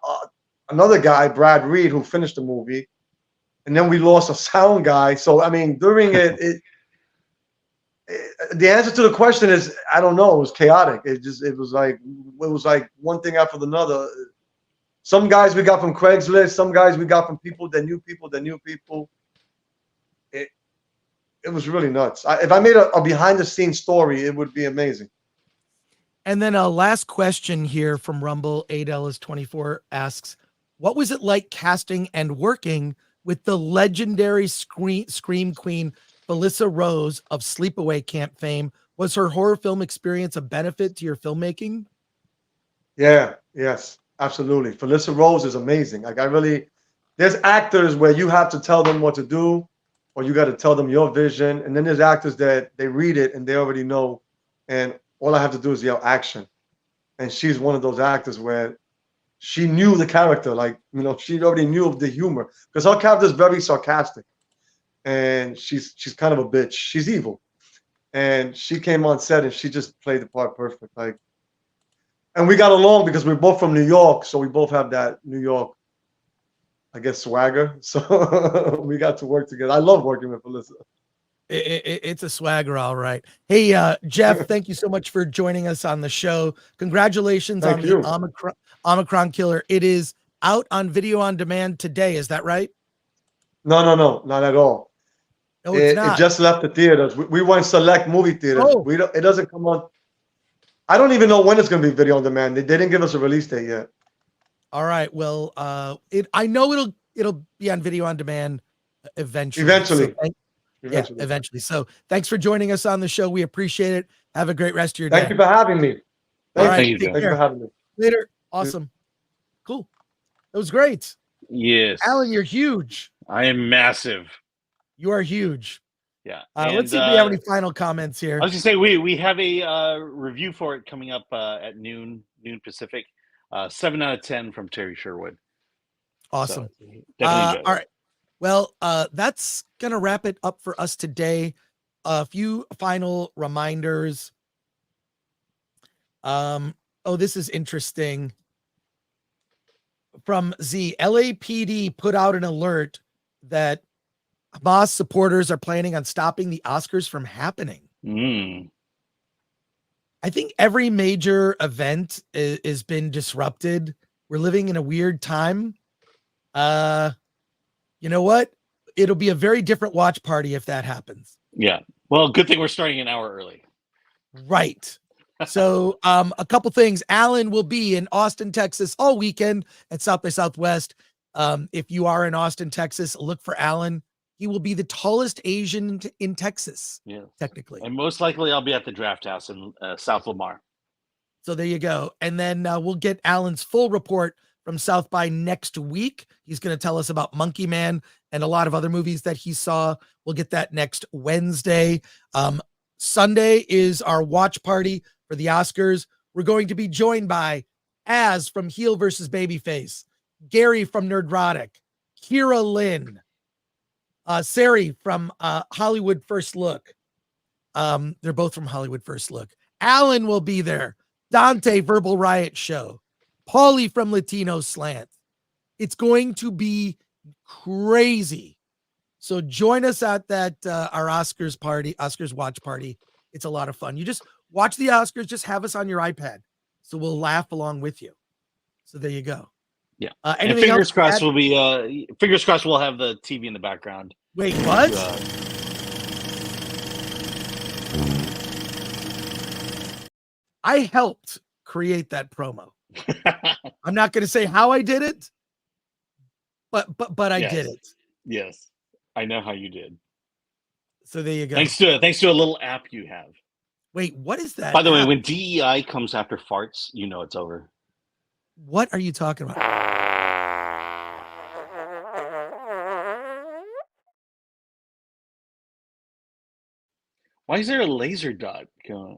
[SPEAKER 14] another guy, Brad Reed, who finished the movie. And then we lost a sound guy. So, during the answer to the question is I don't know. It was chaotic. It was like one thing after another. Some guys we got from Craigslist. Some guys we got from people that knew people that knew people. it was really nuts. If I made a behind the scenes story, it would be amazing.
[SPEAKER 1] And then a last question here from Rumble. Adelis24 asks, what was it like casting and working with the legendary scream queen Felissa Rose of Sleepaway Camp fame? Was her horror film experience a benefit to your filmmaking?
[SPEAKER 14] Yeah, yes, absolutely. Felissa Rose is amazing. Like there's actors where you have to tell them what to do, or you got to tell them your vision. And then there's actors that they read it and they already know. And all I have to do is yell action. And she's one of those actors where she knew the character. Like, she already knew of the humor, because her character is very sarcastic. And she's kind of a bitch. She's evil. And she came on set and she just played the part perfect. Like, and we got along because we're both from New York. So we both have that New York, I guess, swagger. So we got to work together. I love working with Felissa.
[SPEAKER 1] It's a swagger, all right. Hey, Jeff, thank you so much for joining us on the show. Congratulations on the Omicron Killer. It is out on video on demand today. Is that right?
[SPEAKER 14] No, not at all.
[SPEAKER 1] No, it's not.
[SPEAKER 14] It just left the theaters. We went select movie theaters.
[SPEAKER 1] Oh.
[SPEAKER 14] It doesn't come on. I don't even know when it's going to be video on demand. They didn't give us a release date yet.
[SPEAKER 1] All right. Well, I know it'll be on video on demand eventually. Eventually. So thanks for joining us on the show. We appreciate it. Have a great rest of your day.
[SPEAKER 14] Thank you for having me.
[SPEAKER 2] Thank you.
[SPEAKER 14] Thank you for having me.
[SPEAKER 1] Later. Awesome. Cool. That was great.
[SPEAKER 2] Yes.
[SPEAKER 1] Alan, you're huge.
[SPEAKER 2] I am massive.
[SPEAKER 1] You are huge.
[SPEAKER 2] Yeah.
[SPEAKER 1] Let's see if we have any final comments here.
[SPEAKER 2] I was just saying we have a review for it coming up at noon Pacific. 7 out of 10 from Terry Sherwood.
[SPEAKER 1] Awesome.
[SPEAKER 2] So, definitely
[SPEAKER 1] all right. Well, that's going to wrap it up for us today. A few final reminders. This is interesting. From Z, LAPD put out an alert that Hamas supporters are planning on stopping the Oscars from happening. I think every major event has been disrupted. We're living in a weird time. You know what? It'll be a very different watch party if that happens.
[SPEAKER 2] Yeah. Well, good thing we're starting an hour early.
[SPEAKER 1] Right. So a couple things. Alan will be in Austin, Texas all weekend at South by Southwest. If you are in Austin, Texas, look for Alan. He will be the tallest Asian in Texas, technically.
[SPEAKER 2] And most likely I'll be at the Draft House in South Lamar.
[SPEAKER 1] So there you go. And then we'll get Alan's full report from South by next week. He's going to tell us about Monkey Man and a lot of other movies that he saw. We'll get that next Wednesday. Sunday is our watch party for the Oscars. We're going to be joined by Az from Heel versus Babyface, Gary from Nerdrotic, Kira Lynn, Sari from Hollywood First Look. They're both from Hollywood First Look. Alan will be there. Dante, Verbal Riot Show. Paulie from Latino Slant. It's going to be crazy. So join us at that our Oscars party, Oscars watch party. It's a lot of fun. You just watch the Oscars, just have us on your iPad. So we'll laugh along with you. So there you go.
[SPEAKER 2] Yeah.
[SPEAKER 1] And
[SPEAKER 2] fingers crossed we'll be fingers crossed we'll have the TV in the background.
[SPEAKER 1] Wait, what? I helped create that promo. I'm not going to say how I did it, but I did it.
[SPEAKER 2] Yes. I know how you did.
[SPEAKER 1] So there you go.
[SPEAKER 2] Thanks to a little app you have.
[SPEAKER 1] Wait, what is that?
[SPEAKER 2] By the way, when DEI comes after farts, you know it's over.
[SPEAKER 1] What are you talking about?
[SPEAKER 2] Why is there a laser dot going?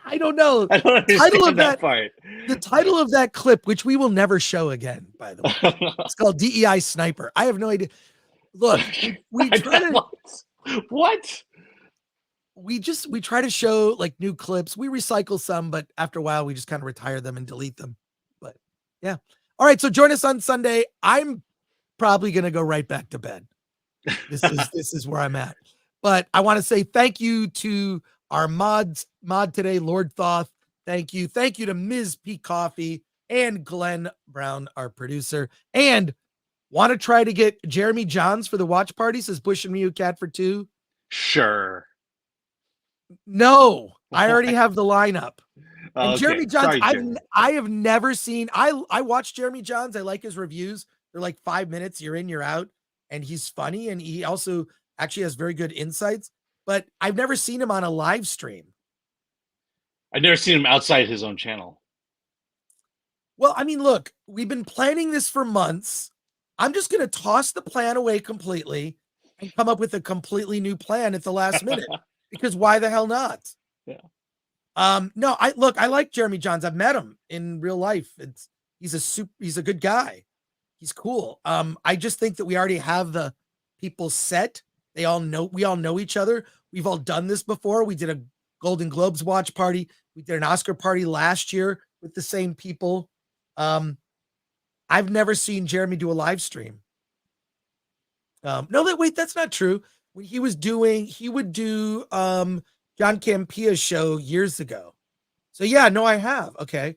[SPEAKER 1] I don't know.
[SPEAKER 2] I don't understand that part.
[SPEAKER 1] The title of that clip, which we will never show again, by the way, it's called DEI Sniper. I have no idea. Look, we try to
[SPEAKER 2] what?
[SPEAKER 1] We try to show like new clips. We recycle some, but after a while, we just kind of retire them and delete them. But yeah. All right. So join us on Sunday. I'm probably gonna go right back to bed. This is where I'm at. But I want to say thank you to our mod today, Lord Thoth. Thank you. Thank you to Ms. P. Coffee and Glenn Brown, our producer. And want to try to get Jeremy Johns for the watch party, says Bush and Mew Cat for 2.
[SPEAKER 2] Sure.
[SPEAKER 1] No, I already have the lineup. And
[SPEAKER 2] Okay.
[SPEAKER 1] Jeremy Johns,
[SPEAKER 2] Sorry, Jeremy.
[SPEAKER 1] I have never seen. I watch Jeremy Johns. I like his reviews. They're like 5 minutes. You're in, you're out, and he's funny, and he also actually has very good insights. But I've never seen him on a live stream.
[SPEAKER 2] I've never seen him outside his own channel.
[SPEAKER 1] Well, I mean, look, we've been planning this for months. I'm just going to toss the plan away completely and come up with a completely new plan at the last minute. Because why the hell not?
[SPEAKER 2] Yeah.
[SPEAKER 1] No, I like Jeremy Johns. I've met him in real life. He's a good guy. He's cool. I just think that we already have the people set. We all know each other. We've all done this before. We did a Golden Globes watch party. We did an Oscar party last year with the same people. I've never seen Jeremy do a live stream. That's not true. When he would do John Campia's show years ago. So yeah, no, I have. Okay.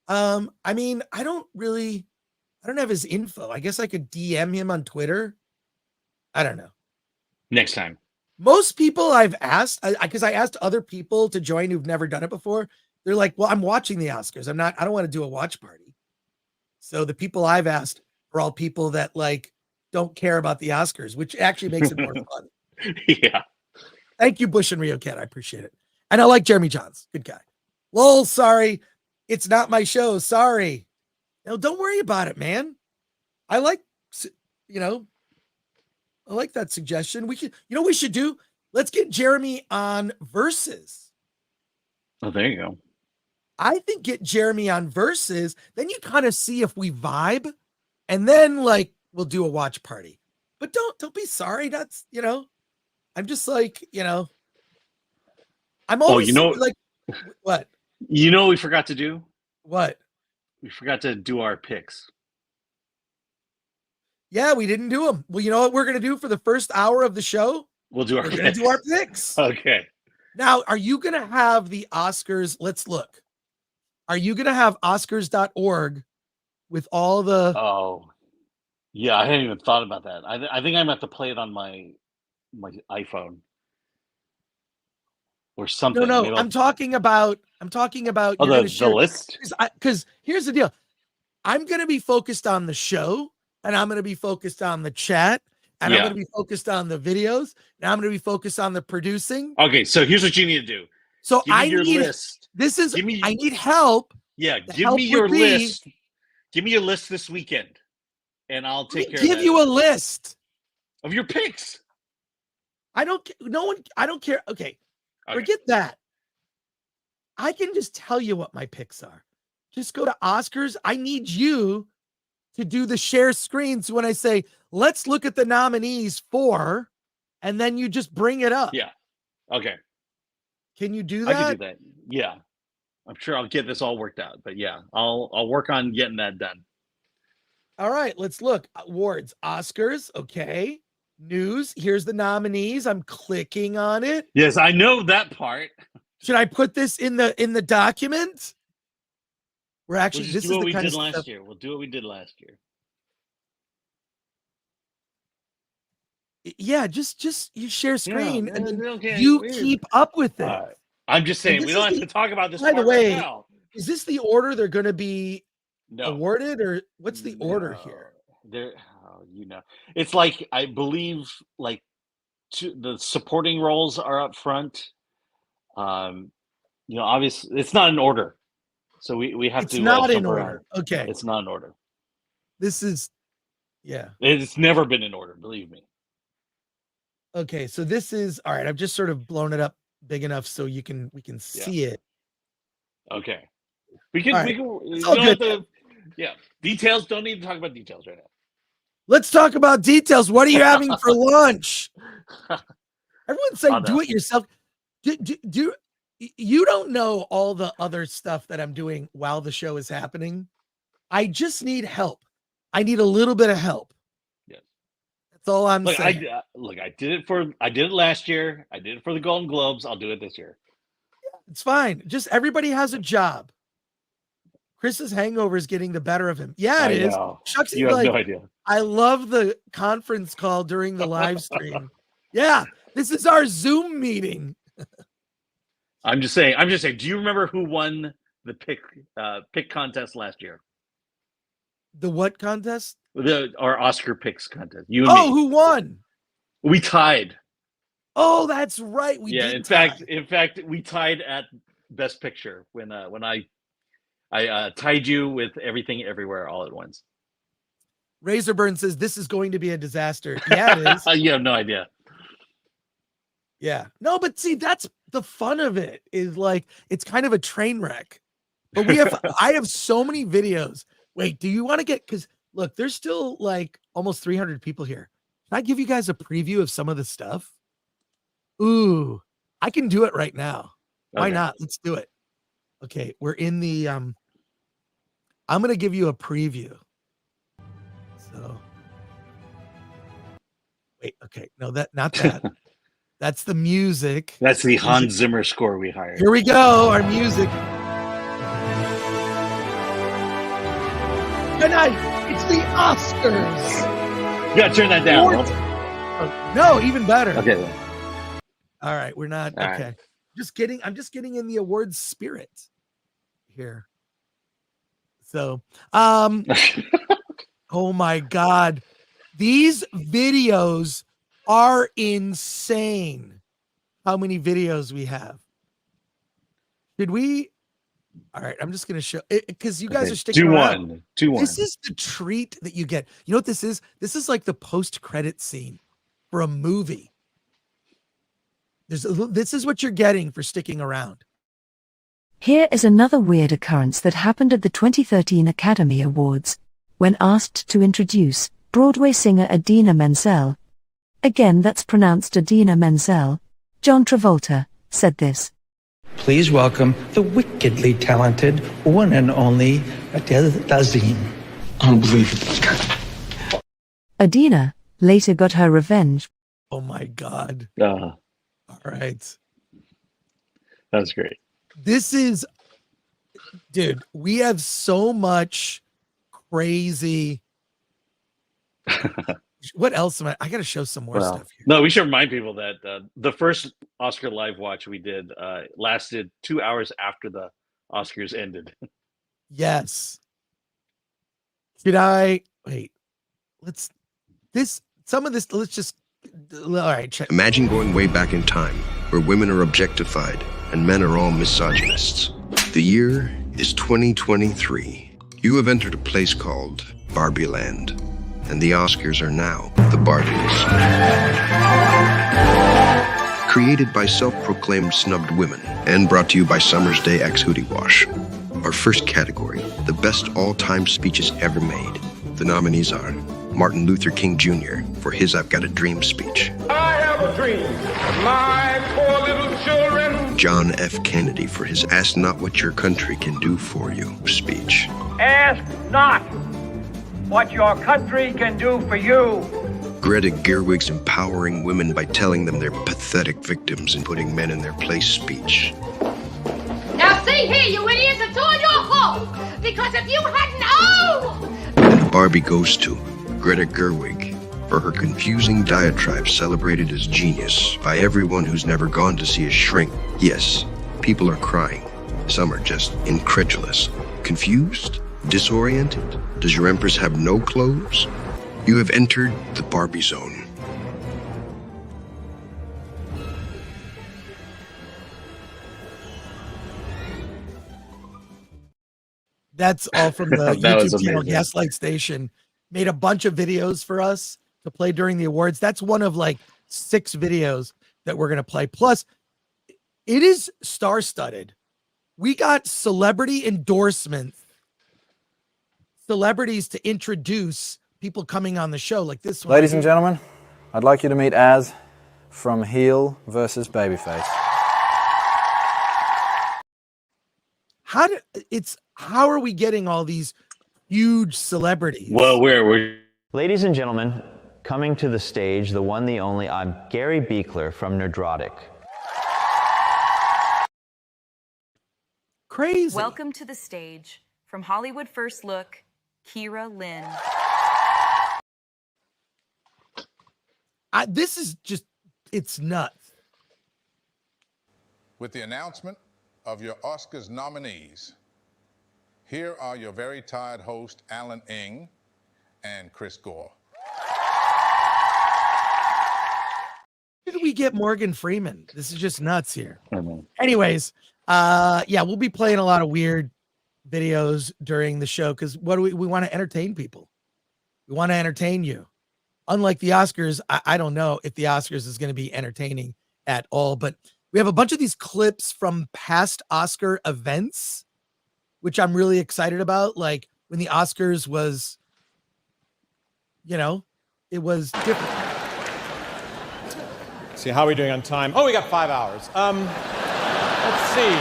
[SPEAKER 1] I mean, I don't have his info. I guess I could DM him on Twitter. I don't know.
[SPEAKER 2] Next time.
[SPEAKER 1] Most people I've asked, because I asked other people to join who've never done it before. They're like, well, I'm watching the Oscars. I don't want to do a watch party. So the people I've asked are all people that like don't care about the Oscars, which actually makes it more fun.
[SPEAKER 2] Yeah.
[SPEAKER 1] Thank you, Bush and Rio Cat. I appreciate it. And I like Jeremy Johns. Good guy. Lol, sorry. It's not my show. Sorry. No, don't worry about it, man. I like that suggestion. We should do? Let's get Jeremy on Versus.
[SPEAKER 2] Oh, there you go.
[SPEAKER 1] I think get Jeremy on Versus. Then you kind of see if we vibe. And then like we'll do a watch party. But don't be sorry. That's, I'm just like, I'm always like, what?
[SPEAKER 2] You know what we forgot to do?
[SPEAKER 1] What?
[SPEAKER 2] We forgot to do our picks.
[SPEAKER 1] Yeah, we didn't do them. Well, you know what we're going to do for the first hour of the show?
[SPEAKER 2] We're going
[SPEAKER 1] to do our picks.
[SPEAKER 2] Okay.
[SPEAKER 1] Now, are you going to have the Oscars? Let's look. Are you going to have Oscars.org with all the...
[SPEAKER 2] Oh, yeah. I hadn't even thought about that. I think I'm going to have to play it on my iPhone or something.
[SPEAKER 1] No, I'm talking about
[SPEAKER 2] the list.
[SPEAKER 1] Because here's the deal. I'm going to be focused on the show, and I'm going to be focused on the chat, and I'm going to be focused on the videos, and I'm going to be focused on the producing.
[SPEAKER 2] Okay, so here's what you need to do.
[SPEAKER 1] So
[SPEAKER 2] I need your list.
[SPEAKER 1] I need help.
[SPEAKER 2] Yeah, give me your list. Give me your list this weekend, and I'll take care of that.
[SPEAKER 1] Give you a list
[SPEAKER 2] of your picks.
[SPEAKER 1] I don't care. Okay. Forget that. I can just tell you what my picks are. Just go to Oscars. I need you to do the share screen. So when I say, let's look at the nominees for, and then you just bring it up.
[SPEAKER 2] Yeah. Okay.
[SPEAKER 1] Can you do that?
[SPEAKER 2] I can do that. Yeah. I'm sure I'll get this all worked out. But yeah, I'll work on getting that done.
[SPEAKER 1] All right. Let's look. Awards. Oscars. Okay. News. Here's the nominees. I'm clicking on it.
[SPEAKER 2] Yes, I know that part.
[SPEAKER 1] Should I put this in the document? We're actually
[SPEAKER 2] We'll do what we did last year. We'll do what we did last year.
[SPEAKER 1] Yeah, just you share screen and then you keep up with it.
[SPEAKER 2] I'm just saying we don't have to talk about this.
[SPEAKER 1] By the way,
[SPEAKER 2] right now.
[SPEAKER 1] Is this the order they're going to be awarded, or what's the order here?
[SPEAKER 2] It's like I believe like the supporting roles are up front. Obviously it's not in order, so we have to.
[SPEAKER 1] It's not in order. Okay,
[SPEAKER 2] it's not in order.
[SPEAKER 1] This is, yeah.
[SPEAKER 2] It's never been in order. Believe me.
[SPEAKER 1] Okay, so this is all right. I've just sort of blown it up big enough so we can see it.
[SPEAKER 2] Okay, we can.
[SPEAKER 1] Right.
[SPEAKER 2] We can. You don't have to, details. Don't need to talk about details right now.
[SPEAKER 1] Let's talk about details. What are you having for lunch? Everyone's saying do it yourself. Do you don't know all the other stuff that I'm doing while the show is happening? I just need help. I need a little bit of help.
[SPEAKER 2] Yes.
[SPEAKER 1] That's all I'm saying.
[SPEAKER 2] I did it last year. I did it for the Golden Globes. I'll do it this year.
[SPEAKER 1] It's fine. Just everybody has a job. Chris's hangover is getting the better of him. Yeah, it is. Shucks,
[SPEAKER 2] you have no idea.
[SPEAKER 1] I love the conference call during the live stream. Yeah, This is our Zoom meeting.
[SPEAKER 2] I'm just saying. Do you remember who won the pick contest last year?
[SPEAKER 1] The what contest?
[SPEAKER 2] Our Oscar picks contest. You and me.
[SPEAKER 1] Who won?
[SPEAKER 2] We tied.
[SPEAKER 1] Oh, that's right. We did.
[SPEAKER 2] In fact, we tied at Best Picture when I tied you with Everything Everywhere All at Once.
[SPEAKER 1] Razorburn says this is going to be a disaster. Yeah, it is.
[SPEAKER 2] You have no idea.
[SPEAKER 1] Yeah. No, but see, that's the fun of it, is like it's kind of a train wreck. But I have so many videos. Wait, do you want to because look, there's still like almost 300 people here. Can I give you guys a preview of some of the stuff? Ooh, I can do it right now. Why not? Let's do it. Okay, we're in the I'm going to give you a preview. So wait, okay. No, not that. That's the music.
[SPEAKER 2] That's the Hans Zimmer score we hired.
[SPEAKER 1] Here we go, our music. Good night. It's the Oscars.
[SPEAKER 2] You gotta turn that down.
[SPEAKER 1] No, even better.
[SPEAKER 2] Okay.
[SPEAKER 1] All right, we're not okay. Right. I'm just getting in the awards spirit here. So, oh my God, these videos are insane. How many videos we have? Did we? All right, I'm just going to show it because you guys are sticking around.
[SPEAKER 2] 2-1.
[SPEAKER 1] This is the treat that you get. You know what this is? This is like the post-credit scene for a movie. This is what you're getting for sticking around.
[SPEAKER 15] Here is another weird occurrence that happened at the 2013 Academy Awards, when asked to introduce Broadway singer Idina Menzel. Again, that's pronounced Idina Menzel. John Travolta said this.
[SPEAKER 16] Please welcome the wickedly talented one and only Adele Dazeem. Unbelievable.
[SPEAKER 15] Idina later got her revenge.
[SPEAKER 1] Oh my God. All right.
[SPEAKER 2] That's great.
[SPEAKER 1] This is, dude, we have so much crazy. What else am I got to show some more stuff here.
[SPEAKER 2] No, we should remind people that the first Oscar live watch we did lasted 2 hours after the Oscars ended.
[SPEAKER 1] Yes. Let's just, all right, check.
[SPEAKER 17] Imagine going way back in time, where women are objectified and men are all misogynists. The year is 2023. You have entered a place called Barbie Land, and the Oscars are now the Barbies. Created by self-proclaimed snubbed women and brought to you by Summer's Day X Hootie Wash. Our first category, the best all-time speeches ever made. The nominees are Martin Luther King Jr. for his I've Got a Dream speech.
[SPEAKER 12] I have a dream, my poor little children.
[SPEAKER 17] John F. Kennedy for his Ask Not What Your Country Can Do For You speech.
[SPEAKER 18] Ask not what your country can do for you.
[SPEAKER 17] Greta Gerwig's empowering women by telling them they're pathetic victims and putting men in their place speech.
[SPEAKER 8] Now see here, you idiots, it's all your fault. Because if you hadn't,
[SPEAKER 17] And the Barbie goes to Greta Gerwig for her confusing diatribe celebrated as genius by everyone who's never gone to see a shrink. Yes, people are crying. Some are just incredulous. Confused? Disoriented? Does your Empress have no clothes? You have entered the Barbie zone.
[SPEAKER 1] That's all from the YouTube channel Gaslight Station. Made a bunch of videos for us to play during the awards. That's one of like 6 videos that we're going to play. Plus, it is star-studded. We got celebrity endorsements, celebrities to introduce people coming on the show like this one.
[SPEAKER 19] Ladies and gentlemen, I'd like you to meet Az from Heel versus Babyface.
[SPEAKER 1] How are we getting all these huge celebrities?
[SPEAKER 2] Well, we're
[SPEAKER 20] Ladies and gentlemen, coming to the stage, the one, the only, I'm Gary Beekler from Nerdrotic.
[SPEAKER 1] Crazy.
[SPEAKER 21] Welcome to the stage, from Hollywood First Look, Kira Lynn.
[SPEAKER 1] This is just It's nuts.
[SPEAKER 3] With the announcement of your Oscars nominees, here are your very tired hosts, Alan Ng and Chris Gore.
[SPEAKER 1] Where did we get Morgan Freeman? This is just nuts here. Anyways, yeah, we'll be playing a lot of weird videos during the show because what do we want to entertain people. We want to entertain you. Unlike the Oscars, I don't know if the Oscars is going to be entertaining at all, but we have a bunch of these clips from past Oscar events, which I'm really excited about. Like when the Oscars was, you know, it was different.
[SPEAKER 22] See, how are we doing on time? Oh, we got 5 hours. Let's see.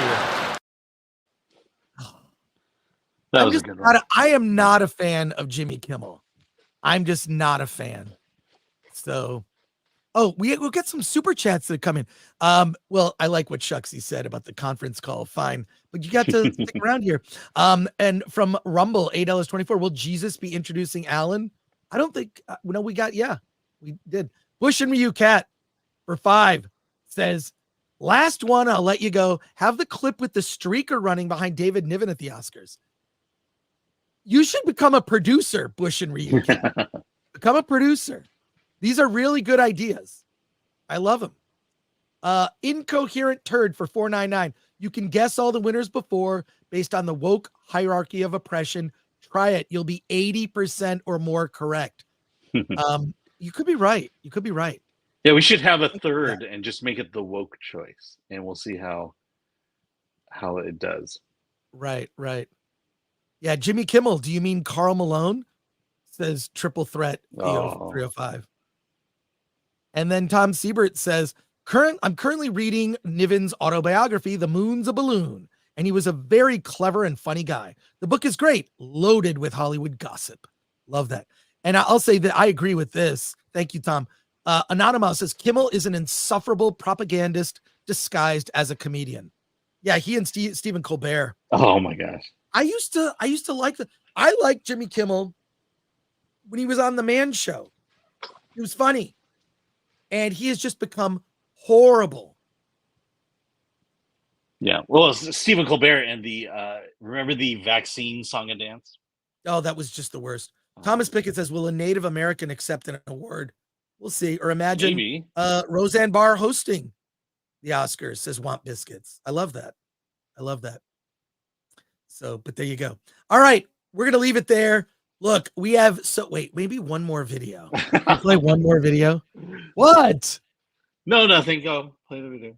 [SPEAKER 2] That was a good one.
[SPEAKER 1] I am not a fan of Jimmy Kimmel. I'm just not a fan. So, we'll get some super chats that come in. Well, I like what Shucksy said about the conference call. Fine, but you got to stick around here. And from Rumble, $8.24. Will Jesus be introducing Alan? I don't think. No, we did. Bush and Ryu Cat for 5 says, last one. I'll let you go. Have the clip with the streaker running behind David Niven at the Oscars. You should become a producer, Bush and Ryu. Become a producer. These are really good ideas. I love them. Incoherent Turd for $4.99. You can guess all the winners before based on the woke hierarchy of oppression. Try it. You'll be 80% or more correct. You could be right. You could be right.
[SPEAKER 2] Yeah, we should have a third and just make it the woke choice, and we'll see how it does.
[SPEAKER 1] Right. Yeah, Jimmy Kimmel. Do you mean Karl Malone? Says Triple Threat 305. And then Tom Siebert says, I'm currently reading Niven's autobiography, The Moon's a Balloon, and he was a very clever and funny guy. The book is great, loaded with Hollywood gossip. Love that. And I'll say that I agree with this. Thank you, Tom. Anonymous says, Kimmel is an insufferable propagandist disguised as a comedian. Yeah, he and Stephen Colbert.
[SPEAKER 2] Oh my gosh.
[SPEAKER 1] I used to like I liked Jimmy Kimmel when he was on the Man Show. He was funny. And he has just become horrible.
[SPEAKER 2] Yeah. Well, Stephen Colbert and the remember the vaccine song and dance?
[SPEAKER 1] Oh, that was just the worst. Thomas Pickett says, will a Native American accept an award? We'll see. Or imagine
[SPEAKER 2] Maybe.
[SPEAKER 1] Roseanne Barr hosting the Oscars, says Want Biscuits. I love that. So, but there you go. All right. We're going to leave it there. Look, we have, maybe one more video. Play one more video. What?
[SPEAKER 2] No, nothing. Go play the video.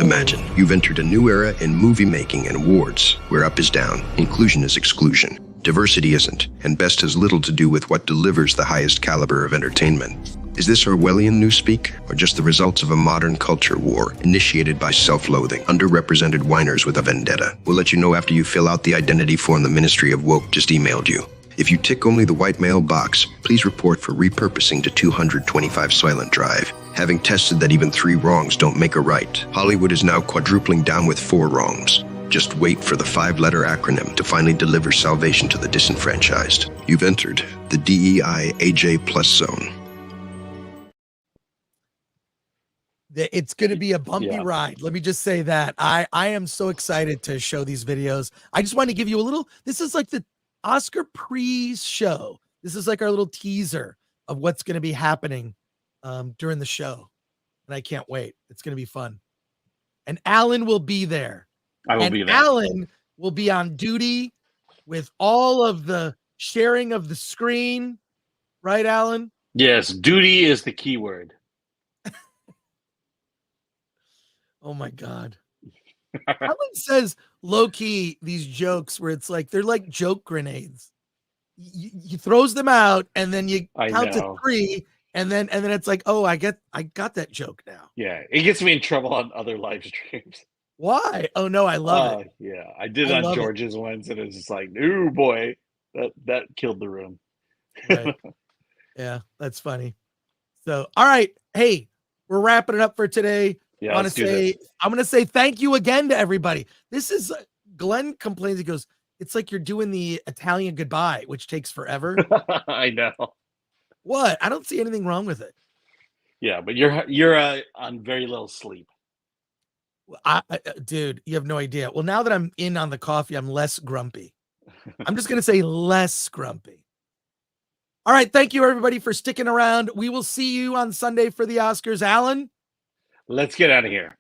[SPEAKER 17] Imagine you've entered a new era in movie making and awards, where up is down, inclusion is exclusion, diversity isn't, and best has little to do with what delivers the highest caliber of entertainment. Is this Orwellian newspeak, or just the results of a modern culture war initiated by self-loathing, underrepresented whiners with a vendetta? We'll let you know after you fill out the identity form the Ministry of Woke just emailed you. If you tick only the white mail box, please report for repurposing to 225 Silent Drive. Having tested that even 3 wrongs don't make a right, Hollywood is now quadrupling down with 4 wrongs. Just wait for the 5-letter acronym to finally deliver salvation to the disenfranchised. You've entered the DEI AJ Plus zone.
[SPEAKER 1] It's going to be a bumpy ride. Let me just say that. I am so excited to show these videos. I just want to give you a little, this is like the Oscar pre-show. This is like our little teaser of what's going to be happening during the show. And I can't wait. It's going to be fun. And Alan will be there.
[SPEAKER 2] I will be there.
[SPEAKER 1] Alan will be on duty with all of the sharing of the screen. Right, Alan?
[SPEAKER 2] Yes, duty is the key word.
[SPEAKER 1] Oh my God. Alan says low-key these jokes where it's like they're like joke grenades. He throws them out and then you count to 3 and then it's like, oh, I got that joke now.
[SPEAKER 2] Yeah, it gets me in trouble on other live streams.
[SPEAKER 1] Why? Oh no, I love it.
[SPEAKER 2] Yeah, I did it on George's once and it was just like, oh boy, that killed the room.
[SPEAKER 1] Right. Yeah, that's funny. So, all right, hey, we're wrapping it up for today.
[SPEAKER 2] Yeah,
[SPEAKER 1] I'm going to say thank you again to everybody. This is Glenn complains. He goes, It's like you're doing the Italian goodbye, which takes forever.
[SPEAKER 2] I know.
[SPEAKER 1] What? I don't see anything wrong with it.
[SPEAKER 2] Yeah, but you're on very little sleep.
[SPEAKER 1] Dude, you have no idea. Well, now that I'm in on the coffee, I'm less grumpy. I'm just gonna say less grumpy. All right, thank you everybody for sticking around. We will see you on Sunday for the Oscars. Alan,
[SPEAKER 2] let's get out of here.